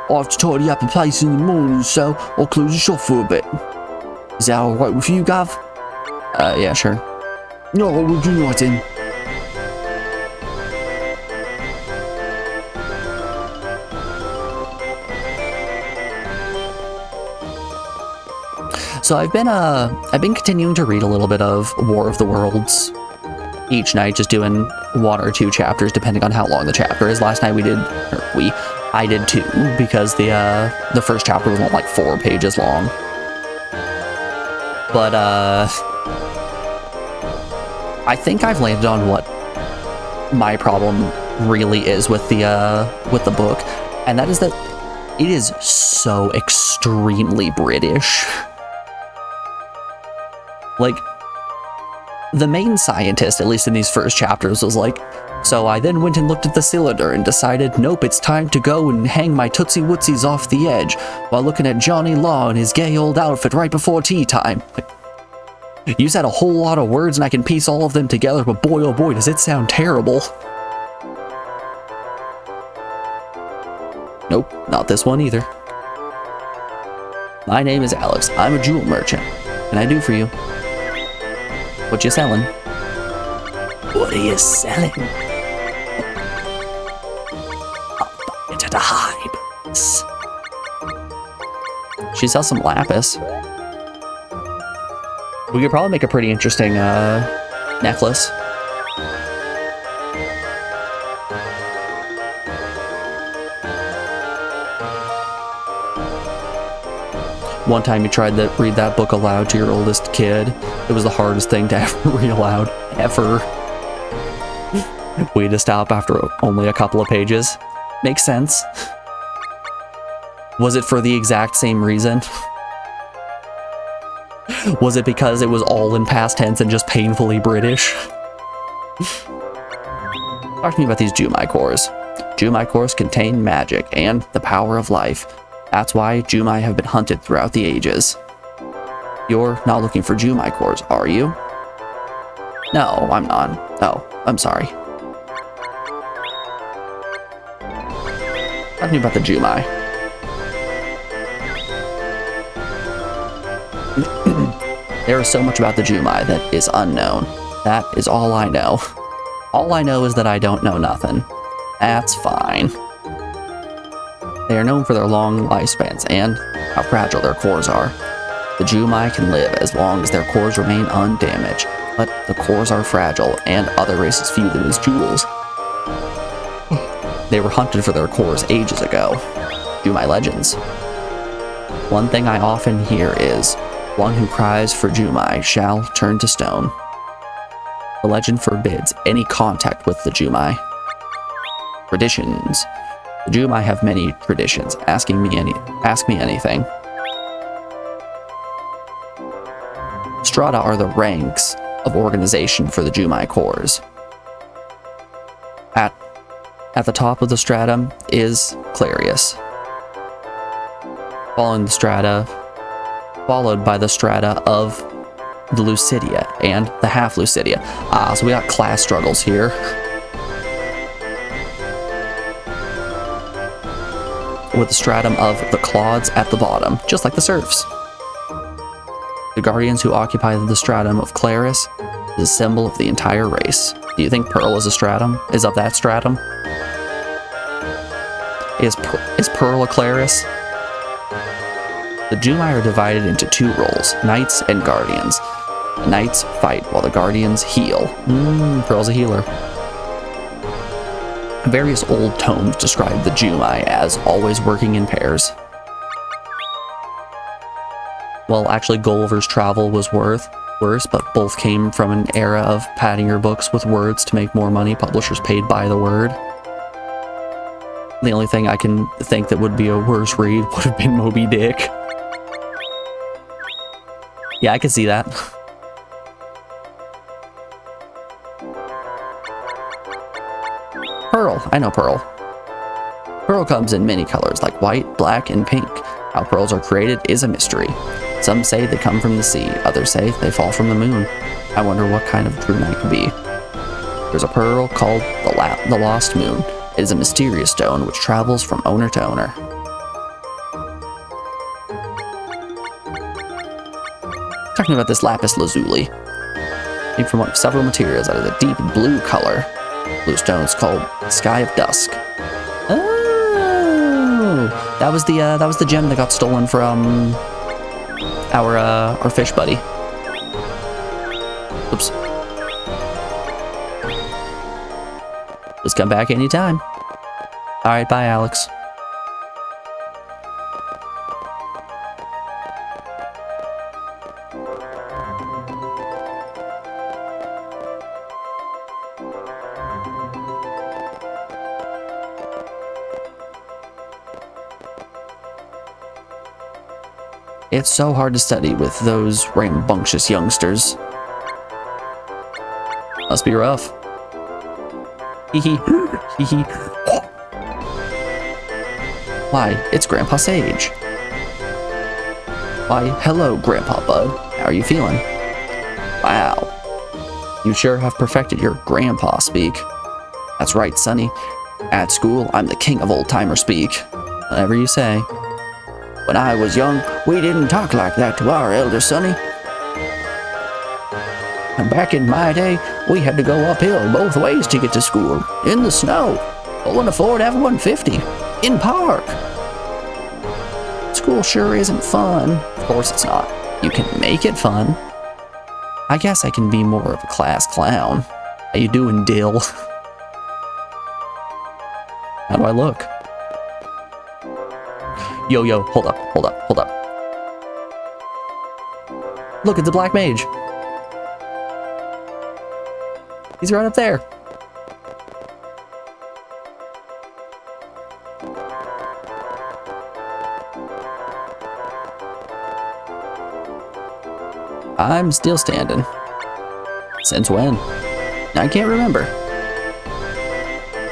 I'll have to tidy up the place in the morning, so I'll close the shop for a bit. Is that alright with you, Gav? Yeah, sure. No, we'll do nothing. So I've been continuing to read a little bit of War of the Worlds each night, just doing 1 or 2 chapters depending on how long the chapter is. Last night I did 2 because the first chapter was only like 4 pages long. But I think I've landed on what my problem really is with the book, and that is that it is so extremely British. Like, the main scientist, at least in these first chapters, was like, so I then went and looked at the cylinder and decided, nope, it's time to go and hang my Tootsie Wootsies off the edge, while looking at Johnny Law in his gay old outfit right before tea time. Like, you said a whole lot of words and I can piece all of them together, but boy oh boy does it sound terrible. Nope, not this one either. My name is Alex. I'm a jewel merchant. What can I do for you? What you selling? What are you selling? I'll buy it at a high price. She sells some lapis. We could probably make a pretty interesting necklace. One time you tried to read that book aloud to your oldest kid. It was the hardest thing to ever read aloud, ever. We had to stop after only a couple of pages. Makes sense. Was it for the exact same reason? Was it because it was all in past tense and just painfully British? Talk to me about these Jumai cores. Jumai cores contain magic and the power of life. That's why Jumai have been hunted throughout the ages. You're not looking for Jumai cores, are you? No, I'm not. Oh, I'm sorry. Talk to me about the Jumai. There is so much about the Jumai that is unknown. That is all I know. All I know is that I don't know nothing. That's fine. They are known for their long lifespans and how fragile their cores are. The Jumai can live as long as their cores remain undamaged, but the cores are fragile and other races view them as jewels. They were hunted for their cores ages ago. Jumai legends. One thing I often hear is, one who cries for Jumai shall turn to stone. The legend forbids any contact with the Jumai. Traditions. The Jumai have many traditions. Ask me anything. Strata are the ranks of organization for the Jumai cores. At the top of the stratum is Clarius. Following the strata, followed by the strata of the Lucidia and the half Lucidia. So we got class struggles here. With the stratum of the Clods at the bottom, just like the serfs. The guardians who occupy the stratum of Claris is a symbol of the entire race. Do you think Pearl is of that stratum? Is Pearl a Claris? The Jumai are divided into two roles, Knights and Guardians. The Knights fight while the Guardians heal. Pearl's a healer. Various old tomes describe the Jumai as always working in pairs. Well, actually, Gulliver's Travel was worse, but both came from an era of padding your books with words to make more money. Publishers paid by the word. The only thing I can think that would be a worse read would have been Moby Dick. Yeah, I can see that. Pearl. I know Pearl. Pearl comes in many colors like white, black, and pink. How pearls are created is a mystery. Some say they come from the sea, others say they fall from the moon. I wonder what kind of dream it could be. There's a pearl called the Lost Moon. It is a mysterious stone which travels from owner to owner. Talking about this lapis lazuli, made from several materials that are the deep blue color. Blue stone is called Sky of Dusk. Oh, that was the gem that got stolen from our fish buddy. Oops. Let's come back anytime. All right, bye, Alex. It's so hard to study with those rambunctious youngsters. Must be rough. Hee hee. Hee hee. Why, it's Grandpa Sage. Why, hello, Grandpa Bud. How are you feeling? Wow. You sure have perfected your grandpa speak. That's right, Sonny. At school, I'm the king of old-timer speak. Whatever you say. When I was young, we didn't talk like that to our elder Sonny. And back in my day, we had to go uphill both ways to get to school, in the snow, pulling a Ford F-150, in park. School sure isn't fun. Of course it's not. You can make it fun. I guess I can be more of a class clown. How you doing, Dill? How do I look? Yo, hold up. Look, it's a black mage. He's right up there. I'm still standing. Since when? I can't remember.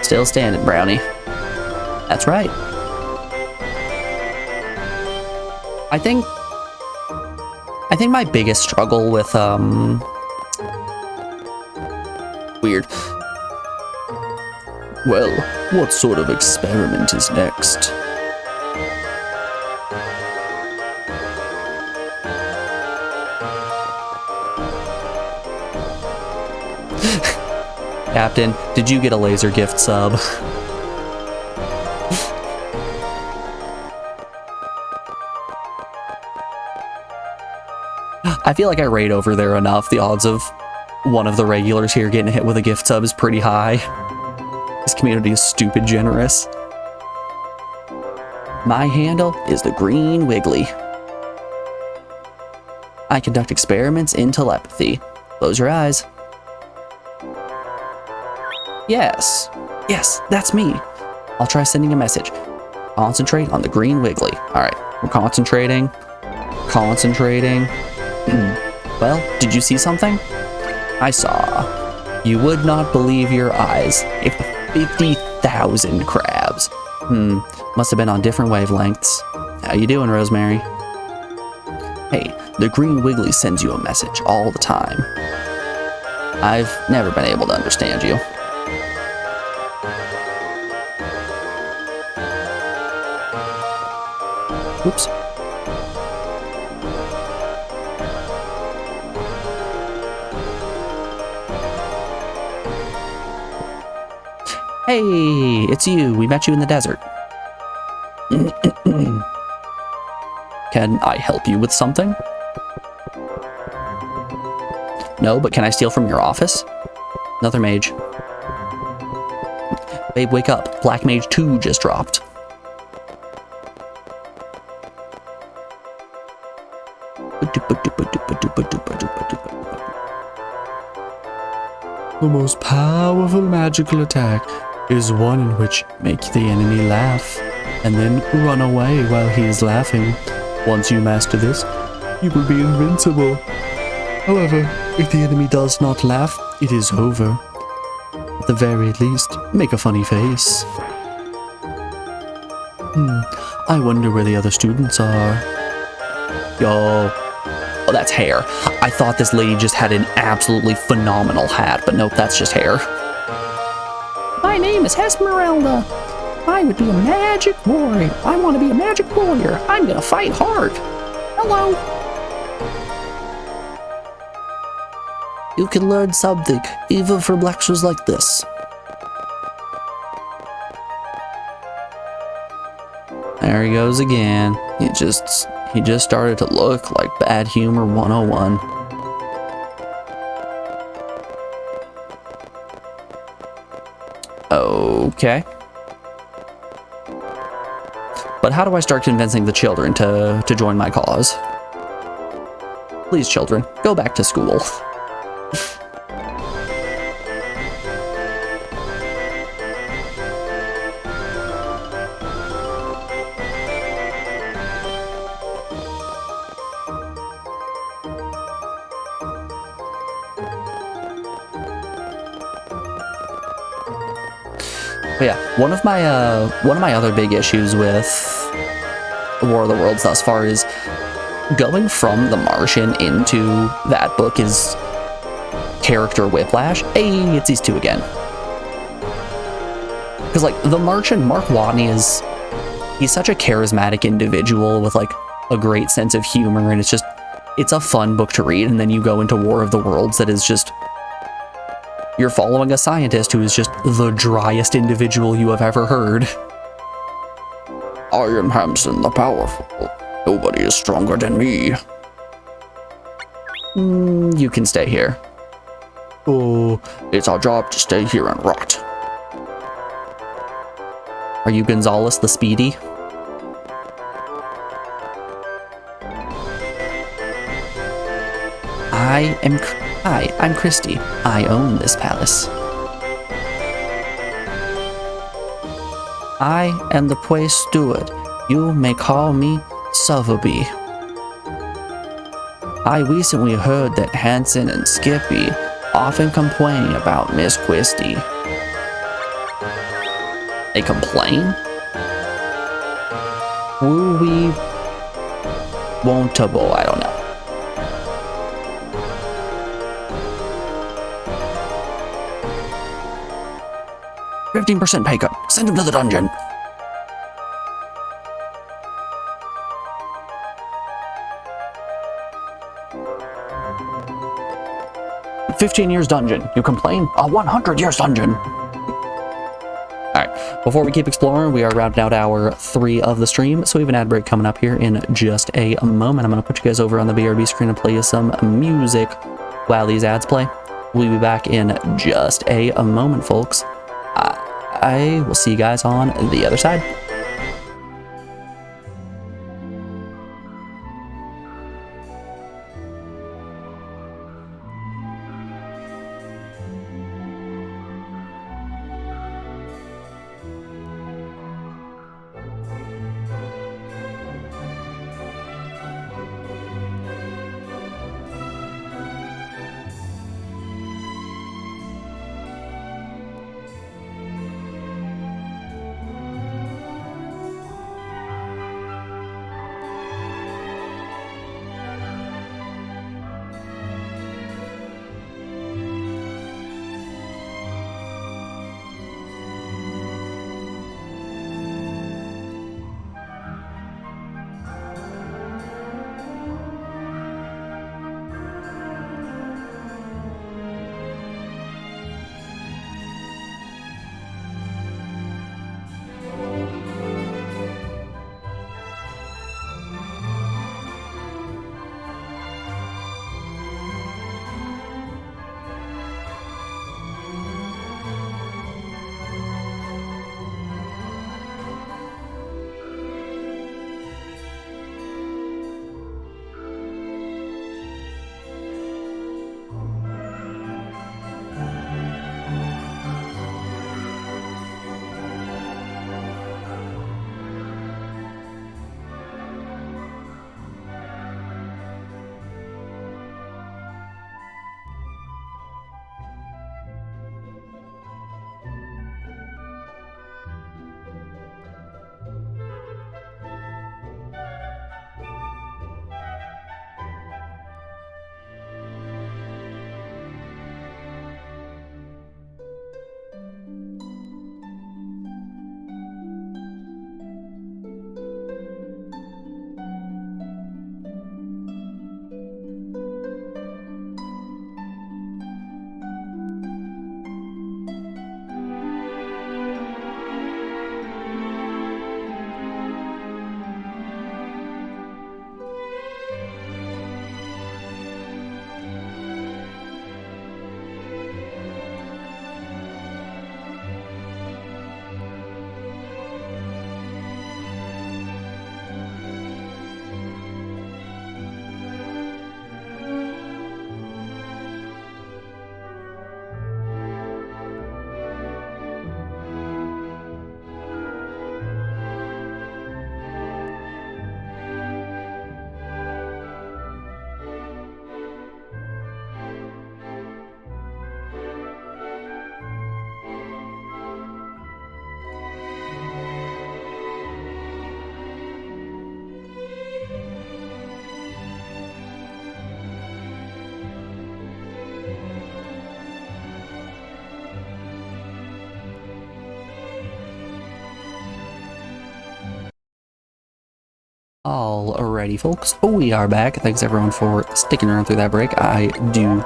Still standing, Brownie. That's right. I think my biggest struggle with, weird. Well, what sort of experiment is next? Captain, did you get a laser gift sub? I feel like I raid over there enough. The odds of one of the regulars here getting hit with a gift sub is pretty high. This community is stupid generous. My handle is the Green Wiggly. I conduct experiments in telepathy. Close your eyes. Yes. Yes, that's me. I'll try sending a message. Concentrate on the Green Wiggly. Alright, we're concentrating. Concentrating. Well, did you see something? I saw. You would not believe your eyes. If 50,000 crabs. Must have been on different wavelengths. How you doing, Rosemary? Hey, the Green Wiggly sends you a message all the time. I've never been able to understand you. Oops. Hey, it's you. We met you in the desert. Can I help you with something? No, but can I steal from your office? Another mage. Babe, wake up. Black Mage 2 just dropped. The most powerful magical attack is one in which make the enemy laugh and then run away while he is laughing. Once you master this, you will be invincible. However, if the enemy does not laugh, it is over. At the very least, make a funny face. I wonder where the other students are. Yo. Oh, that's hair. I thought this lady just had an absolutely phenomenal hat, but nope, that's just hair. My name is Esmeralda. I would be a magic warrior. I want to be a magic warrior. I'm gonna fight hard. Hello. You can learn something, even from lectures like this. There he goes again. He just started to look like Bad Humor 101. Okay. But how do I start convincing the children to join my cause? Please, children, go back to school. But yeah, one of my other big issues with War of the Worlds thus far is going from The Martian into that book is character whiplash. Hey, it's these two again. Because like The Martian, Mark Watney he's such a charismatic individual with like a great sense of humor, and it's a fun book to read. And then you go into War of the Worlds that is just, you're following a scientist who is just the driest individual you have ever heard. I am Hamson the Powerful. Nobody is stronger than me. You can stay here. Oh, it's our job to stay here and rot. Are you Gonzalez the Speedy? Hi, I'm Christy. I own this palace. I am the place steward. You may call me Sotheby. I recently heard that Hanson and Skippy often complain about Miss Christie. They complain? Woo-wee won't-able, I don't know. $15% pay cut. Send him to the dungeon. 15 years dungeon. You complain? A 100 years dungeon. Alright, before we keep exploring, we are rounding out hour 3 of the stream, so we have an ad break coming up here in just a moment. I'm going to put you guys over on the BRB screen and play you some music while these ads play. We'll be back in just a moment, folks. I will see you guys on the other side. Alrighty, folks, we are back. Thanks everyone for sticking around through that break. I do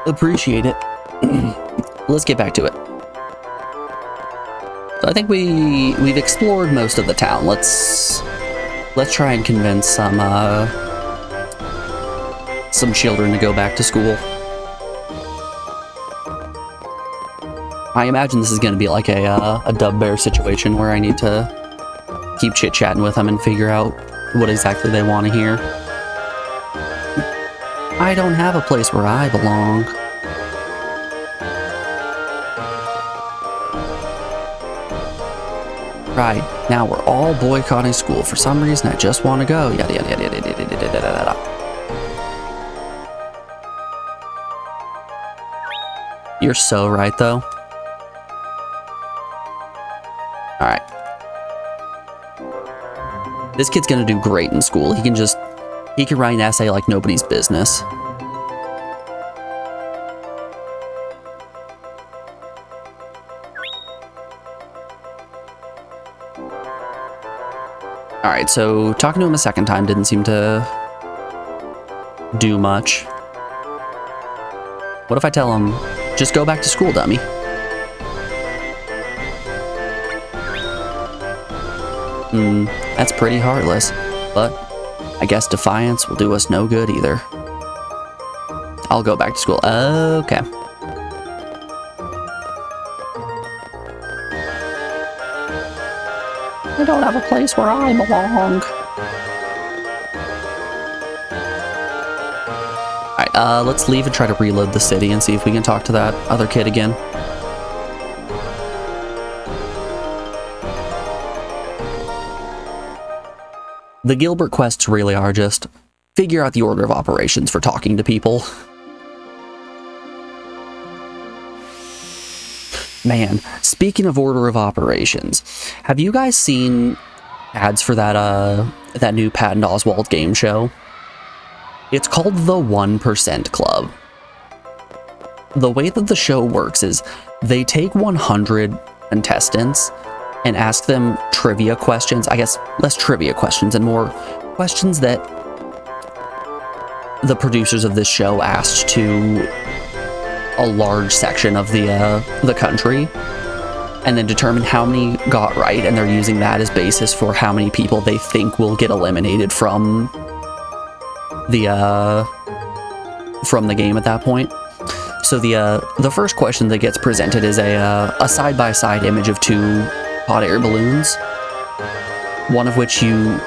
appreciate it. Let's get back to it. So I think we've explored most of the town. Let's try and convince some children to go back to school. I imagine this is going to be like a Dub Bear situation where I need to keep chit-chatting with them and figure out what exactly they want to hear. I don't have a place where I belong. Right, now we're all boycotting school. For some reason, I just want to go. Yada yada yada yada yada yada yada yada. You're so right, though. Alright. This kid's gonna do great in school. He can write an essay like nobody's business. Alright, so talking to him a second time didn't seem to do much. What if I tell him, just go back to school, dummy? That's pretty heartless, but I guess defiance will do us no good either. I'll go back to school. Okay. I don't have a place where I belong. Alright, let's leave and try to reload the city and see if we can talk to that other kid again. The Gilbert quests really are just figure out the order of operations for talking to people. Man, speaking of order of operations, have you guys seen ads for that new Patton Oswalt game show? It's called the 1% Club. The way that the show works is they take 100 contestants and ask them trivia questions. I guess less trivia questions and more questions that the producers of this show asked to a large section of the country, and then determine how many got right, and they're using that as basis for how many people they think will get eliminated from the game at that point. So the first question that gets presented is a side-by-side image of two hot air balloons, one of which you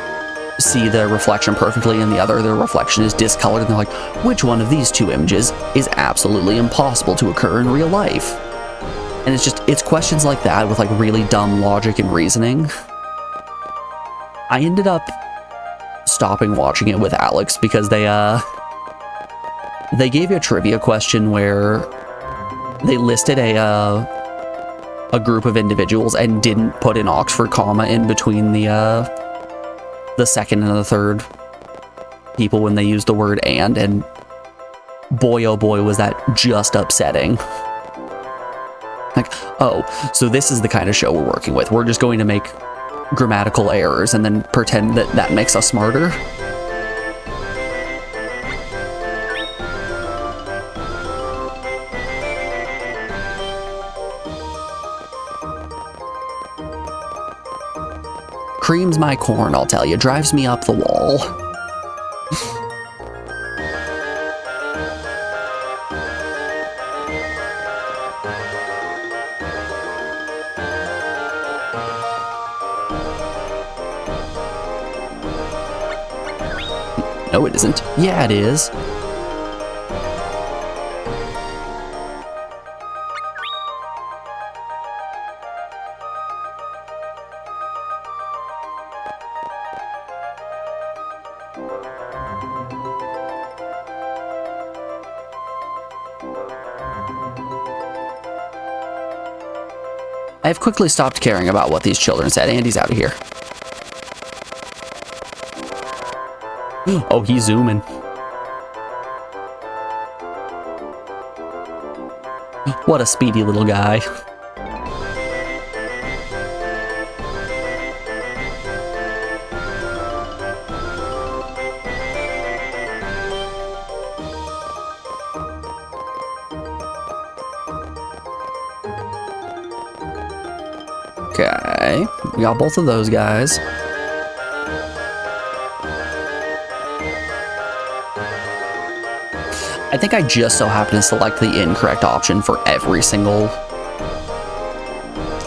see the reflection perfectly and the reflection is discolored, and they're like, which one of these two images is absolutely impossible to occur in real life? And it's questions like that with like really dumb logic and reasoning. I ended up stopping watching it with Alex because they gave you a trivia question where they listed a group of individuals and didn't put an Oxford comma in between the second and the third people when they used the word and boy oh boy was that just upsetting. Like, oh, so this is the kind of show we're working with. We're just going to make grammatical errors and then pretend that that makes us smarter. Creams my corn, I'll tell you. Drives me up the wall. No, it isn't. Yeah, it is. I have quickly stopped caring about what these children said. Andy's out of here. Oh, he's zooming. What a speedy little guy. Okay, we got both of those guys. I think I just so happen to select the incorrect option for every single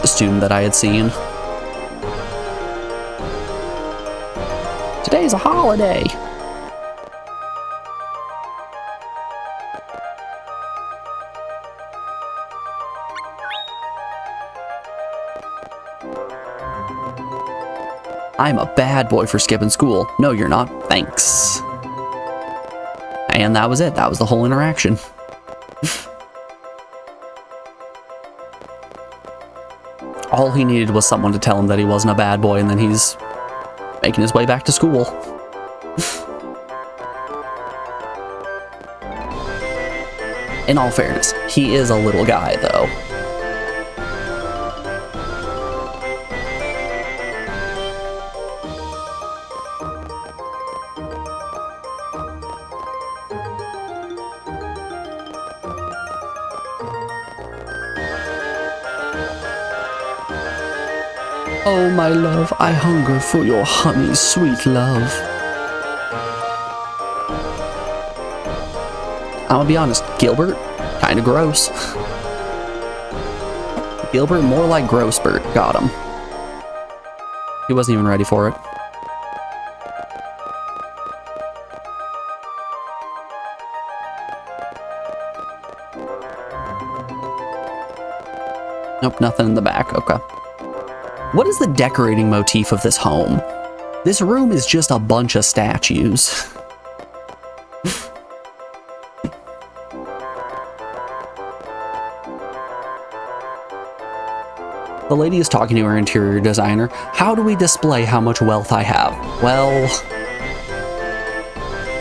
student that I had seen. Today's a holiday. I'm a bad boy for skipping school. No, you're not. Thanks. And that was it. That was the whole interaction. All he needed was someone to tell him that he wasn't a bad boy, and then he's making his way back to school. In all fairness, he is a little guy, though. Oh, my love, I hunger for your honey, sweet love. I'm gonna be honest, Gilbert, kinda gross. Gilbert, more like Grossbert. Got him. He wasn't even ready for it. Nope, nothing in the back. Okay. What is the decorating motif of this home? This room is just a bunch of statues. The lady is talking to her interior designer. How do we display how much wealth I have? Well,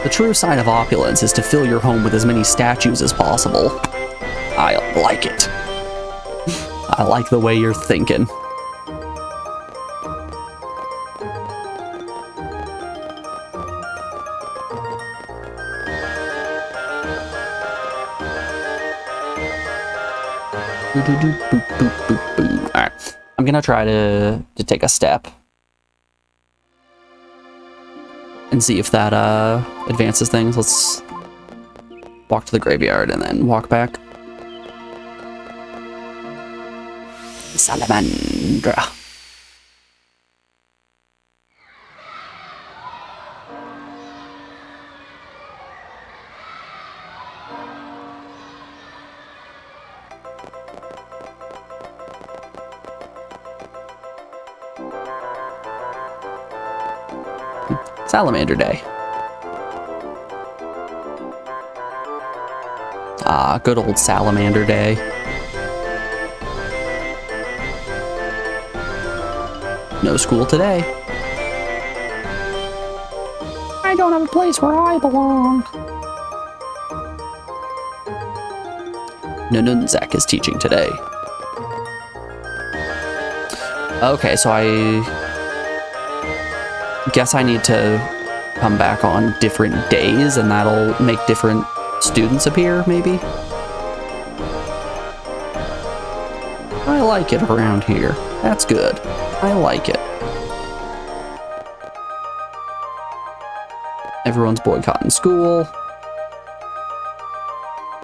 the true sign of opulence is to fill your home with as many statues as possible. I like it. I like the way you're thinking. Alright, I'm gonna try to take a step and see if that advances things. Let's walk to the graveyard and then walk back. Salamandra. Salamander Day. Ah, good old Salamander Day. No school today. I don't have a place where I belong. No, Nunzak is teaching today. Okay, so I guess I need to come back on different days and that'll make different students appear, maybe? I like it around here. That's good. I like it. Everyone's boycotting school.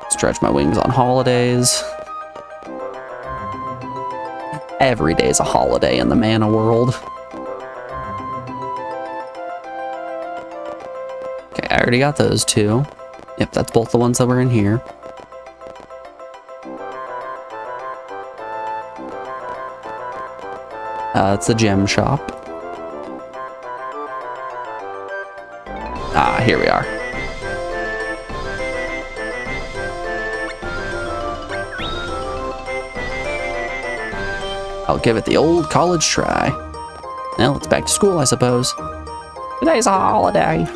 Stretch my wings on holidays. Every day's a holiday in the mana world. Okay, I already got those two. Yep, that's both the ones that were in here. It's the gem shop. Ah, here we are. I'll give it the old college try. Well, it's back to school, I suppose. Today's a holiday.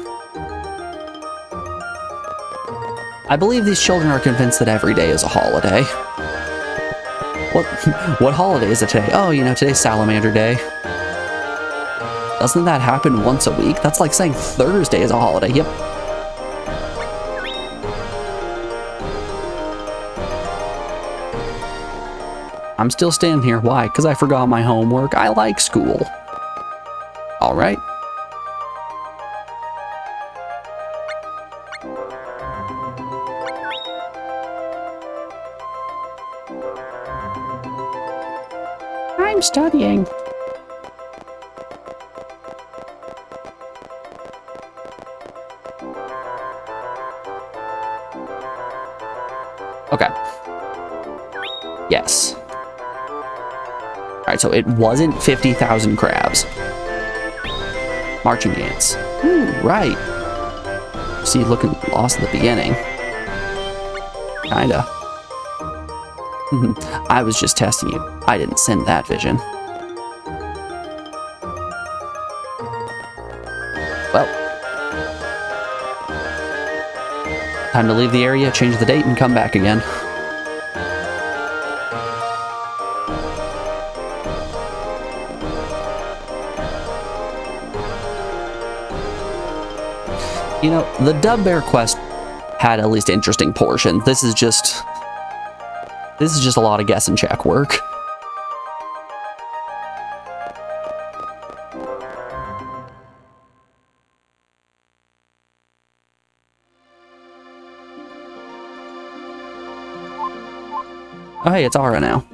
I believe these children are convinced that every day is a holiday. What holiday is it today? Oh, you know, today's Salamander Day. Doesn't that happen once a week? That's like saying Thursday is a holiday. Yep. I'm still standing here. Why? Because I forgot my homework. I like school. All right. I'm studying. Okay. Yes. Alright, so it wasn't 50,000 crabs. Marching ants. Ooh, right. See, looking lost at the beginning. Kinda. I was just testing you. I didn't send that vision. Well. Time to leave the area, change the date, and come back again. You know, the Dub Bear quest had at least interesting portions. This is just a lot of guess and check work. Oh, hey, it's Aura now.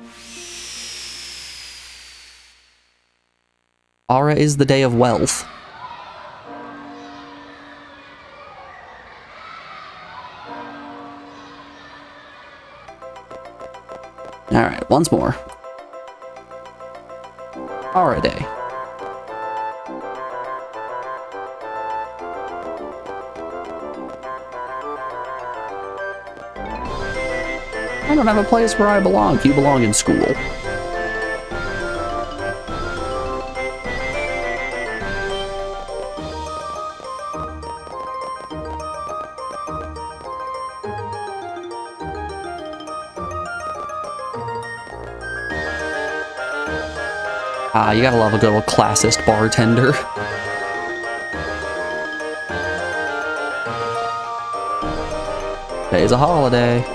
Aura is the day of wealth. Alright, once more. Aura Day. I don't have a place where I belong. You belong in school. Ah, you gotta love a good old classist bartender. Today's a holiday.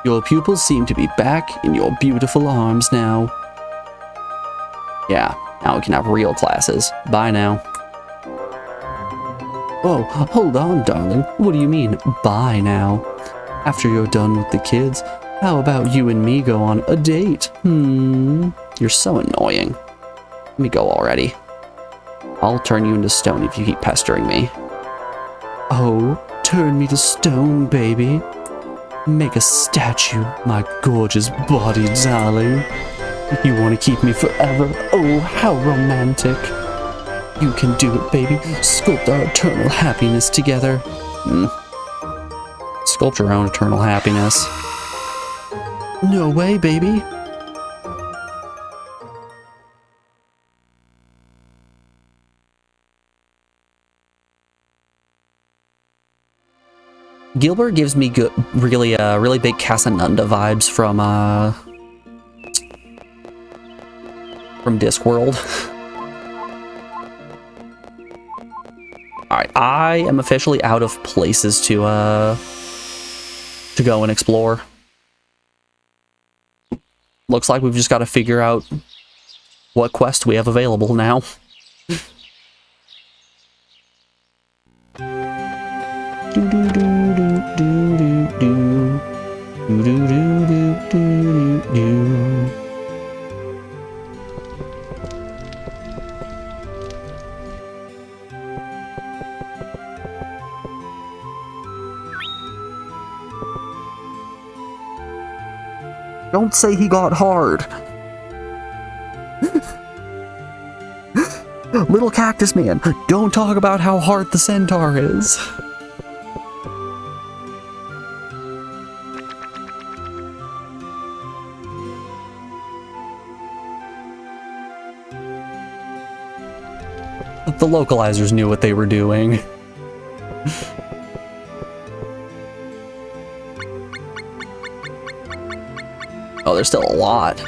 Your pupils seem to be back in your beautiful arms now. Yeah, now we can have real classes. Bye now. Oh, hold on, darling. What do you mean, bye now? After you're done with the kids, how about you and me go on a date? You're so annoying. Let me go already. I'll turn you into stone if you keep pestering me. Oh, turn me to stone, baby. Make a statue, my gorgeous body, darling. You want to keep me forever? Oh, how romantic. You can do it, baby. Sculpt our eternal happiness together. Sculpt your own eternal happiness. No way, baby. Gilbert gives me really big Casanunda vibes from Discworld. Alright, I am officially out of places to go and explore. Looks like we've just got to figure out what quest we have available now. Don't say he got hard. Little cactus man, don't talk about how hard the centaur is. The localizers knew what they were doing. Oh, there's still a lot.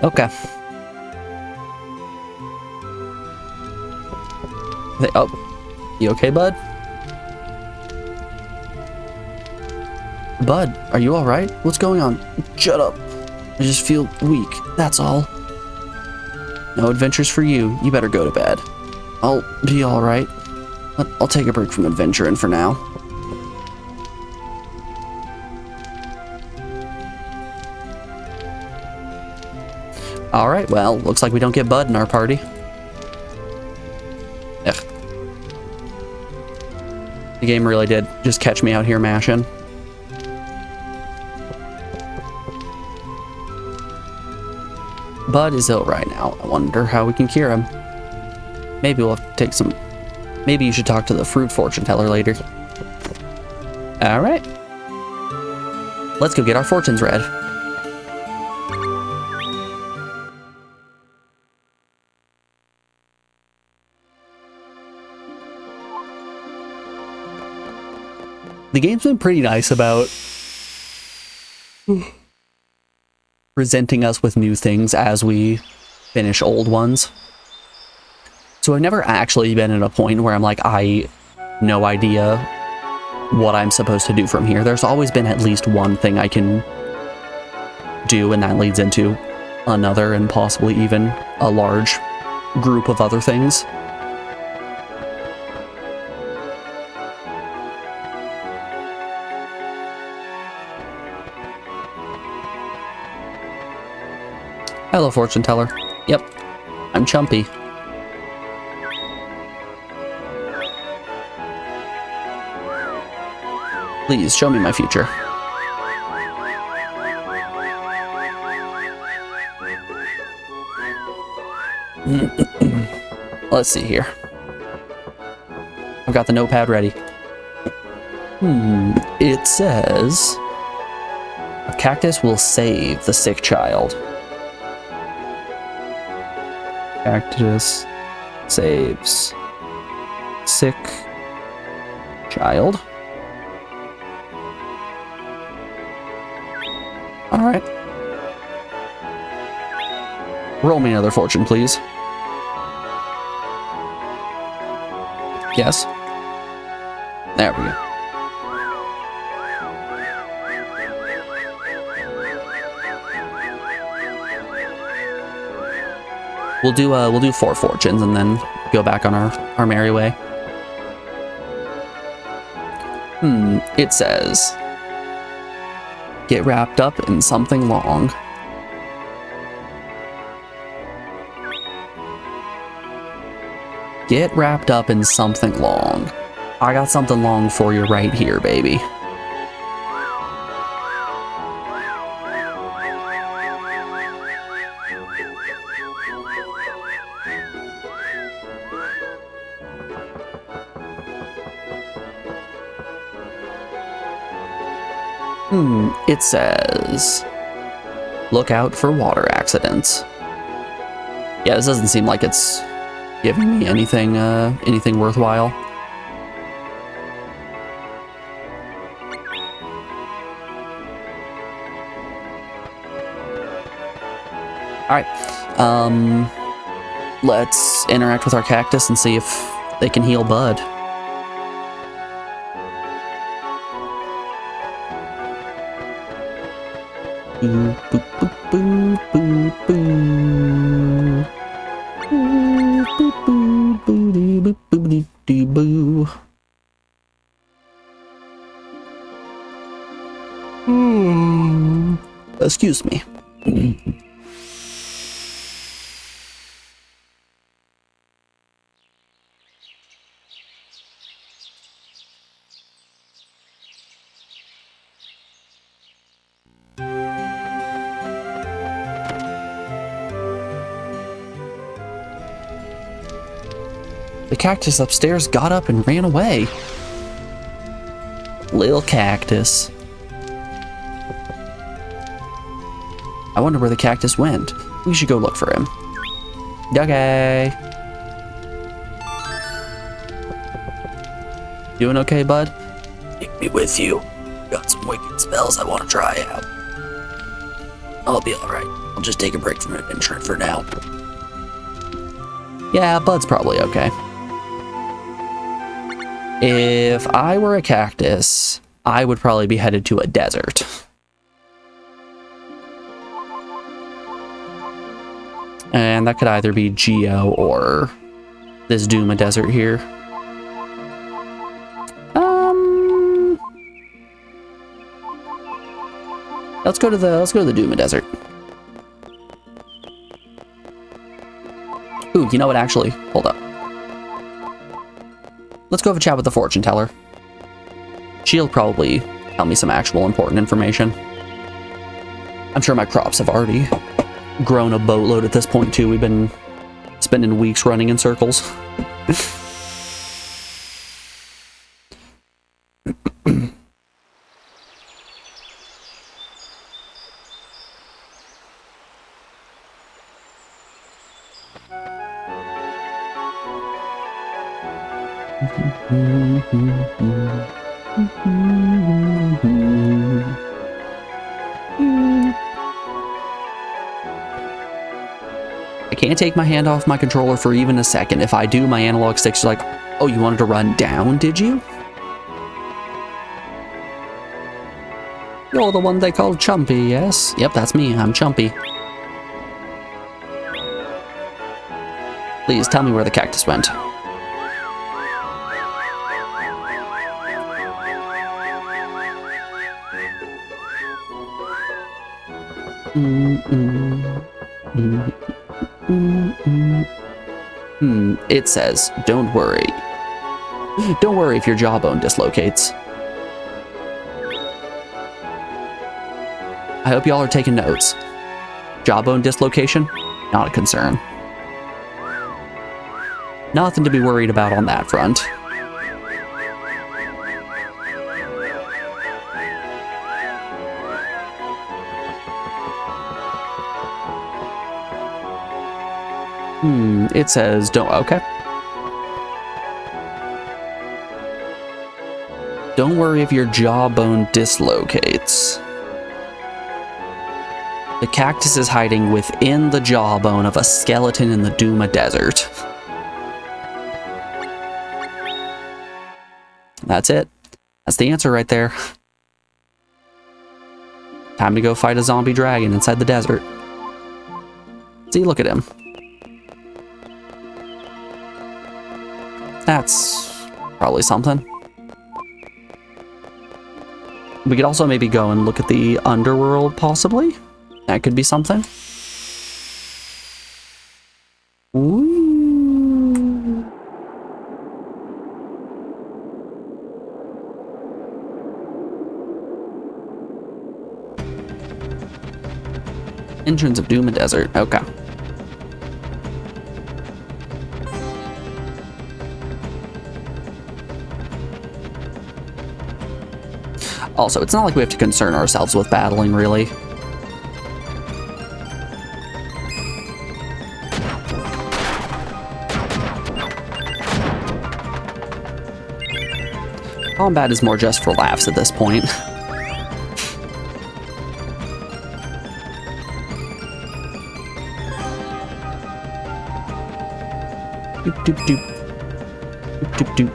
Okay. Oh, you okay, bud? Bud, are you alright? What's going on? Shut up. I just feel weak, that's all. No adventures for you. You better go to bed. I'll be alright. But I'll take a break from adventuring for now. Alright, well, looks like we don't get Bud in our party. Ugh. The game really did just catch me out here mashing. Bud is ill right now. I wonder how we can cure him. Maybe we'll have to take some... Maybe you should talk to the fruit fortune teller later. Alright. Let's go get our fortunes read. The game's been pretty nice about presenting us with new things as we finish old ones. So I've never actually been at a point where I'm like, I no idea what I'm supposed to do from here. There's always been at least one thing I can do, and that leads into another and possibly even a large group of other things. Hello, fortune teller. Yep, I'm Chumpy. Please show me my future. Let's see here. I've got the notepad ready. It says a cactus will save the sick child. Cactus saves sick child. All right. Roll me another fortune, please. Yes. There we go. We'll do 4 fortunes and then go back on our merry way. It says, get wrapped up in something long. Get wrapped up in something long. I got something long for you right here, baby. It says, look out for water accidents. Yeah, this doesn't seem like it's giving me anything worthwhile. Alright, let's interact with our cactus and see if they can heal Bud. Boo, boo, boo, boo, boo, boo. Boo, boo, boo, boo, dee, boo, boo, dee, dee, boo. Excuse me. The cactus upstairs got up and ran away. Lil cactus. I wonder where the cactus went. We should go look for him. Okay. Doing okay, bud? Take me with you. Got some wicked spells I want to try out. I'll be alright. I'll just take a break from adventuring for now. Yeah, Bud's probably okay. If I were a cactus, I would probably be headed to a desert. And that could either be Geo or this Duma desert here. Let's go to the Duma desert. Ooh, you know what, actually, hold up. Let's go have a chat with the fortune teller. She'll probably tell me some actual important information. I'm sure my crops have already grown a boatload at this point too. We've been spending weeks running in circles. I can't take my hand off my controller for even a second. If I do, my analog sticks are like, oh, you wanted to run down, did you? You're the one they call Chumpy, yes? Yep, that's me. I'm Chumpy. Please tell me where the cactus went. It says, don't worry. Don't worry if your jawbone dislocates. I hope y'all are taking notes. Jawbone dislocation? Not a concern. Nothing to be worried about on that front. It says, okay. Don't worry if your jawbone dislocates. The cactus is hiding within the jawbone of a skeleton in the Duma Desert. That's it. That's the answer right there. Time to go fight a zombie dragon inside the desert. See, look at him. That's probably something. We could also maybe go and look at the underworld, possibly. That could be something. Ooh. Entrance of Duma Desert. Okay. Also, it's not like we have to concern ourselves with battling, really. Combat is more just for laughs at this point. Doop doop doop. Doop doop doop.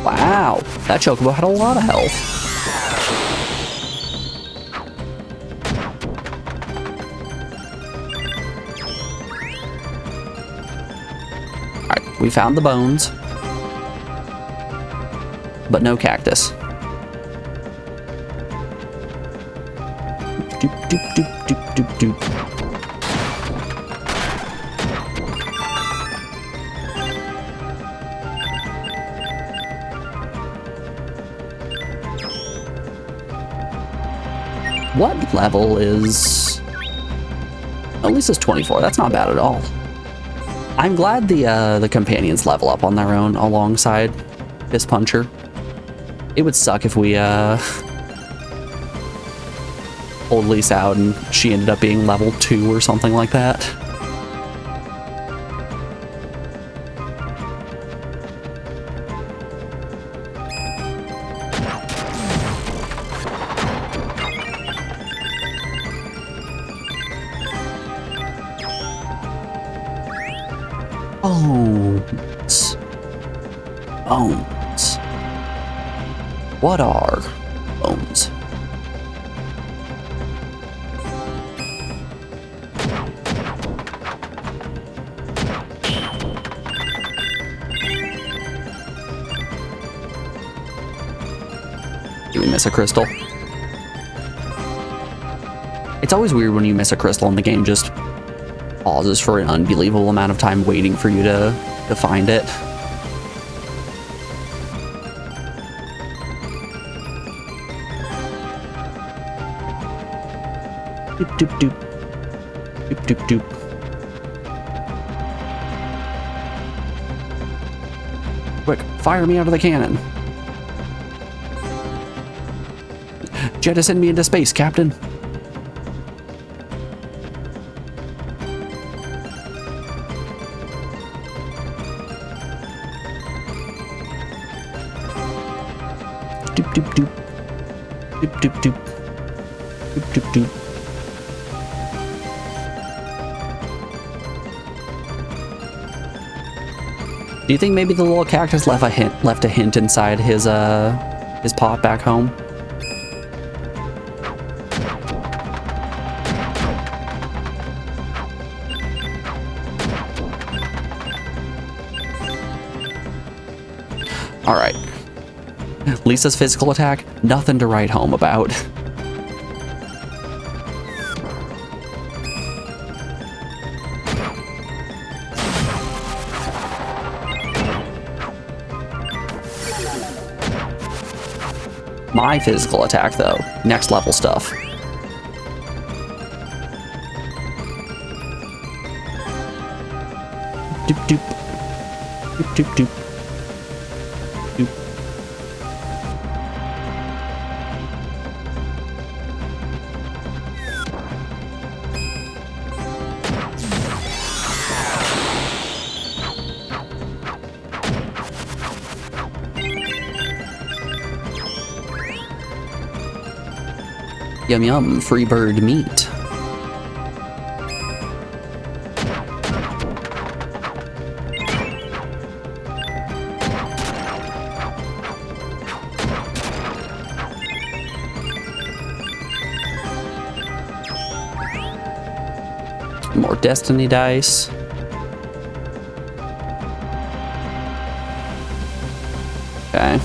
Wow, that chocobo had a lot of health. Alright, we found the bones. But no cactus. Doop, doop, doop, doop, doop, doop. What level is... At least it's 24. That's not bad at all. I'm glad the companions level up on their own alongside Fist Puncher. It would suck if we pulled Lisa out and she ended up being level 2 or something like that. Bones. Bones. What are bones? Did we miss a crystal? It's always weird when you miss a crystal and the game just pauses for an unbelievable amount of time waiting for you to find it. Doop doop doop. Doop doop doop. Quick, fire me out of the cannon. Jettison me into space, Captain. Doop doop doop. Doop doop doop. Doop doop doop. Do you think maybe the little cactus left a hint inside his pot back home? All right. Lisa's physical attack, nothing to write home about. My physical attack, though, next level stuff. Doop doop. Doop doop doop. Doop. Yum yum, free bird meat. More destiny dice. Okay.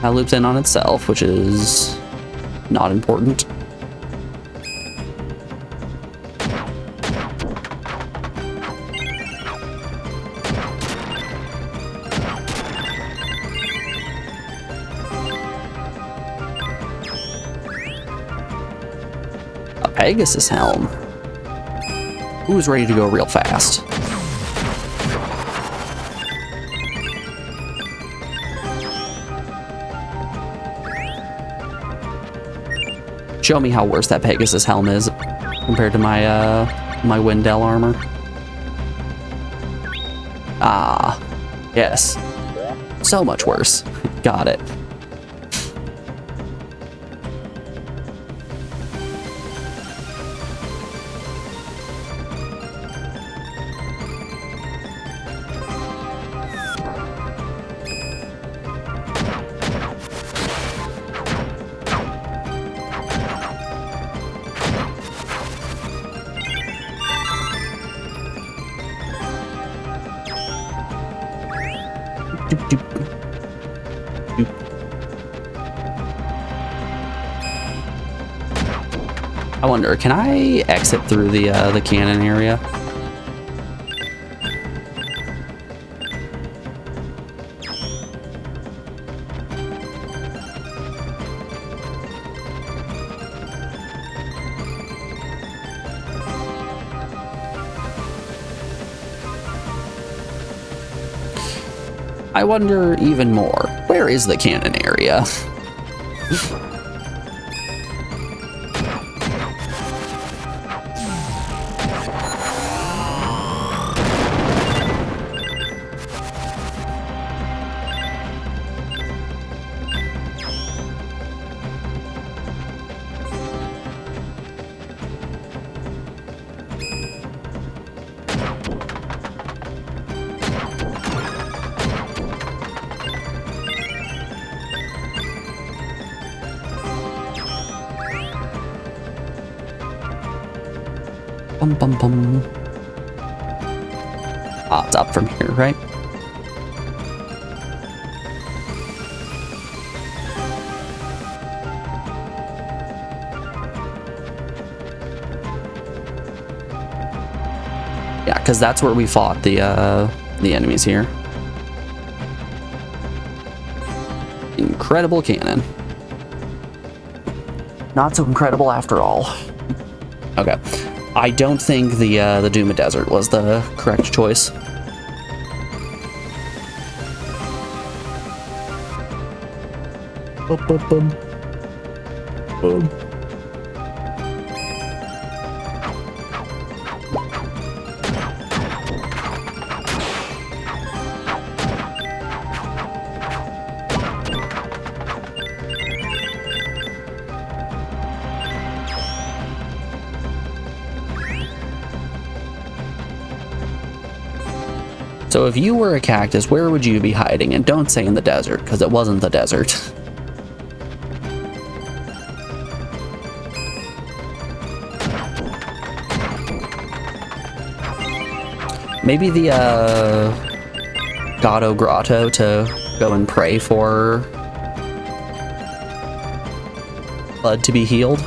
That loops in on itself, which is not important. A Pegasus helm. Who's ready to go real fast? Show me how worse that Pegasus helm is compared to my my Wendell armor. Ah, yes. So much worse. Got it. Doop, doop. Doop. I wonder, can I exit through the cannon area? I wonder even more, where is the cannon area? Bum bum bum. Ah, it's up from here, right? Yeah, because that's where we fought the enemies here. Incredible cannon. Not so incredible after all. Okay. I don't think the Duma Desert was the correct choice. Bum, bum, bum. Bum. So if you were a cactus, where would you be hiding? And don't say in the desert, because it wasn't the desert. Maybe Gato Grotto to go and pray for Bud to be healed.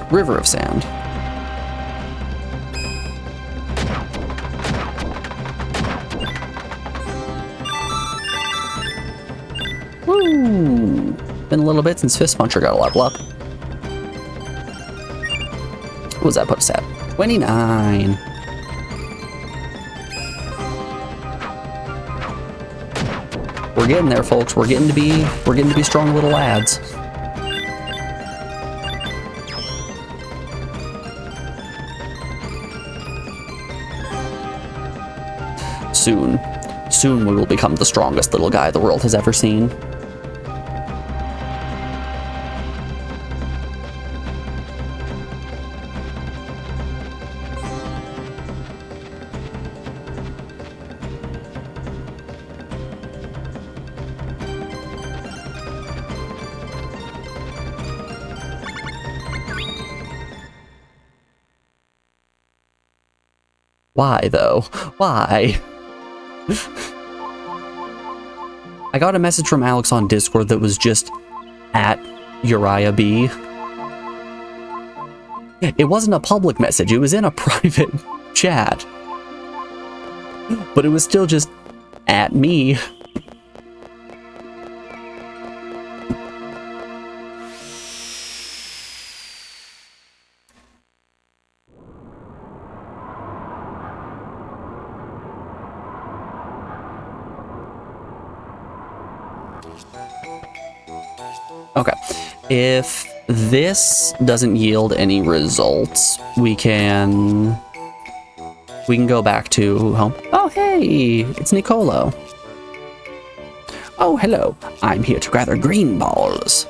River of Sand. Woo! Been a little bit since Fist Puncher got a level up. What was that put us at? 29. We're getting there, folks. We're getting to be strong little lads. Soon we will become the strongest little guy the world has ever seen. Why, though? Why? I got a message from Alex on Discord that was just at Uriah B. It wasn't a public message, it was in a private chat. But it was still just at me. Okay, if this doesn't yield any results, we can go back to home. Oh, hey, it's Nicolo. Oh, hello. I'm here to gather green balls.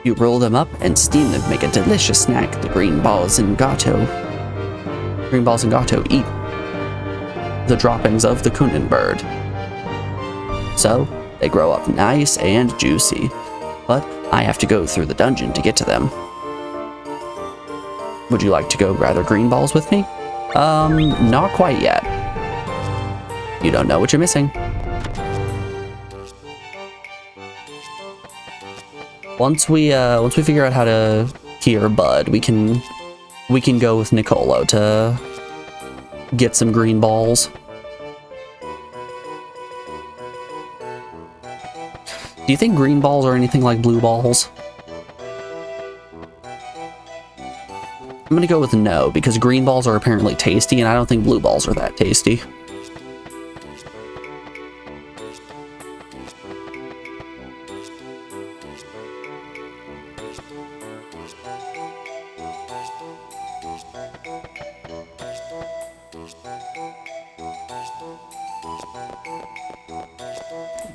You roll them up and steam them to make a delicious snack. The green balls and gato eat the droppings of the Kunin bird. So, they grow up nice and juicy, but I have to go through the dungeon to get to them. Would you like to go gather green balls with me? Not quite yet. You don't know what you're missing. Once we figure out how to hear Bud, we can go with Nicolo to get some green balls. Do you think green balls are anything like blue balls? I'm gonna go with no, because green balls are apparently tasty, and I don't think blue balls are that tasty.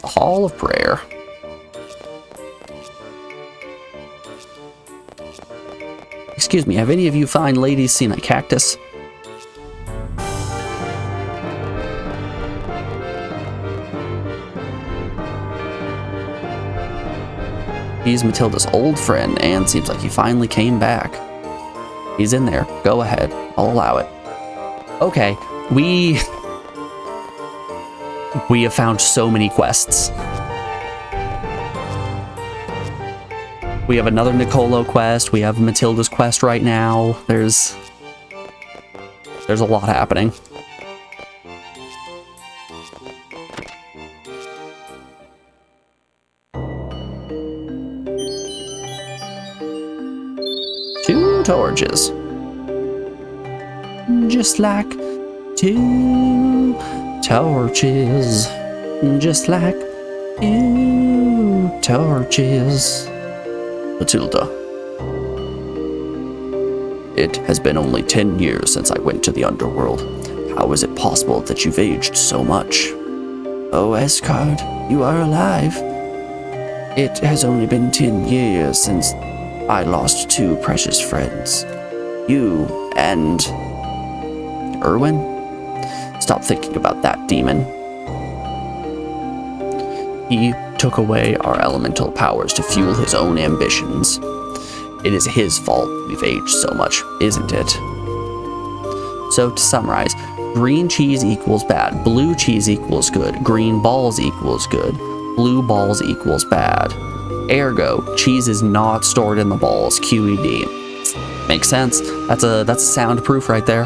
The Hall of Prayer. Excuse me, have any of you fine ladies seen a cactus? He's Matilda's old friend, and seems like he finally came back. He's in there. Go ahead. I'll allow it. Okay, we have found so many quests. We have another Nicolo quest. We have Matilda's quest right now. There's a lot happening. Two torches. Just like two torches. Just like two torches. Matilda. It has been only 10 years since I went to the underworld. How is it possible that you've aged so much? Oh, Escard, you are alive. It has only been 10 years since I lost two precious friends. You and... Erwin? Stop thinking about that demon. He took away our elemental powers to fuel his own ambitions. It is his fault we've aged so much, isn't it? So to summarize, green cheese equals bad, blue cheese equals good, green balls equals good, blue balls equals bad. Ergo, cheese is not stored in the balls, QED. Makes sense. That's a sound proof right there.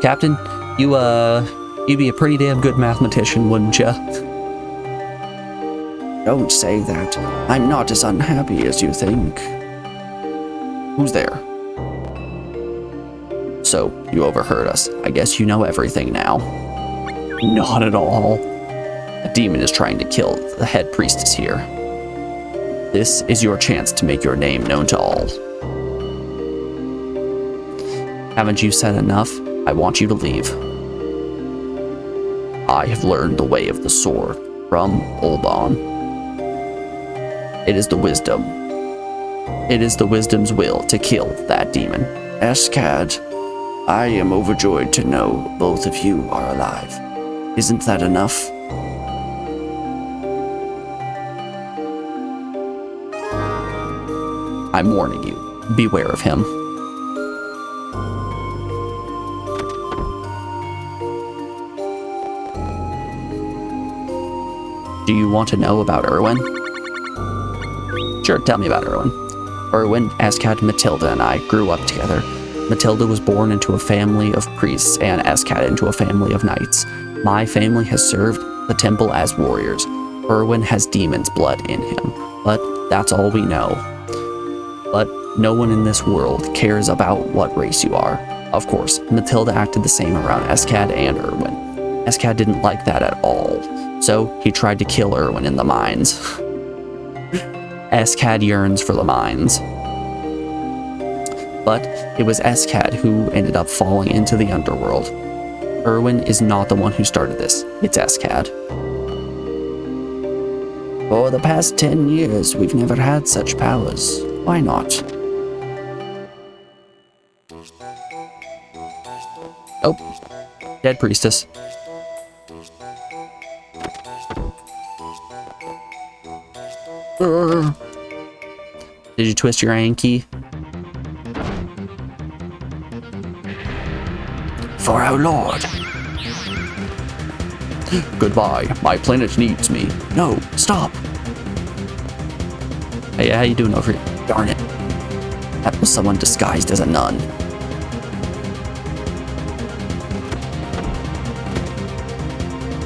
Captain, you'd be a pretty damn good mathematician, wouldn't ya? Don't say that. I'm not as unhappy as you think. Who's there? So, you overheard us. I guess you know everything now. Not at all. A demon is trying to kill the head priestess here. This is your chance to make your name known to all. Haven't you said enough? I want you to leave. I have learned the way of the sword from Ulban. It is the wisdom. It is the wisdom's will to kill that demon. Escad, I am overjoyed to know both of you are alive. Isn't that enough? I'm warning you. Beware of him. Do you want to know about Erwin? Sure, tell me about Erwin. Erwin, Escad, Matilda, and I grew up together. Matilda was born into a family of priests and Escad into a family of knights. My family has served the temple as warriors. Erwin has demon's blood in him, but that's all we know. But no one in this world cares about what race you are. Of course, Matilda acted the same around Escad and Erwin. Escad didn't like that at all, so he tried to kill Erwin in the mines. Escad yearns for the mines. But it was Escad who ended up falling into the underworld. Erwin is not the one who started this, it's Escad. For the past 10 years, we've never had such powers. Why not? Oh, dead priestess. Did you twist your Anki? For our lord. Goodbye. My planet needs me. No, stop. Hey, how you doing over here? Darn it. That was someone disguised as a nun.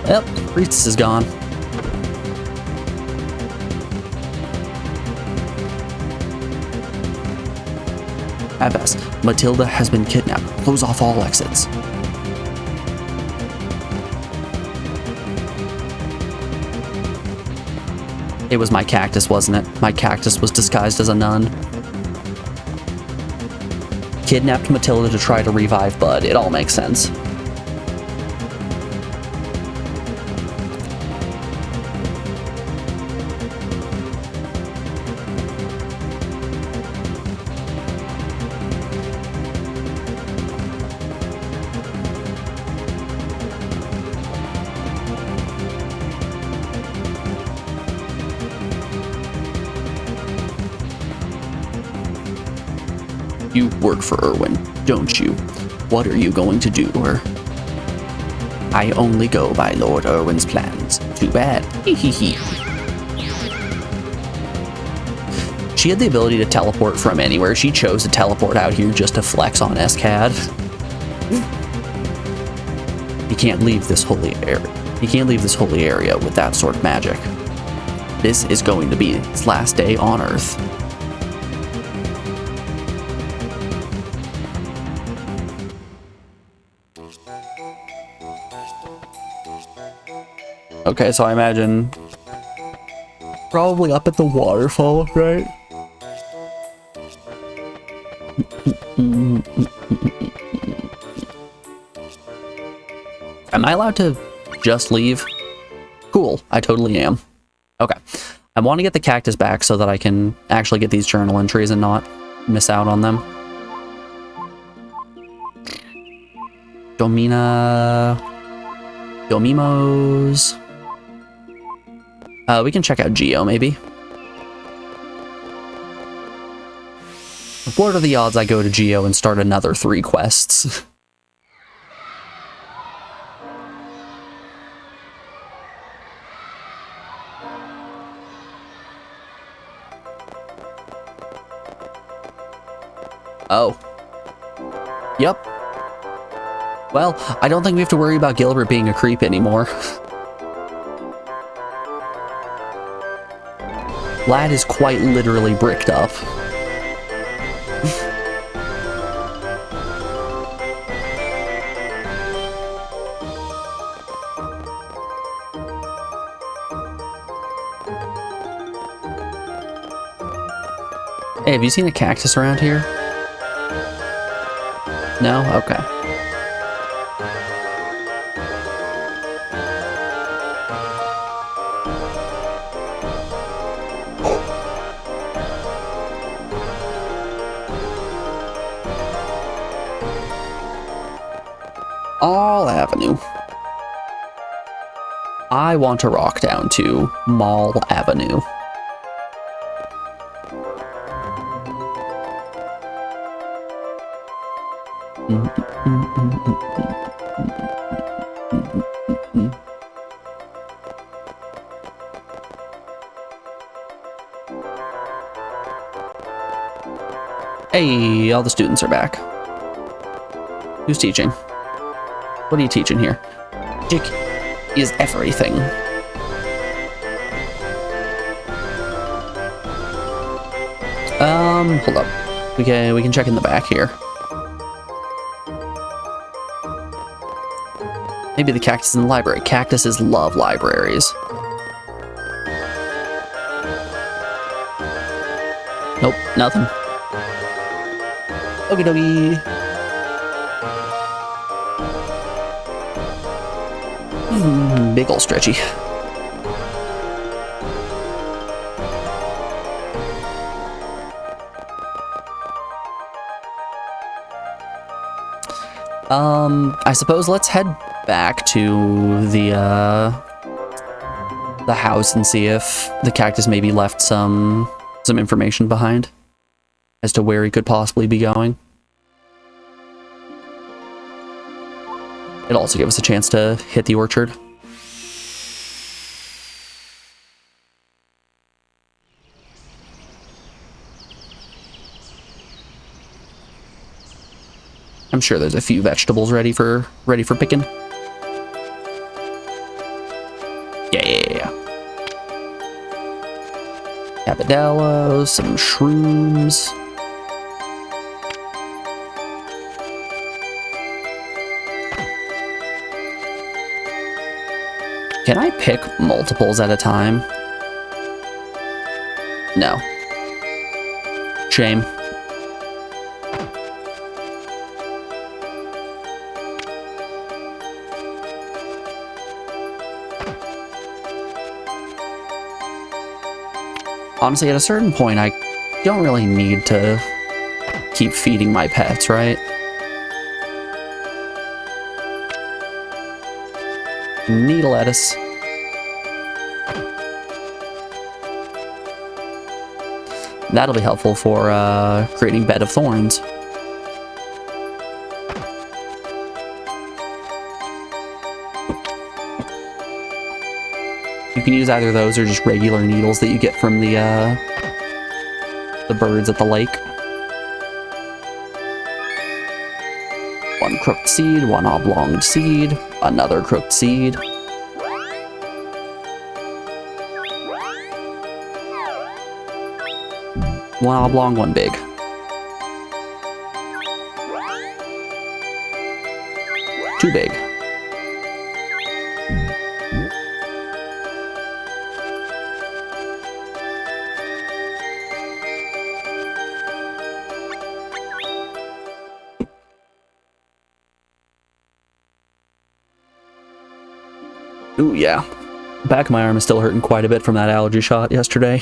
Well, priestess is gone. At best, Matilda has been kidnapped. Close off all exits. It was my cactus, wasn't it? My cactus was disguised as a nun. Kidnapped Matilda to try to revive Bud. It all makes sense. You work for Erwin, don't you? What are you going to do to her? I only go by Lord Erwin's plans. Too bad. Hehehe. She had the ability to teleport from anywhere. She chose to teleport out here just to flex on Escad. He can't leave this holy area. He can't leave this holy area with that sort of magic. This is going to be his last day on Earth. Okay, so I imagine probably up at the waterfall, right? Am I allowed to just leave? Cool, I totally am. Okay, I want to get the cactus back so that I can actually get these journal entries and not miss out on them. Domimos. We can check out Geo, maybe. What are the odds I go to Geo and start another 3 quests? Oh. Yep. Well, I don't think we have to worry about Gilbert being a creep anymore. Lad is quite literally bricked up. Hey, have you seen a cactus around here? No? Okay. All Avenue. I want to rock down to Mall Avenue. Hey, all the students are back. Who's teaching? What are you teaching here? Magic is everything. Hold up. We can check in the back here. Maybe the cactus in the library. Cactuses love libraries. Nope, nothing. Okie dokie. Big ol' stretchy. I suppose let's head back to the house and see if the cactus maybe left some information behind as to where he could possibly be going. It'll also give us a chance to hit the orchard. I'm sure there's a few vegetables ready for picking. Yeah. Cabadellos, some shrooms. Can I pick multiples at a time? No. Shame. Honestly, at a certain point, I don't really need to keep feeding my pets, right? Need a lettuce. That'll be helpful for creating Bed of Thorns. You can use either those or just regular needles that you get from the birds at the lake. One crooked seed, one oblong seed, another crooked seed. One oblong, one big. Too big. Ooh, yeah. Back of my arm is still hurting quite a bit from that allergy shot yesterday.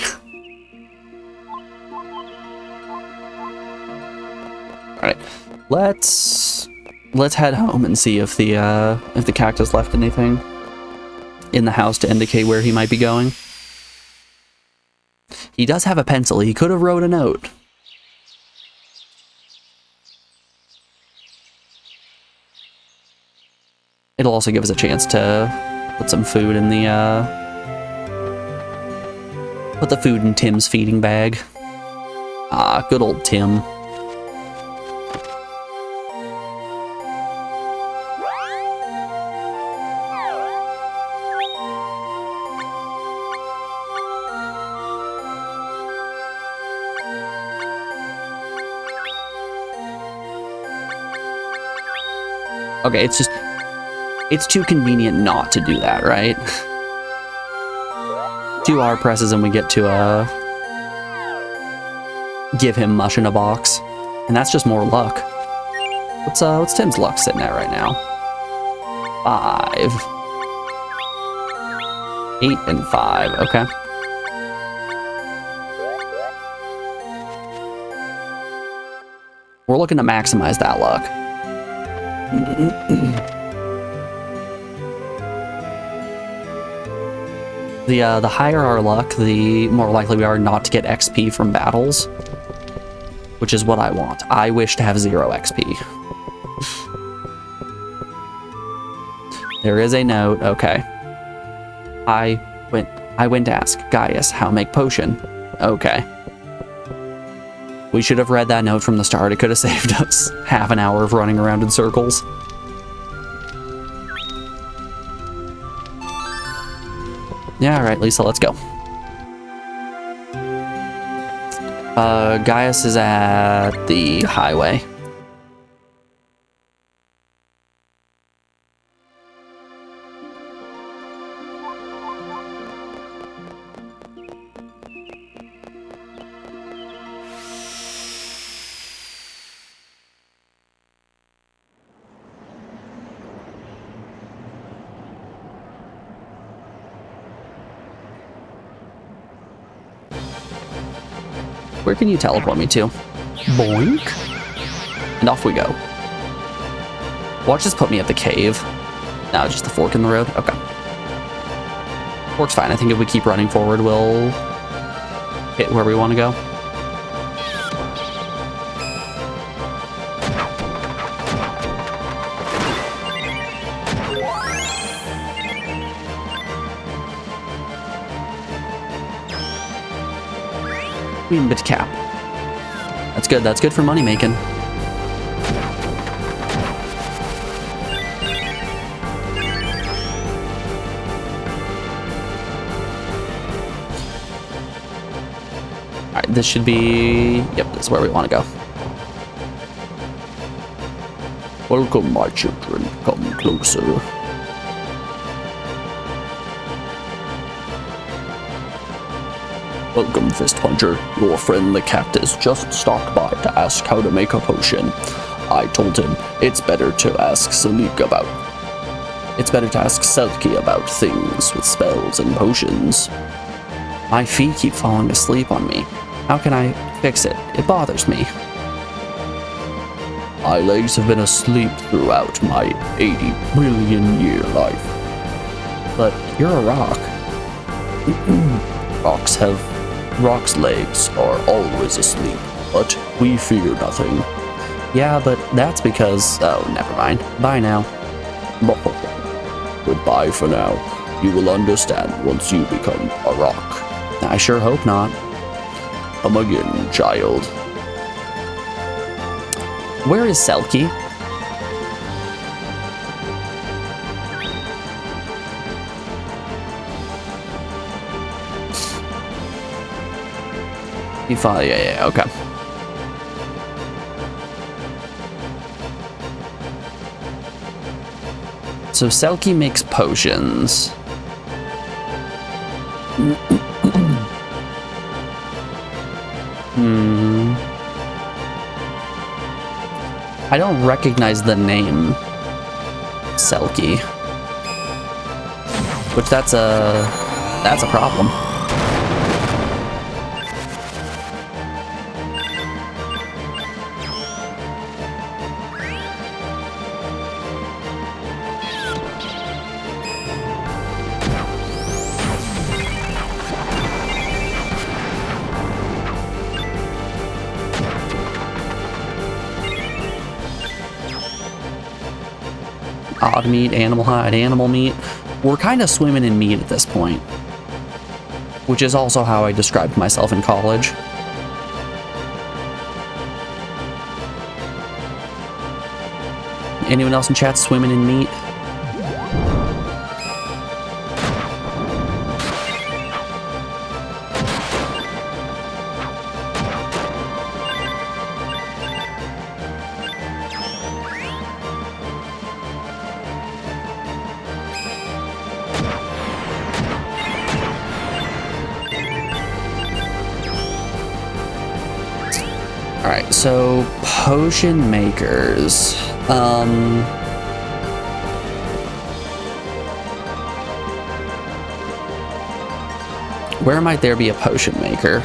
Alright, let's let's head home and see if the cactus left anything in the house to indicate where he might be going. He does have a pencil. He could have wrote a note. It'll also give us a chance to put some food in the put the food in Tim's feeding bag. Ah, good old Tim. Okay, it's too convenient not to do that, right? 2 R presses and we get to give him mush in a box. And that's just more luck. What's Tim's luck sitting at right now? 5. 8 and 5, okay. We're looking to maximize that luck. The higher our luck, the more likely we are not to get XP from battles, which is what I want. I wish to have 0 XP. There is a note. Okay. I went to ask Gaius how make potion. Okay. We should have read that note from the start. It could have saved us half an hour of running around in circles. Yeah, alright, Lisa, let's go. Gaius is at the highway. Where can you teleport me to? Boink. And off we go. Watch this put me at the cave. No, just the fork in the road? Okay. Fork's fine. I think if we keep running forward, we'll hit where we want to go. Queen bit cap. That's good. That's good for money making. Alright, this should be... Yep, this is where we want to go. Welcome, my children. Come closer. Welcome, Fist Puncher. Your friend the cactus just stopped by to ask how to make a potion. I told him it's better to ask Selkie about things with spells and potions. My feet keep falling asleep on me. How can I fix it? It bothers me. My legs have been asleep throughout my 80 billion year life. But you're a rock. Rocks' legs are always asleep, but we fear nothing. Yeah, but that's because... Oh, never mind. Bye now. Goodbye for now. You will understand once you become a rock. I sure hope not. Come again, child. Where is Selkie? Yeah, okay. So Selkie makes potions. I don't recognize the name Selkie. Which that's a problem. odd meat, animal hide, animal meat. We're kind of swimming in meat at this point, which is also how I described myself in college. Anyone else in chat swimming in meat? Alright, so potion makers. Where might there be a potion maker?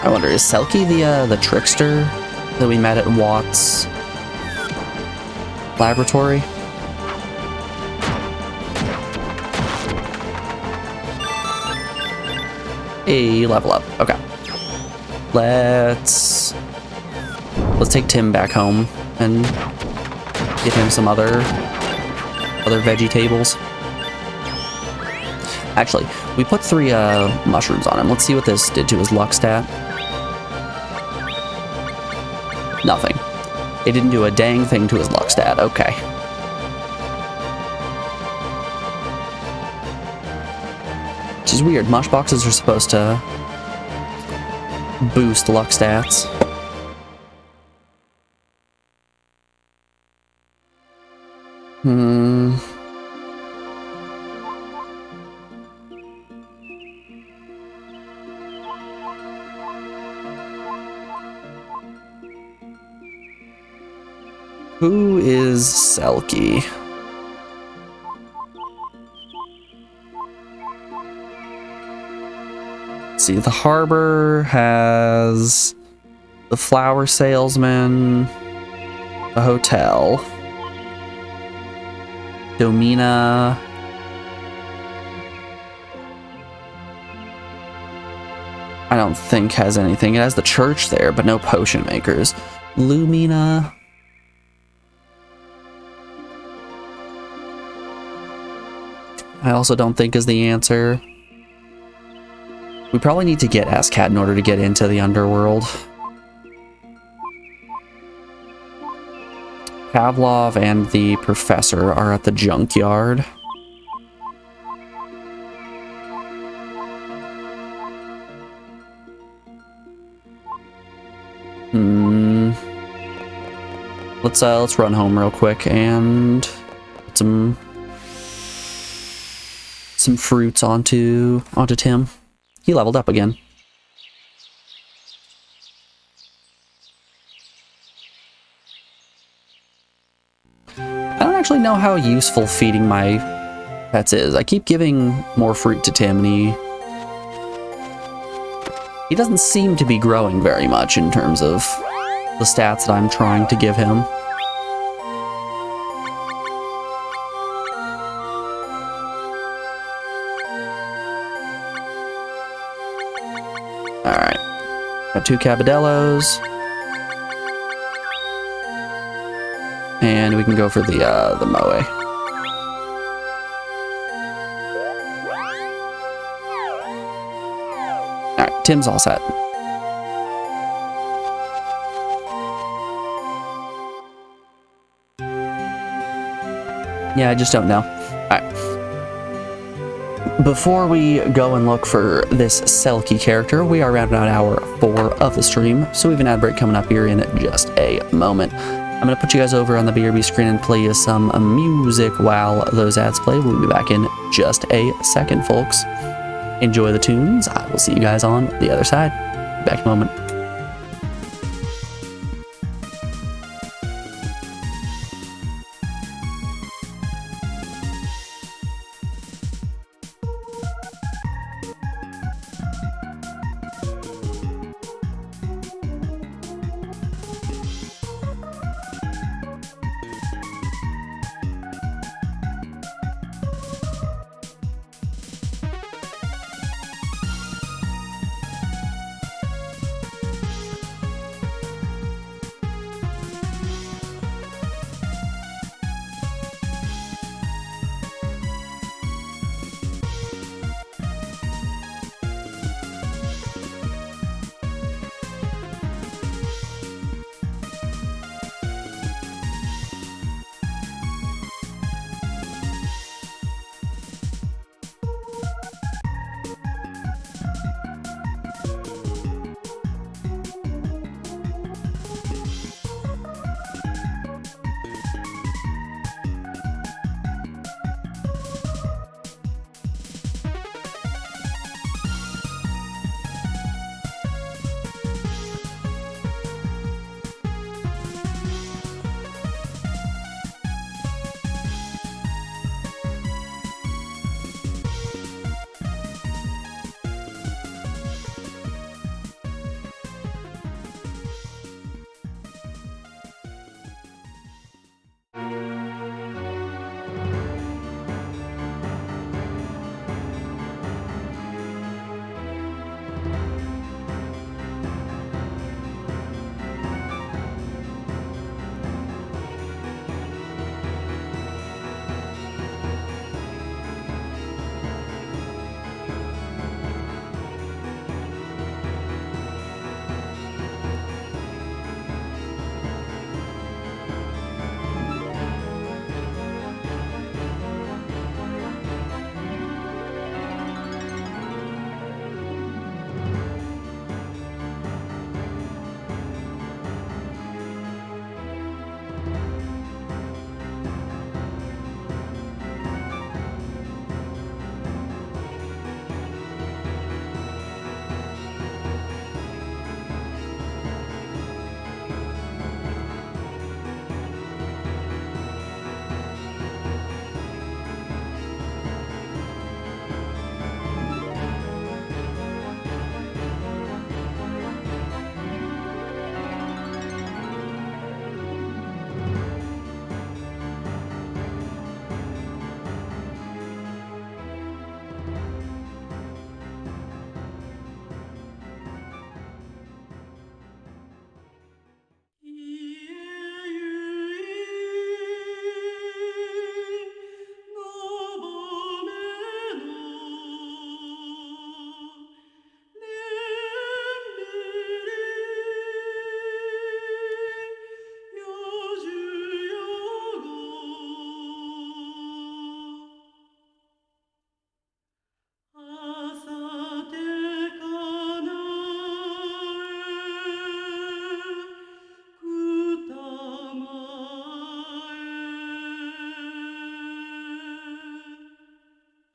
I wonder, is Selkie the trickster that we met at Watt's laboratory? Hey, level up. Okay. Let's take Tim back home and give him some other veggie tables. Actually, we put 3 mushrooms on him. Let's see what this did to his luck stat. Nothing. It didn't do a dang thing to his luck stat. Okay. Which is weird. Mush boxes are supposed to boost luck stats. Who is Selkie? Let's see, the harbor has the flower salesman, a hotel, Domina, I don't think has anything. It has the church there, but no potion makers. Lumina, I also don't think is the answer. We probably need to get Asscat in order to get into the underworld. Pavlov and the professor are at the junkyard. Let's run home real quick and put some fruits onto Tim. He leveled up again. I don't actually know how useful feeding my pets is. I keep giving more fruit to Tim, and he doesn't seem to be growing very much in terms of the stats that I'm trying to give him. Alright. Got 2 Cabadellos. And we can go for the Moe. Alright, Tim's all set. Yeah, I just don't know. Alright. Before we go and look for this Selkie character, we are around about hour 4 of the stream, so we have an ad break coming up here in just a moment. I'm going to put you guys over on the BRB screen and play you some music while those ads play. We'll be back in just a second, folks. Enjoy the tunes. I will see you guys on the other side. Back in a moment.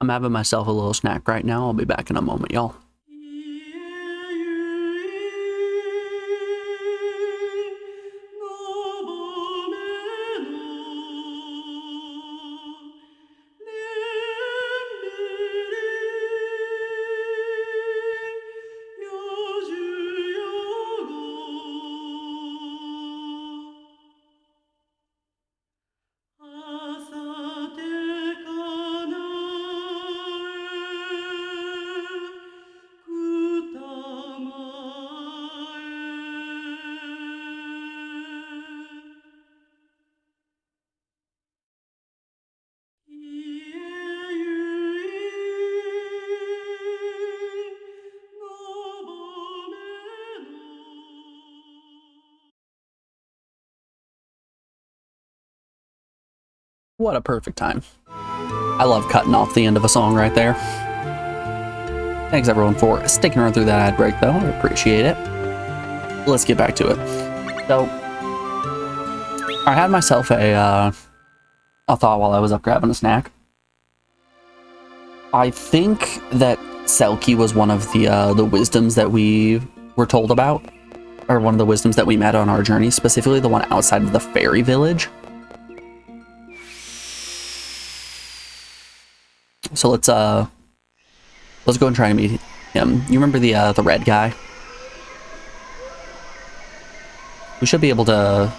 I'm having myself a little snack right now. I'll be back in a moment, y'all. What a perfect time. I love cutting off the end of a song right there. Thanks everyone for sticking around through that ad break though, I appreciate it. Let's get back to it. So, I had myself a thought while I was up grabbing a snack. I think that Selkie was one of the wisdoms that we were told about, or one of the wisdoms that we met on our journey, specifically the one outside of the fairy village. So let's go and try to meet him. You remember the red guy? We should be able to.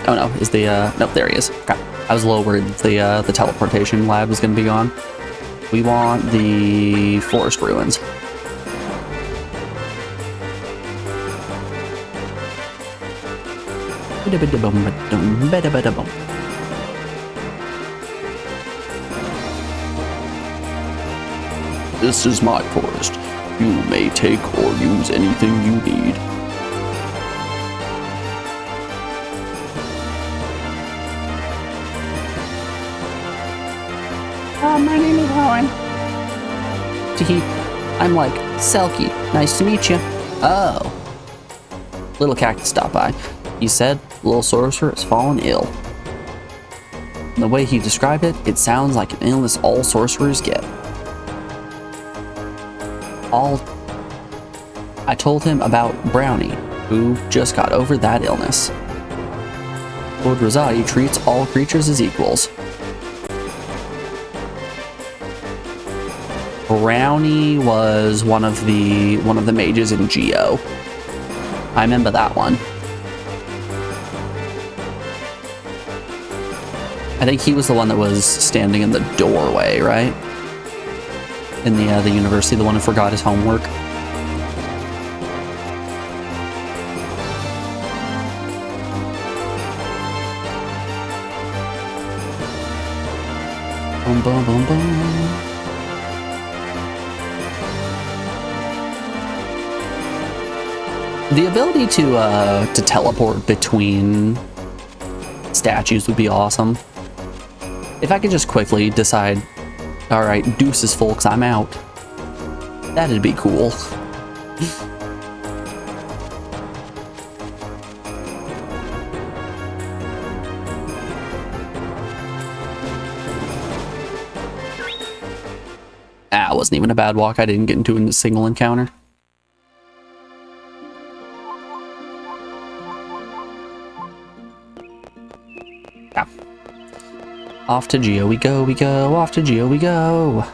Oh no, is the nope, there he is. Okay. I was a little worried the teleportation lab was gonna be gone. We want the forest ruins. This is my forest. You may take or use anything you need. My name is Owen. I'm like, Selkie, nice to meet you. Oh. Little cactus stopped by. He said, little sorcerer has fallen ill. The way he described it, it sounds like an illness all sorcerers get. I told him about Brownie, who just got over that illness. Lord Rosati treats all creatures as equals. Brownie was one of the mages in Geo. I remember that one. I think he was the one that was standing in the doorway, right? In the university, the one who forgot his homework. Boom, boom, boom, boom. The ability to teleport between statues would be awesome. If I could just quickly decide, all right, deuces, folks, I'm out. That'd be cool. It wasn't even a bad walk. I didn't get into a single encounter. Yeah. Off to Geo we go, off to Geo we go.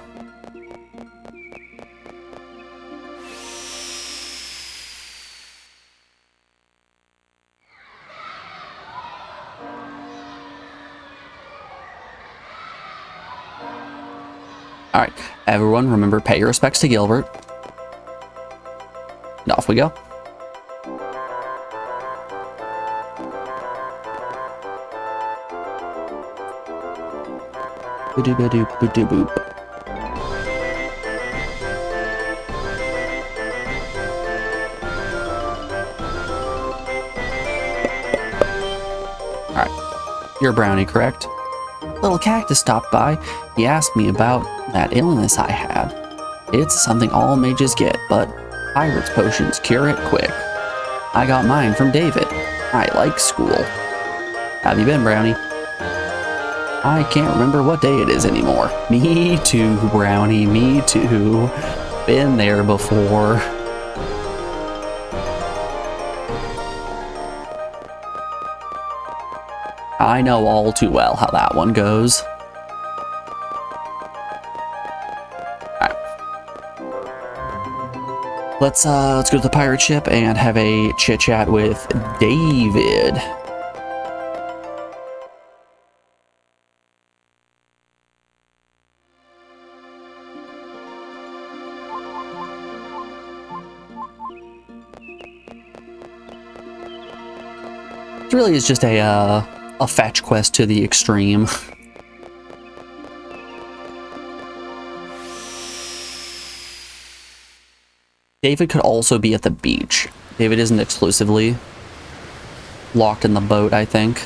Alright, everyone remember, pay your respects to Gilbert. And off we go. Boop. Alright, you're Brownie, correct? Little cactus stopped by. He asked me about that illness I had. It's something all mages get, but pirate's potions cure it quick. I got mine from David. I like school. Have you been, Brownie? I can't remember what day it is anymore. Me too, Brownie, me too. Been there before. I know all too well how that one goes. Alright. Let's go to the pirate ship and have a chit-chat with David. It really is just a fetch quest to the extreme. David could also be at the beach. David isn't exclusively locked in the boat, I think.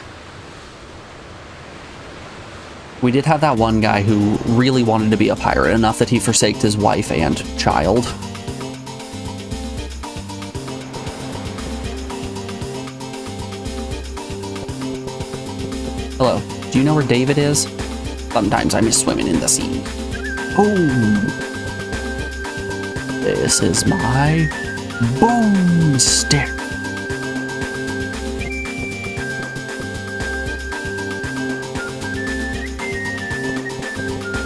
We did have that one guy who really wanted to be a pirate enough that he forsaked his wife and child. Hello, do you know where David is? Sometimes I miss swimming in the sea. Boom! This is my boom stick.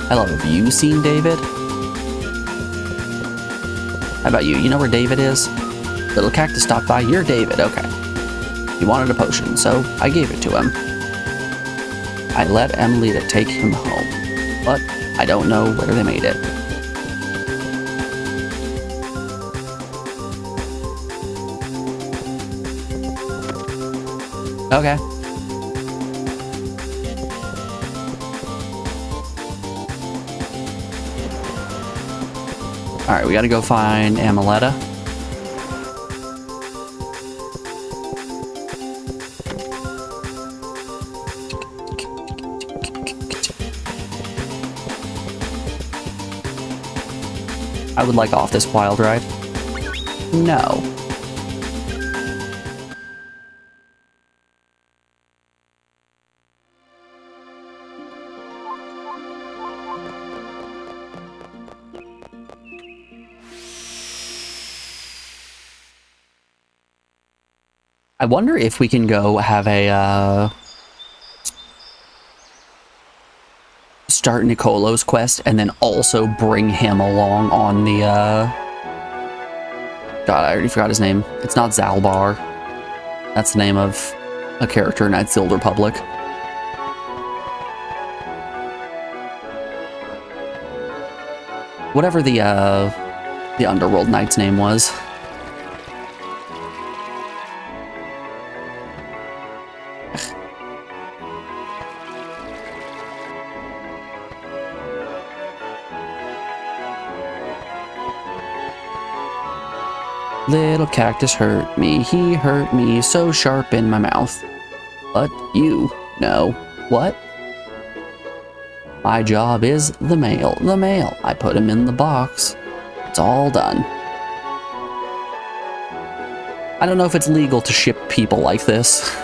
Hello, have you seen David? How about you? You know where David is? Little cactus stopped by. You're David, okay. He wanted a potion, so I gave it to him. I let Emily to take him home, but I don't know where they made it. Okay. Alright, we gotta go find Amaletta. I would like off this wild ride. No. I wonder if we can go have a, start Nicolo's quest and then also bring him along on the, God, I already forgot his name. It's not Zalbar. That's the name of a character in Knights of the Old Republic. Whatever the Underworld Knight's name was. Little cactus hurt me, he hurt me so sharp in my mouth. But you know what? My job is the mail. I put him in the box. It's all done. I don't know if it's legal to ship people like this.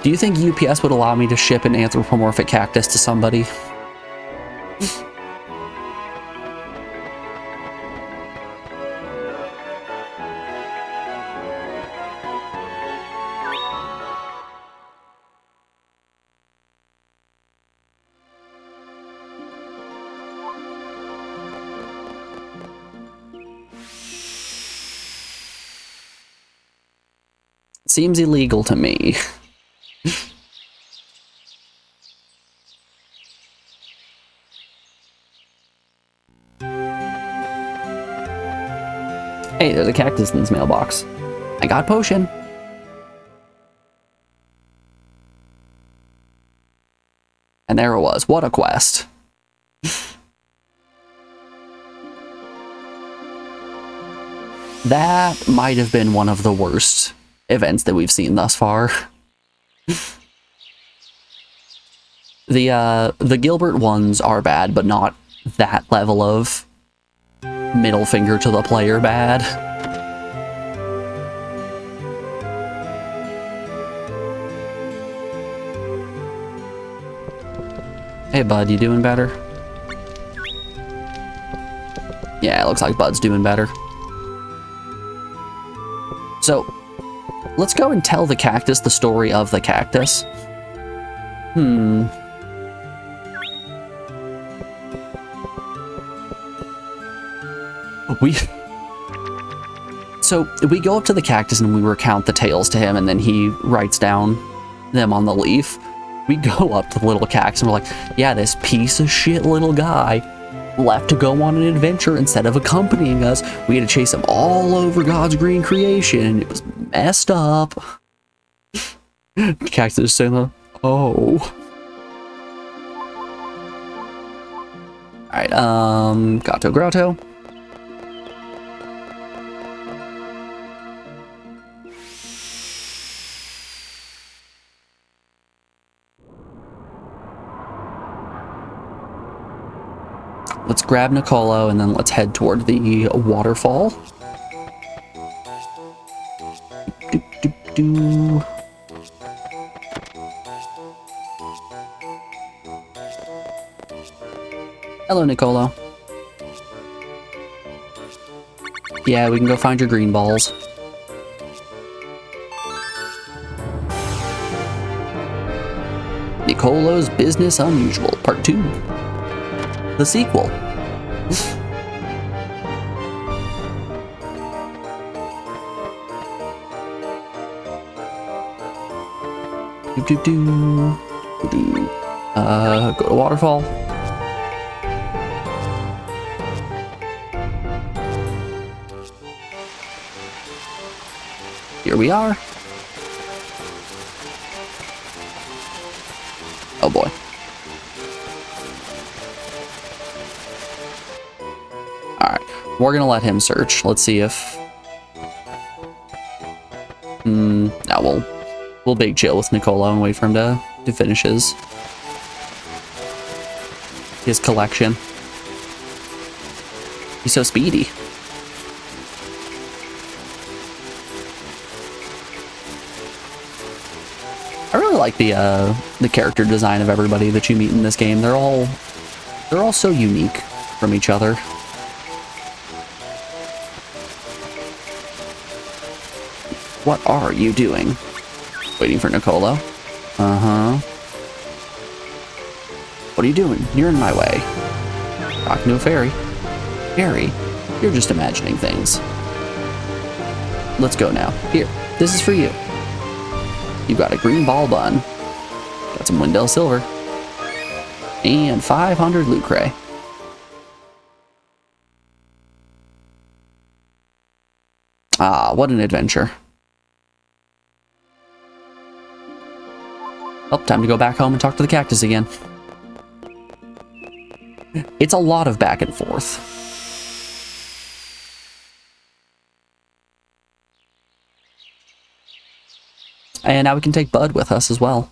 Do you think UPS would allow me to ship an anthropomorphic cactus to somebody? Seems illegal to me. Hey, there's a cactus in this mailbox. I got potion. And there it was. What a quest. That might have been one of the worst events that we've seen thus far. The Gilbert ones are bad, but not that level of middle finger to the player bad. Hey, bud, you doing better? Yeah, it looks like Bud's doing better. So, let's go and tell the cactus the story of the cactus. So, we go up to the cactus and we recount the tales to him, and then he writes down them on the leaf. We go up to the little cactus and we're like, yeah, this piece of shit little guy left to go on an adventure instead of accompanying us. We had to chase him all over God's green creation. It was messed up. Cactus is saying that. Oh. Alright, Gato Grotto. Let's grab Nicolo and then let's head toward the waterfall. Hello, Nicolo. Yeah, we can go find your green balls. Nicolo's Business Unusual, Part 2. The sequel. Go to waterfall. Here we are. Oh boy. Alright, we're gonna let him search. Let's see if... No, we'll big chill with Nicolo and wait for him to finish his collection. He's so speedy. I really like the character design of everybody that you meet in this game. They're all so unique from each other. What are you doing? Waiting for Nicolo. Uh-huh. What are you doing? You're in my way. Talking to a fairy. Fairy, you're just imagining things. Let's go now. Here, this is for you. You got a green ball bun. Got some Wendell silver. And 500 lucre. Ah, what an adventure. Oh, time to go back home and talk to the cactus again. It's a lot of back and forth. And now we can take Bud with us as well.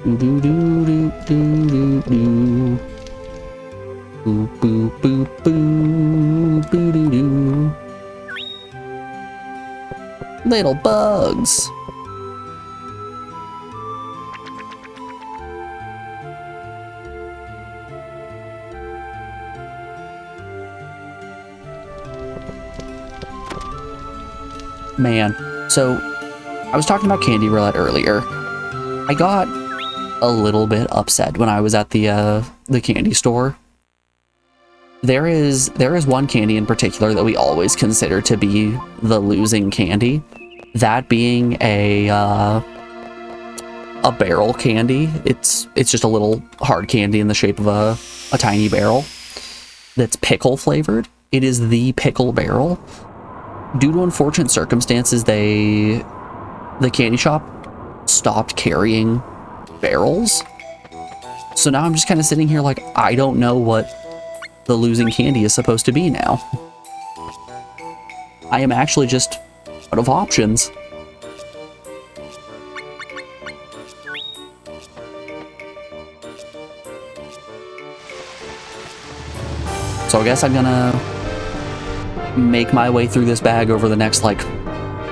Do do do do do do. Boo boo boo boo boo doo doo. Little bugs. Man, so I was talking about Candy Roulette earlier. I got a little bit upset when I was at the candy store. There is one candy in particular that we always consider to be the losing candy. That being a barrel candy. It's just a little hard candy in the shape of a tiny barrel that's pickle flavored. It is the pickle barrel. Due to unfortunate circumstances, the candy shop stopped carrying barrels. So now I'm just kind of sitting here like, I don't know what the losing candy is supposed to be now. I am actually just out of options. So I guess I'm gonna make my way through this bag over the next, like,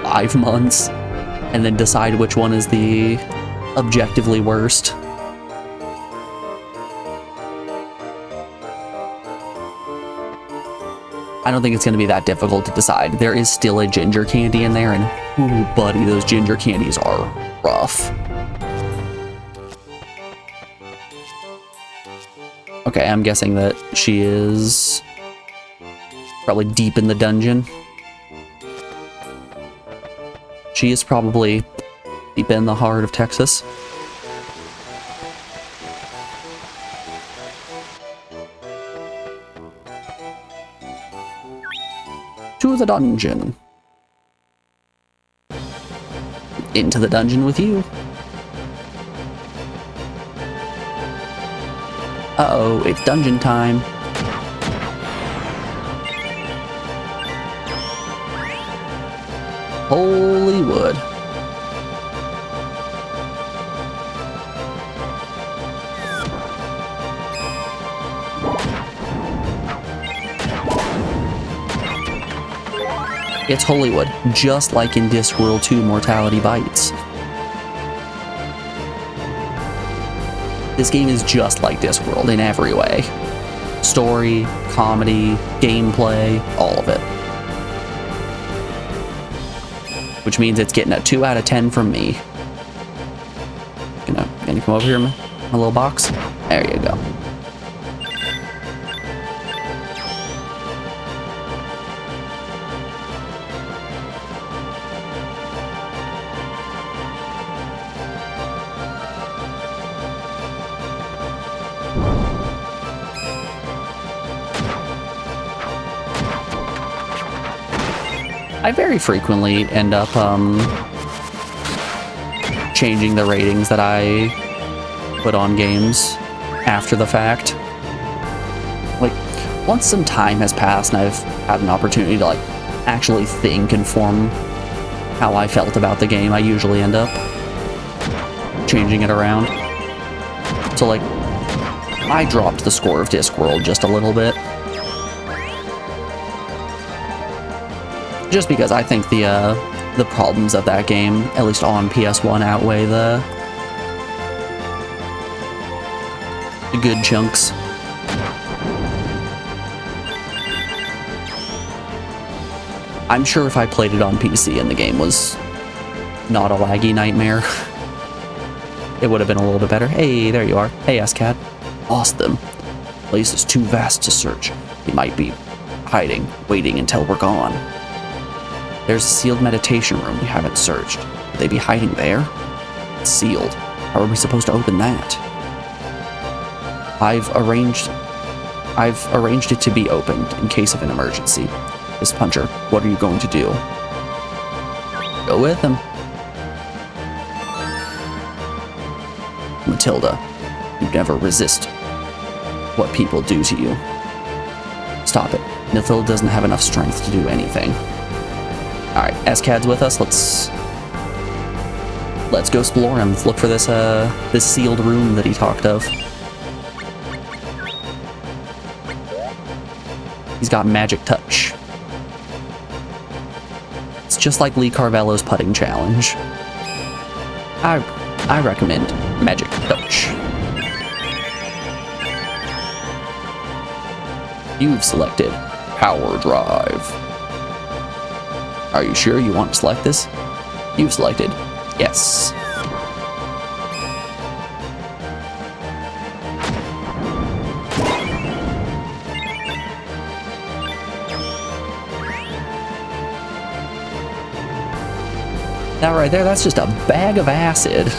5 months and then decide which one is the objectively worst. I don't think it's going to be that difficult to decide. There is still a ginger candy in there, and ooh, buddy, those ginger candies are rough. Okay, I'm guessing that she is probably deep in the dungeon. She is probably deep in the heart of Texas. To the dungeon. Into the dungeon with you. Uh-oh, it's dungeon time. Holy wood. It's Holywood, just like in Discworld 2 Mortality Bites. This game is just like Discworld in every way. Story, comedy, gameplay, all of it. Which means it's getting a 2 out of 10 from me. Gonna come over here, my little box? There you go. I very frequently end up changing the ratings that I put on games after the fact. Like, once some time has passed and I've had an opportunity to like actually think and form how I felt about the game, I usually end up changing it around. So like, I dropped the score of Discworld just a little bit. Just because I think the problems of that game, at least on PS1, outweigh the good chunks. I'm sure if I played it on PC and the game was not a laggy nightmare, it would have been a little bit better. Hey, there you are. Hey, S-Cat. Lost them. Place is too vast to search. He might be hiding, waiting until we're gone. There's a sealed meditation room we haven't searched. Would they be hiding there? It's sealed. How are we supposed to open that? I've arranged it to be opened in case of an emergency. Miss Puncher, what are you going to do? Go with him. Matilda, you never resist what people do to you. Stop it. Matilda doesn't have enough strength to do anything. Alright, S-Cad's with us. Let's go explore him. Let's look for this this sealed room that he talked of. He's got magic touch. It's just like Lee Carvello's putting challenge. I recommend magic touch. You've selected Power Drive. Are you sure you want to select this? You've selected yes. That right there, that's just a bag of acid.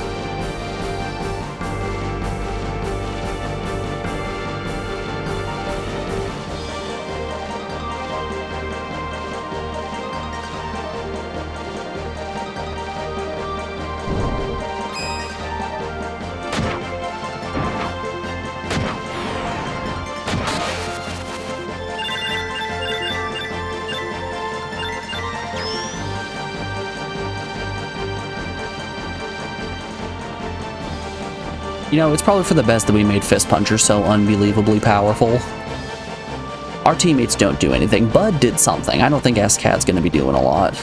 You know, it's probably for the best that we made Fist Puncher so unbelievably powerful. Our teammates don't do anything. Bud did something. I don't think S-Cat's gonna be doing a lot.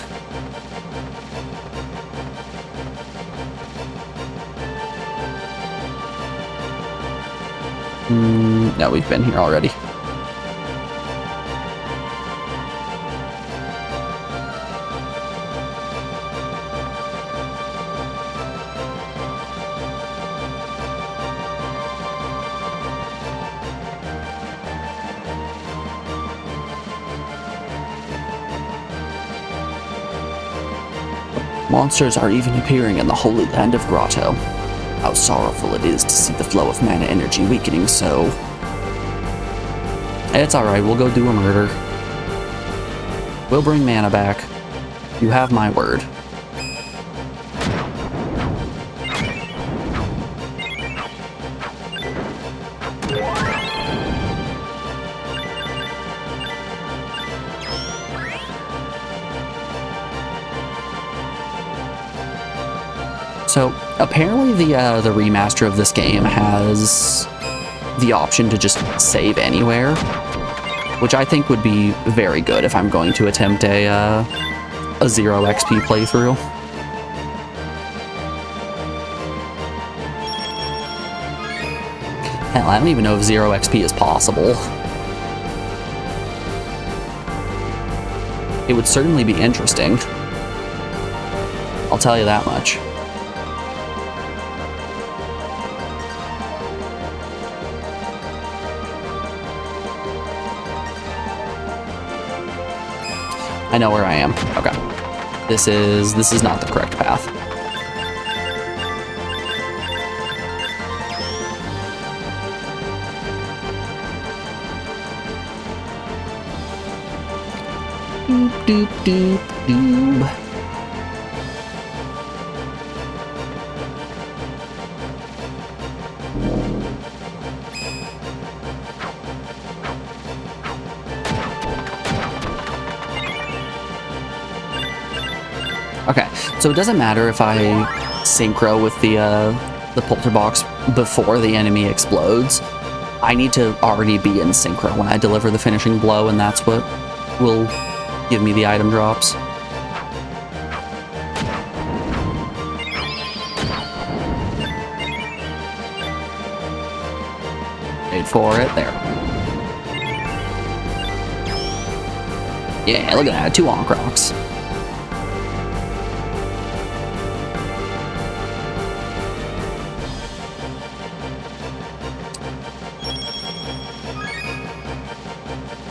No, we've been here already. Monsters are even appearing in the Holy Land of Grotto. How sorrowful it is to see the flow of mana energy weakening so. It's alright, we'll go do a murder. We'll bring mana back. You have my word. So apparently the remaster of this game has the option to just save anywhere, which I think would be very good if I'm going to attempt a 0 XP playthrough. Hell, I don't even know if 0 XP is possible. It would certainly be interesting. I'll tell you that much. I know where I am. Okay. This is not the correct path. Doop doop doop doop. Okay, so it doesn't matter if I synchro with the polterbox before the enemy explodes. I need to already be in synchro when I deliver the finishing blow, and that's what will give me the item drops. Wait for it, there. Yeah, look at that, 2 Oncrocs.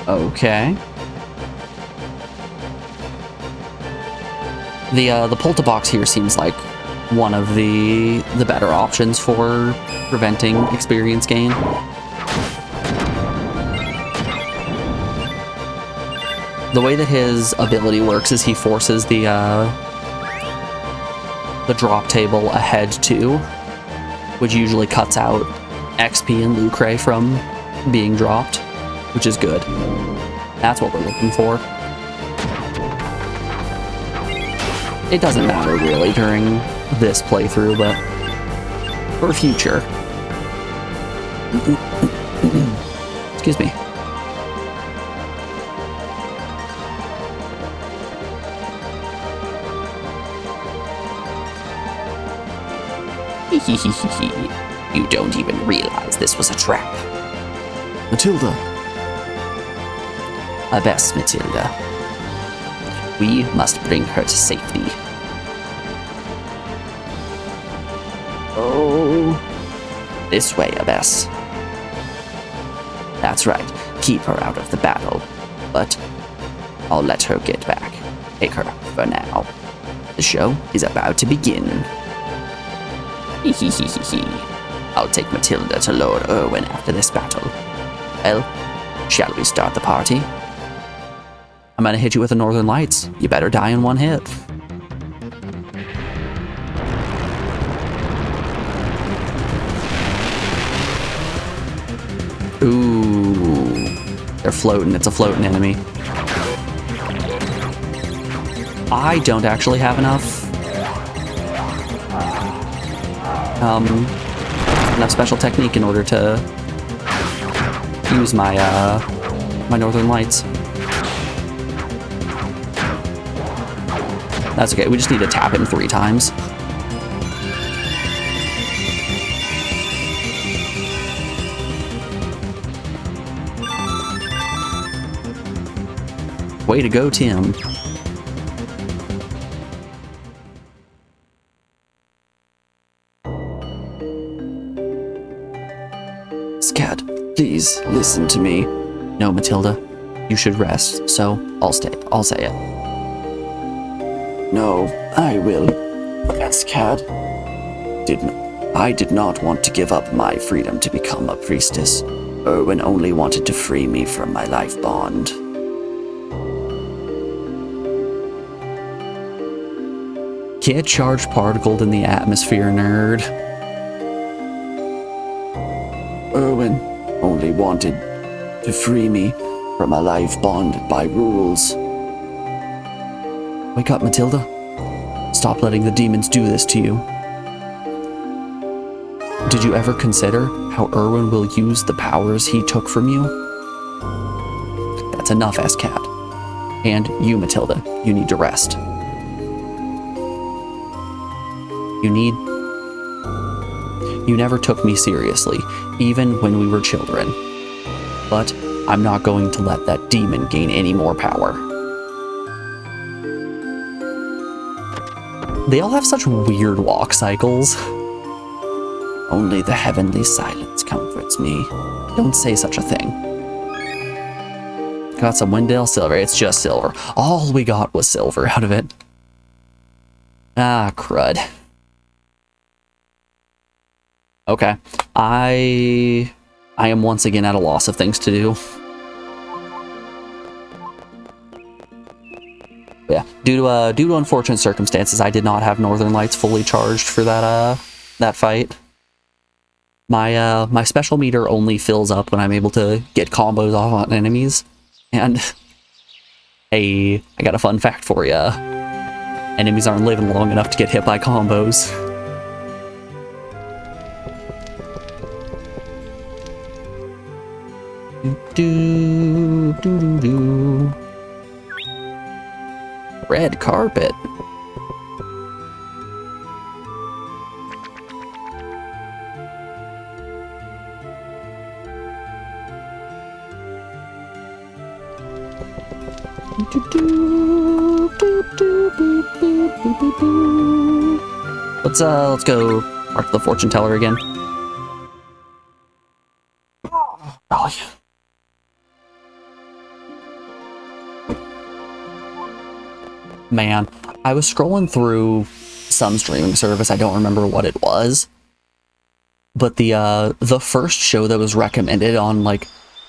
Okay. The polterbox here seems like one of the better options for preventing experience gain. The way that his ability works is he forces the drop table ahead too, which usually cuts out XP and Lucre from being dropped, which is good. That's what we're looking for. It doesn't matter really during this playthrough, but for future. Excuse me. You don't even realize this was a trap. Matilda. Abbess Matilda. We must bring her to safety. Oh. This way, Abbess. That's right. Keep her out of the battle. But I'll let her get back. Take her for now. The show is about to begin. I'll take Matilda to Lord Irwin after this battle. Well, shall we start the party? I'm gonna hit you with the Northern Lights. You better die in one hit. Ooh. They're floating. It's a floating enemy. I don't actually have enough special technique in order to use my my Northern Lights. That's okay, we just need to tap him 3 times. Way to go, Tim. Scat, please listen to me. No, Matilda, you should rest, so I'll say it. No, I will. Scat, I did not want to give up my freedom to become a priestess. Erwin only wanted to free me from my life bond. Get charged particled in the atmosphere, nerd. Erwin only wanted to free me from a life bond by rules. Wake up, Matilda. Stop letting the demons do this to you. Did you ever consider how Erwin will use the powers he took from you? That's enough, S-Cat. And you, Matilda, you need to rest. You never took me seriously, even when we were children. But I'm not going to let that demon gain any more power. They all have such weird walk cycles. Only the heavenly silence comforts me. Don't say such a thing. Got some Wendell silver. It's just silver. All we got was silver out of it. Ah, crud. Okay. I am once again at a loss of things to do. Yeah, due to unfortunate circumstances, I did not have Northern Lights fully charged for that fight. My special meter only fills up when I'm able to get combos off on enemies. And hey, I got a fun fact for you. Enemies aren't living long enough to get hit by combos. Do do do do. Red carpet. Let's go mark the fortune teller again. Oh yeah. Man, I was scrolling through some streaming service, I don't remember what it was, but the first show that was recommended on, like,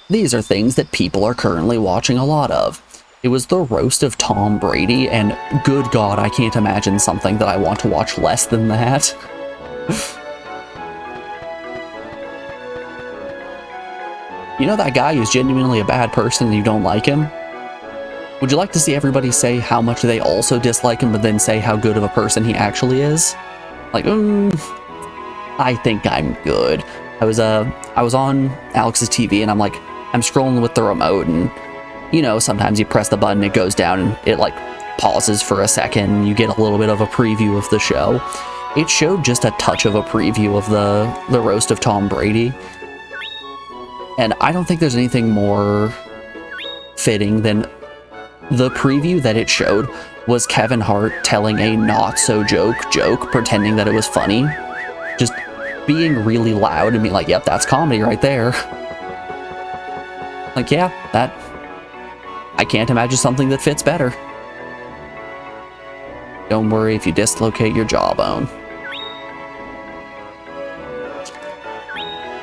these are things that people are currently watching a lot of. It was the roast of Tom Brady, and good God, I can't imagine something that I want to watch less than that. You know that guy who's genuinely a bad person and you don't like him? Would you like to see everybody say how much they also dislike him, but then say how good of a person he actually is? Like, I think I'm good. I was on Alex's TV, and I'm scrolling with the remote, and you know, sometimes you press the button, it goes down, and it like pauses for a second, and you get a little bit of a preview of the show. It showed just a touch of a preview of the roast of Tom Brady, and I don't think there's anything more fitting than the preview that it showed was Kevin Hart telling a not-so-joke joke, pretending that it was funny. Just being really loud and being like, yep, that's comedy right there. Like, yeah, I can't imagine something that fits better. Don't worry if you dislocate your jawbone.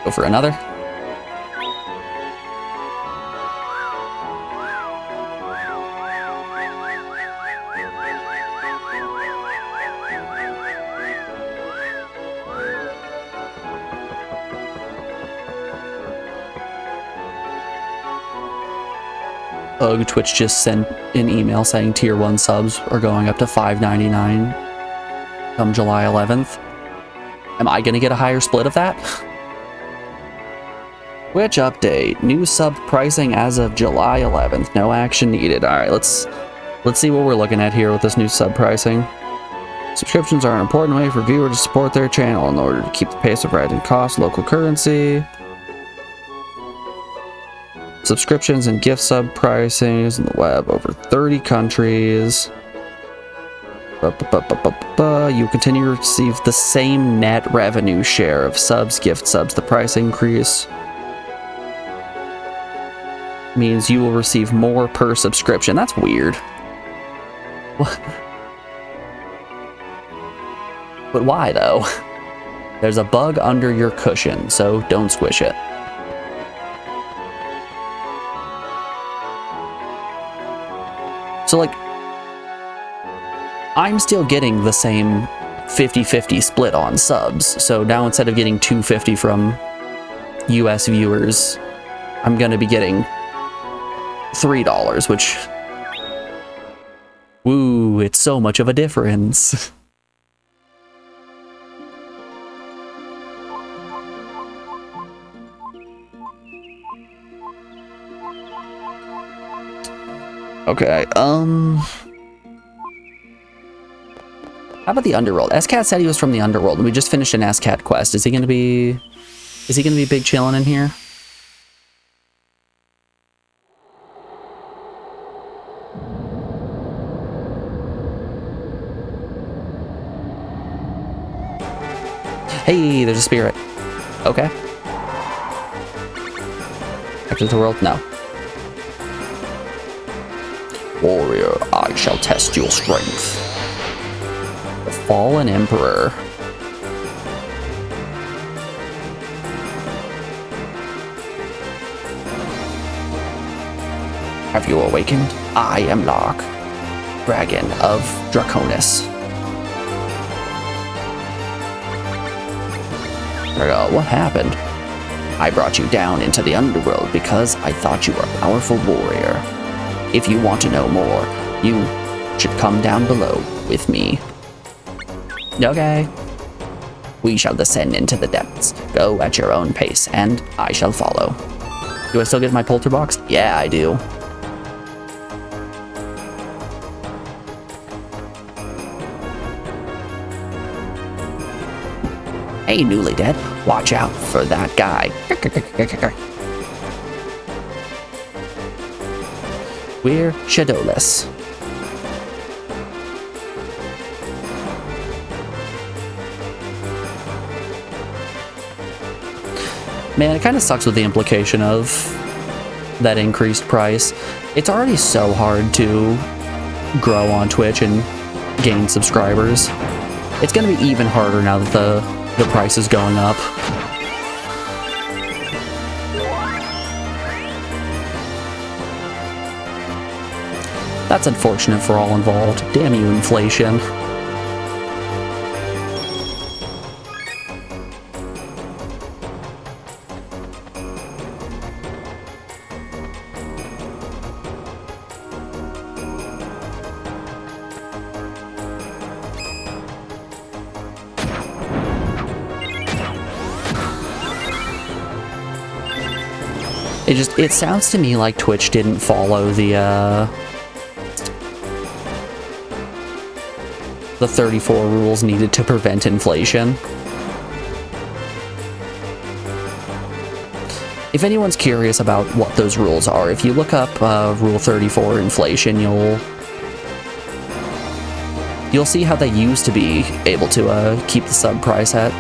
Go for another. Ugh, Twitch just sent an email saying tier 1 subs are going up to $5.99 come July 11th. Am I gonna get a higher split of that? Which update? New sub pricing as of July 11th. No action needed. Alright, let's see what we're looking at here with this new sub pricing. Subscriptions are an important way for viewers to support their channel in order to keep the pace of rising costs, local currency. Subscriptions and gift sub pricings on the web over 30 countries. You continue to receive the same net revenue share of subs, gift subs. The price increase means you will receive more per subscription. That's weird. What? But why, though? There's a bug under your cushion, so don't squish it. So, like, I'm still getting the same 50-50 split on subs. So now instead of getting $2.50 from US viewers, I'm going to be getting $3, which... Woo, it's so much of a difference. Okay, how about the Underworld? S-Cat said he was from the Underworld, and we just finished an S-Cat quest. Is he gonna be big chillin' in here? Hey, there's a spirit. Okay. Exit the world? No. Warrior, I shall test your strength. The Fallen Emperor. Have you awakened? I am Lark, Dragon of Draconis. What happened? I brought you down into the underworld because I thought you were a powerful warrior. If you want to know more, you should come down below with me. Okay. We shall descend into the depths. Go at your own pace, and I shall follow. Do I still get my polter box? Yeah, I do. Hey, newly dead. Watch out for that guy. We're shadowless. Man, it kind of sucks with the implication of that increased price. It's already so hard to grow on Twitch and gain subscribers. It's going to be even harder now that the price is going up. That's unfortunate for all involved. Damn you, inflation. It sounds to me like Twitch didn't follow the 34 rules needed to prevent inflation. If anyone's curious about what those rules are, if you look up Rule 34 inflation, you'll see how they used to be able to keep the sub price at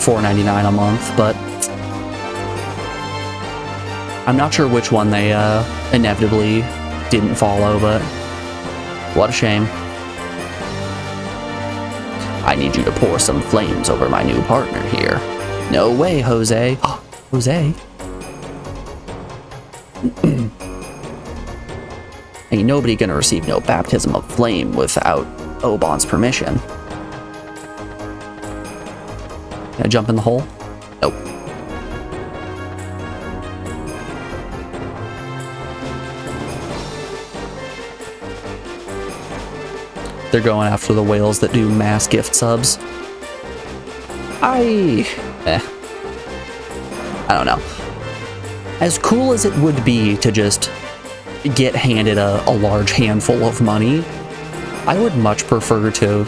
$4.99 a month, but I'm not sure which one they inevitably didn't follow, but what a shame. I need you to pour some flames over my new partner here. No way, Jose. Oh, Jose? Ain't nobody gonna receive no baptism of flame without Oban's permission. Can I jump in the hole? Nope. They're going after the whales that do mass gift subs. I don't know. As cool as it would be to just get handed a large handful of money, I would much prefer to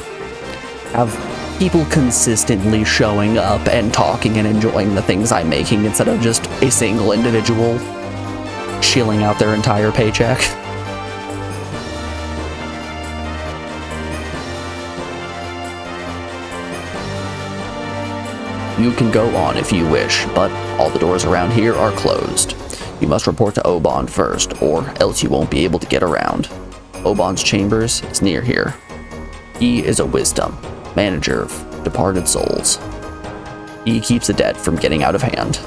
have people consistently showing up and talking and enjoying the things I'm making instead of just a single individual. shilling out their entire paycheck. You can go on if you wish, but all the doors around here are closed. You must report to Oban first, or else you won't be able to get around. Oban's chambers is near here. He is a wisdom, manager of departed souls. He keeps the dead from getting out of hand.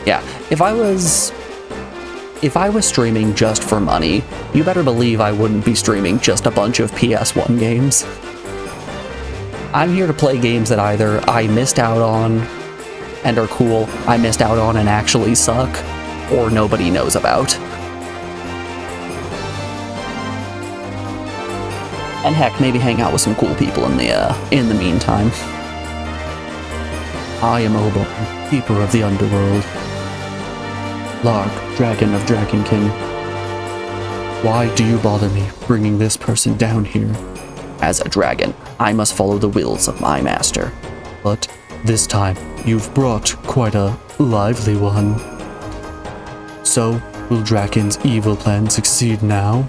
Yeah, if I was streaming just for money, you better believe I wouldn't be streaming just a bunch of PS1 games. I'm here to play games that either I missed out on and are cool, I missed out on and actually suck, or nobody knows about. And heck, maybe hang out with some cool people in the meantime. I am Oban, keeper of the underworld. Lark, dragon of Dragon King. Why do you bother me bringing this person down here? As a dragon, I must follow the wills of my master. But this time, you've brought quite a lively one. So, will Draken's evil plan succeed now?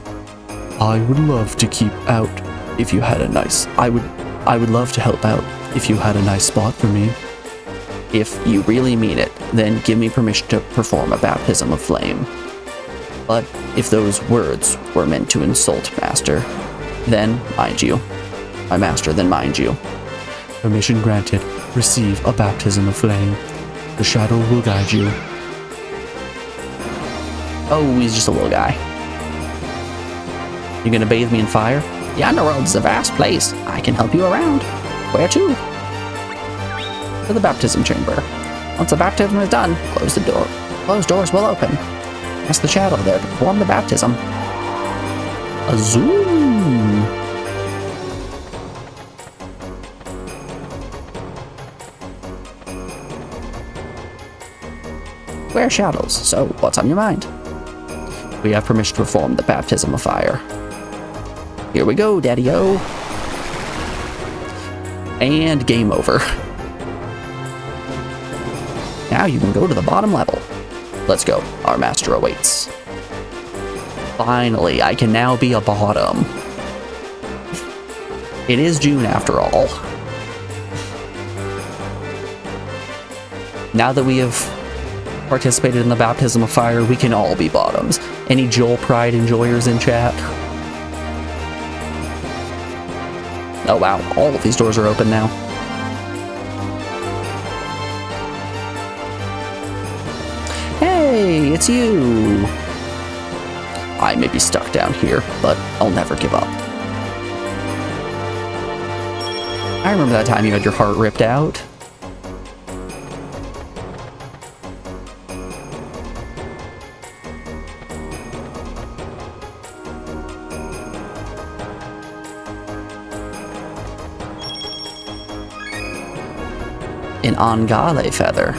I would love to keep out if you had a nice... I would love to help out if you had a nice spot for me. If you really mean it, then give me permission to perform a baptism of flame. But if those words were meant to insult Master, then mind you. My master, then mind you. Permission granted. Receive a baptism of flame. The shadow will guide you. Oh, he's just a little guy. You gonna bathe me in fire? The underworld is a vast place. I can help you around. Where to? To the baptism chamber. Once the baptism is done, close the door. Closed doors will open. Ask the shadow there to perform the baptism. A zoom. We're shadows, so what's on your mind? We have permission to perform the baptism of fire. Here we go, Daddy-o. And game over. Now you can go to the bottom level. Let's go, our master awaits. Finally, I can now be a bottom. It is June after all. Now that we have participated in the baptism of fire, we can all be bottoms. Any Joel Pride enjoyers in chat? Oh wow, all of these doors are open now. Hey, it's you! I may be stuck down here, but I'll never give up. I remember that time you had your heart ripped out. An Angale feather.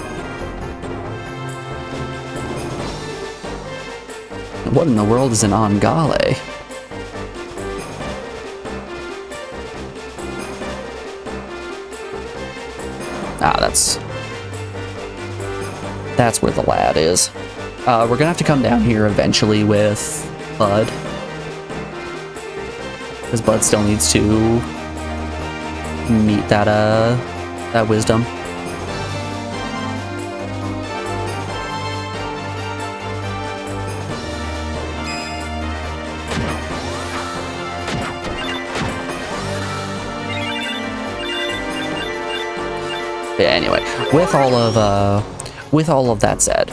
What in the world is an Angale? Ah, that's where the lad is. We're gonna have to come down here eventually with Bud. Because Bud still needs to meet that wisdom. Anyway, with all of that said,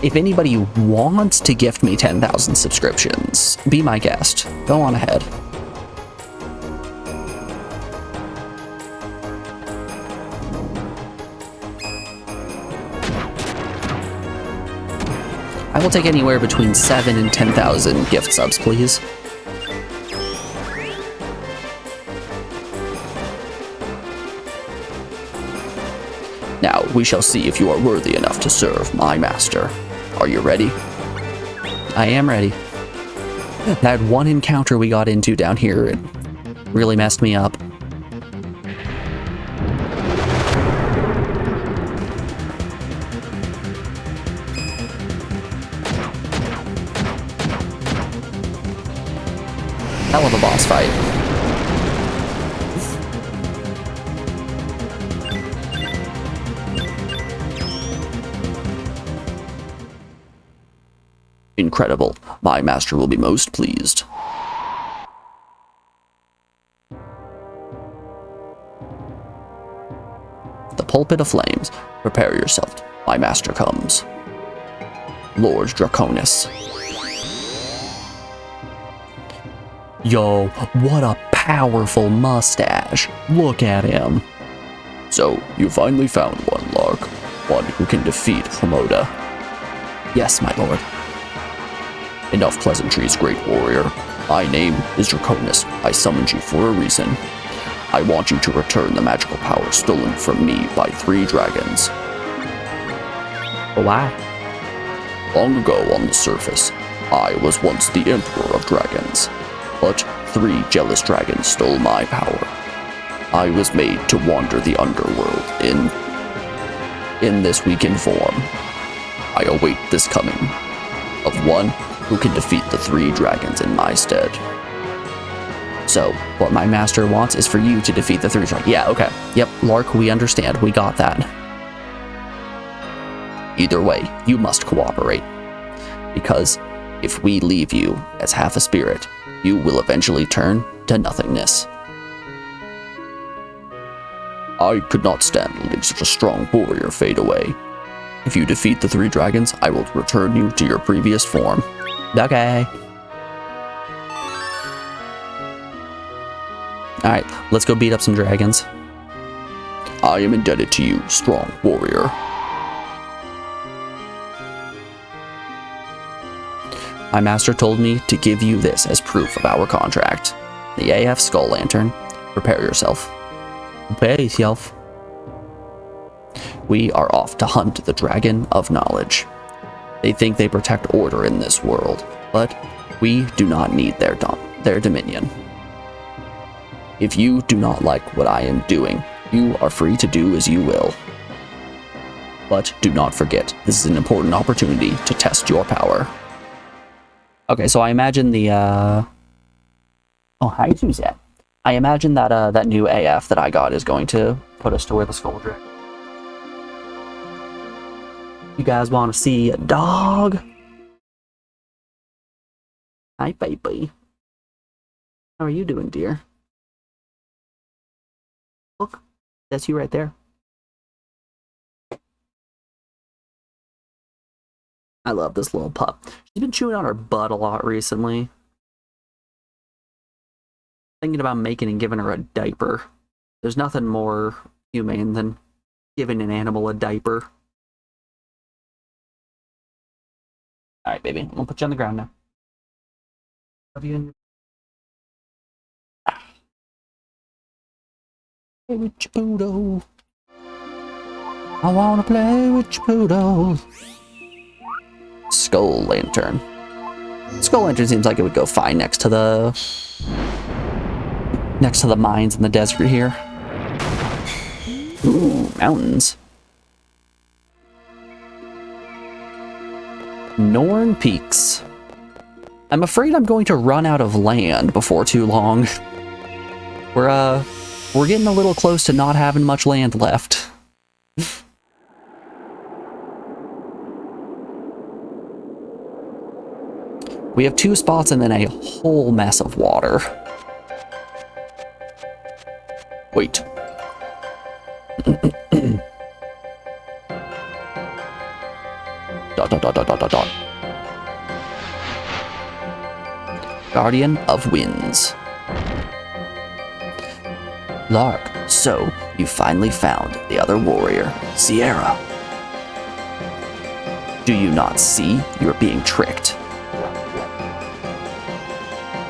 if anybody wants to gift me 10,000 subscriptions, be my guest. Go on ahead. I will take anywhere between 7 and 10,000 gift subs, please. Now, we shall see if you are worthy enough to serve my master. Are you ready? I am ready. That one encounter we got into down here, it really messed me up. Hell of a boss fight. Incredible. My master will be most pleased. The pulpit of flames. Prepare yourself. My master comes. Lord Draconis. Yo, what a powerful mustache. Look at him. So, you finally found one, Lark. One who can defeat Homoda. Yes, my lord. Enough pleasantries, great warrior. My name is Draconis. I summoned you for a reason. I want you to return the magical power stolen from me by 3 dragons. Why? Long ago on the surface, I was once the emperor of dragons. But 3 jealous dragons stole my power. I was made to wander the underworld in this weakened form. I await this coming of one who can defeat the 3 dragons in my stead. So, what my master wants is for you to defeat the 3 dragons. Yeah, okay. Yep, Lark, we understand. We got that. Either way, you must cooperate. Because if we leave you as half a spirit, you will eventually turn to nothingness. I could not stand letting such a strong warrior fade away. If you defeat the 3 dragons, I will return you to your previous form. Okay. Alright, let's go beat up some dragons. I am indebted to you, strong warrior. My master told me to give you this as proof of our contract. The AF Skull Lantern. Prepare yourself. Prepare yourself. We are off to hunt the Dragon of Knowledge. They think they protect order in this world, but we do not need their dominion. If you do not like what I am doing, you are free to do as you will. But do not forget, this is an important opportunity to test your power. Okay, so I imagine the, Oh, how do you use that? I imagine that, that new AF that I got is going to put us to where the Skull Dragon. You guys want to see a dog? Hi, baby. How are you doing, dear? Look, that's you right there. I love this little pup. She's been chewing on her butt a lot recently. Thinking about making and giving her a diaper. There's nothing more humane than giving an animal a diaper. Alright, baby. I'm gonna put you on the ground now. Love you in your... Play with your poodle. I wanna play with your poodle. Skull Lantern. Skull Lantern seems like it would go fine next to the mines in the desert here. Ooh, mountains. Norn Peaks. I'm afraid I'm going to run out of land before too long. We're getting a little close to not having much land left. We have 2 spots and then a whole mess of water. Wait. Dot, dot, dot, dot, dot, dot, dot. Guardian of Winds. Lark, so you finally found the other warrior, Sierra. Do you not see you're being tricked?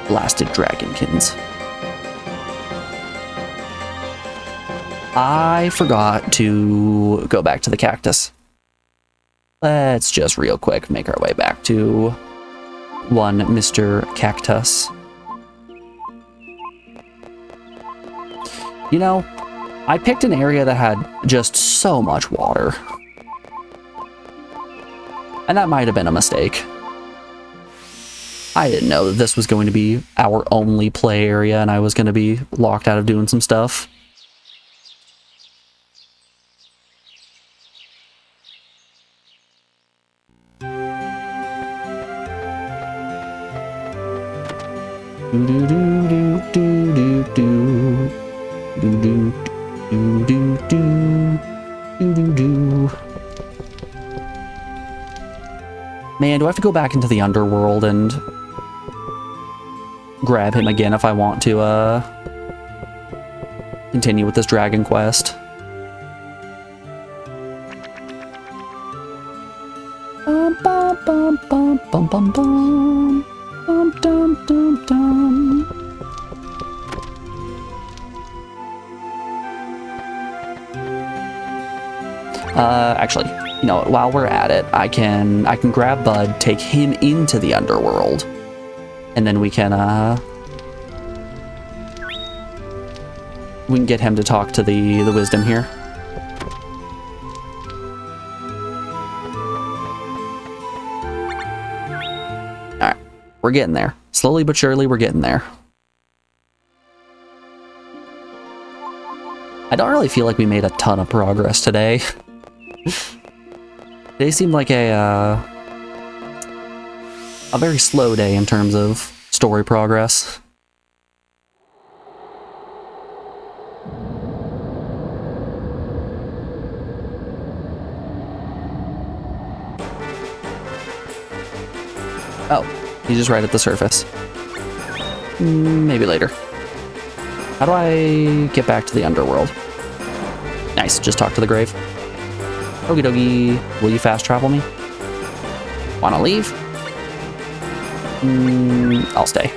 Blasted dragonsons. I forgot to go back to the cactus. Let's just real quick make our way back to one Mr. Cactus. You know, I picked an area that had just so much water. And that might have been a mistake. I didn't know that this was going to be our only play area and I was going to be locked out of doing some stuff. Man, do I have to go back into the underworld and grab him again if I want to continue with this dragon quest? Bum, bum, bum, bum, bum, bum, bum. Dum, dum, dum, dum. Actually, you know what, while we're at it, I can grab Bud, take him into the underworld, and then we can get him to talk to the wisdom here. Alright, we're getting there. Slowly but surely, we're getting there. I don't really feel like we made a ton of progress today. They seem like a very slow day in terms of story progress. Oh, he's just right at the surface. Maybe later. How do I get back to the underworld? Nice, just talk to the grave. Okie dokie, will you fast travel me? Wanna leave? I'll stay.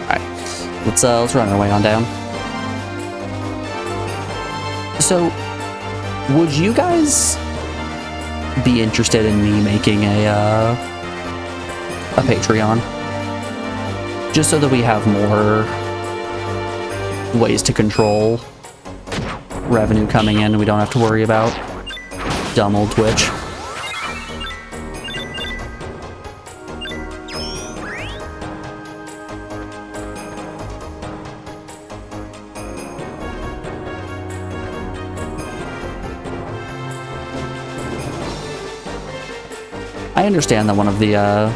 Alright, let's run our way on down. So, would you guys be interested in me making a Patreon? Just so that we have more ways to control revenue coming in and we don't have to worry about dumb old Twitch. I understand that one of the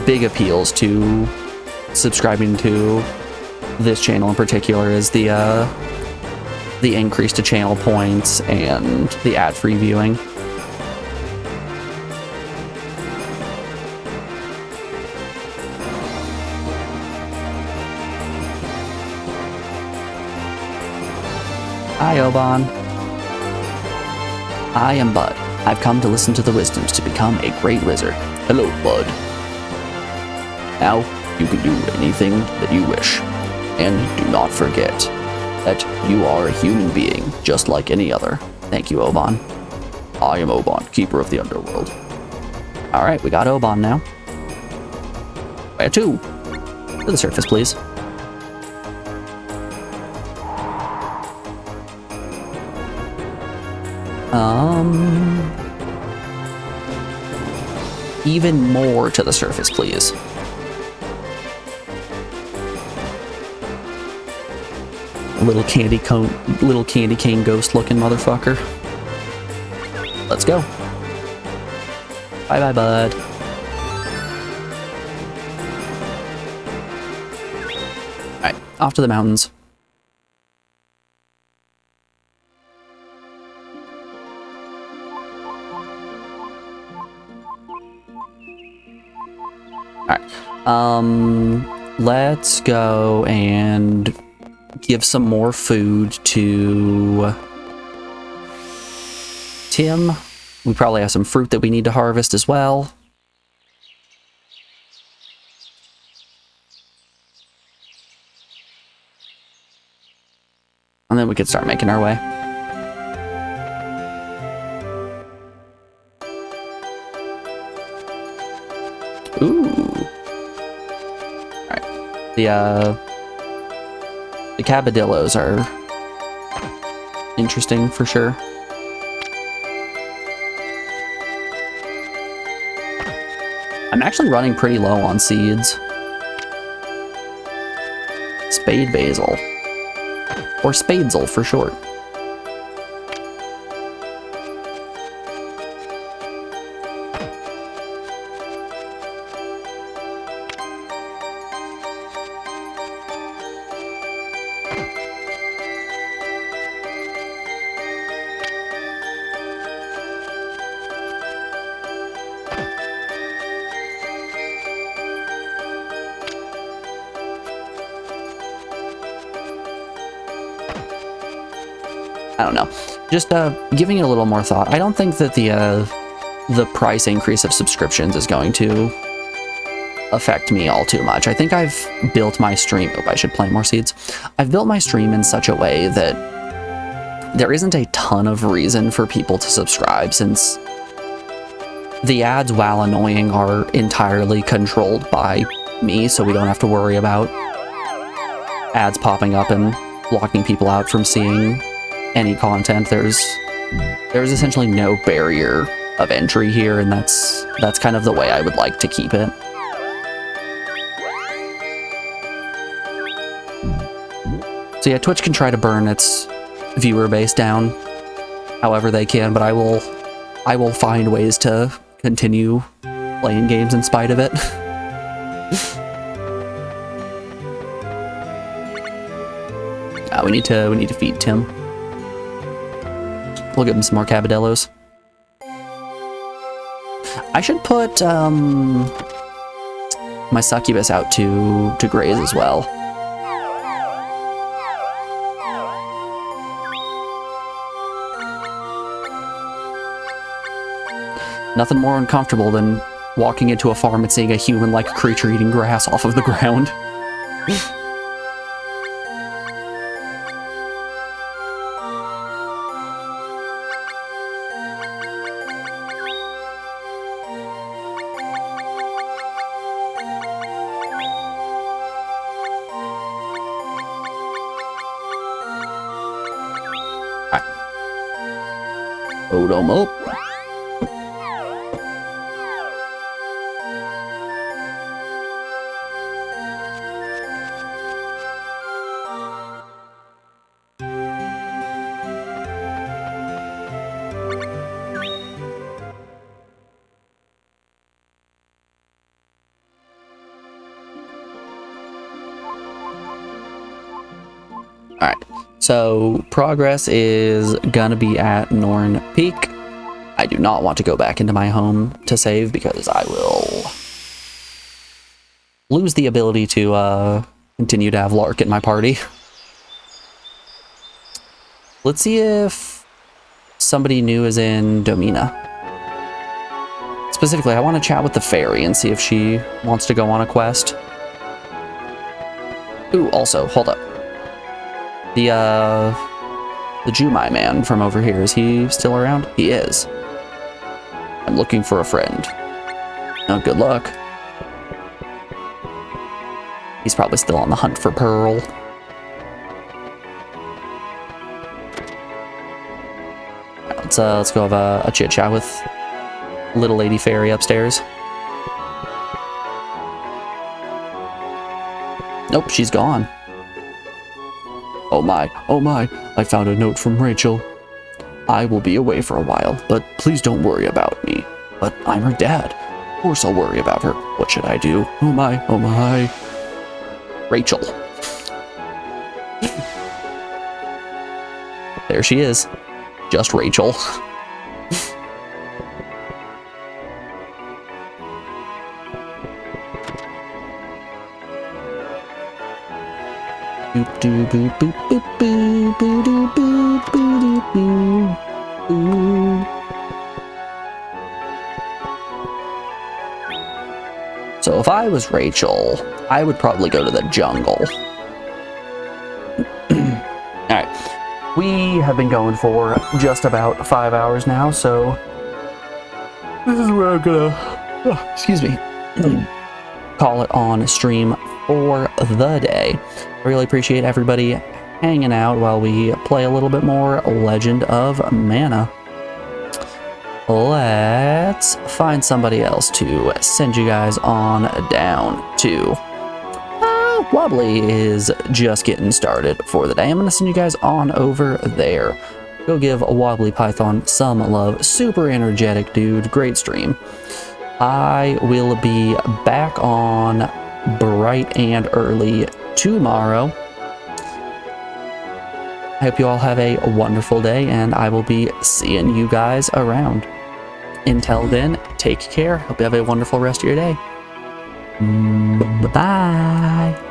big appeals to subscribing to this channel in particular is the increase to channel points and the ad-free viewing. Hi, Oban. I am Bud. I've come to listen to the wisdoms to become a great wizard. Hello, Bud. Now, you can do anything that you wish. And do not forget that you are a human being, just like any other. Thank you, Oban. I am Oban, keeper of the underworld. Alright, we got Oban now. Where to? To the surface, please. Even more to the surface, please. Little candy cane ghost looking motherfucker. Let's go. Bye bye, Bud. Alright, off to the mountains. Alright. Let's go and give some more food to Tim. We probably have some fruit that we need to harvest as well. And then we could start making our way. The cabadillos are interesting for sure. I'm actually running pretty low on seeds. Spade basil. Or spadesel for short. I don't know. Just giving it a little more thought. I don't think that the price increase of subscriptions is going to affect me all too much. I think I've built my stream... Oh, I should plant more seeds. I've built my stream in such a way that there isn't a ton of reason for people to subscribe, since the ads, while annoying, are entirely controlled by me, so we don't have to worry about ads popping up and blocking people out from seeing any content. There's essentially no barrier of entry here, and that's kind of the way I would like to keep it. So yeah, Twitch can try to burn its viewer base down however they can, but I will find ways to continue playing games in spite of it. We need to feed Tim. We'll give him some more cabadillos. I should put my succubus out to graze as well. Nothing more uncomfortable than walking into a farm and seeing a human-like creature eating grass off of the ground. Load 'em up. Alright, so progress is gonna be at Norn Peak. I do not want to go back into my home to save because I will lose the ability to continue to have Lark in my party. Let's see if somebody new is in Domina. Specifically, I want to chat with the fairy and see if she wants to go on a quest. Ooh, also, hold up. The Jumai man from over here, is he still around? He is. I'm looking for a friend. Oh, good luck. He's probably still on the hunt for Pearl. Right, let's go have a chit chat with little lady fairy upstairs. Nope, she's gone. Oh my, I found a note from Rachel. I will be away for a while, but please don't worry about me. But I'm her dad. Of course I'll worry about her. What should I do? Oh my. Rachel. There she is. Just Rachel. Boop doo boop boop boop boop boop doo boop boop boop boop. So if I was Rachel, I would probably go to the jungle. Alright, we have been going for just about 5 hours now, so this is where I'm gonna, excuse me, call it on stream for the day. I really appreciate everybody hanging out while we play a little bit more Legend of Mana. Let's find somebody else to send you guys on down to. Wobbly is just getting started for the day. I'm going to send you guys on over there. Go give Wobbly Python some love. Super energetic dude. Great stream. I will be back on bright and early tomorrow. I hope you all have a wonderful day, and I will be seeing you guys around. Until then, take care. Hope you have a wonderful rest of your day. Bye-bye.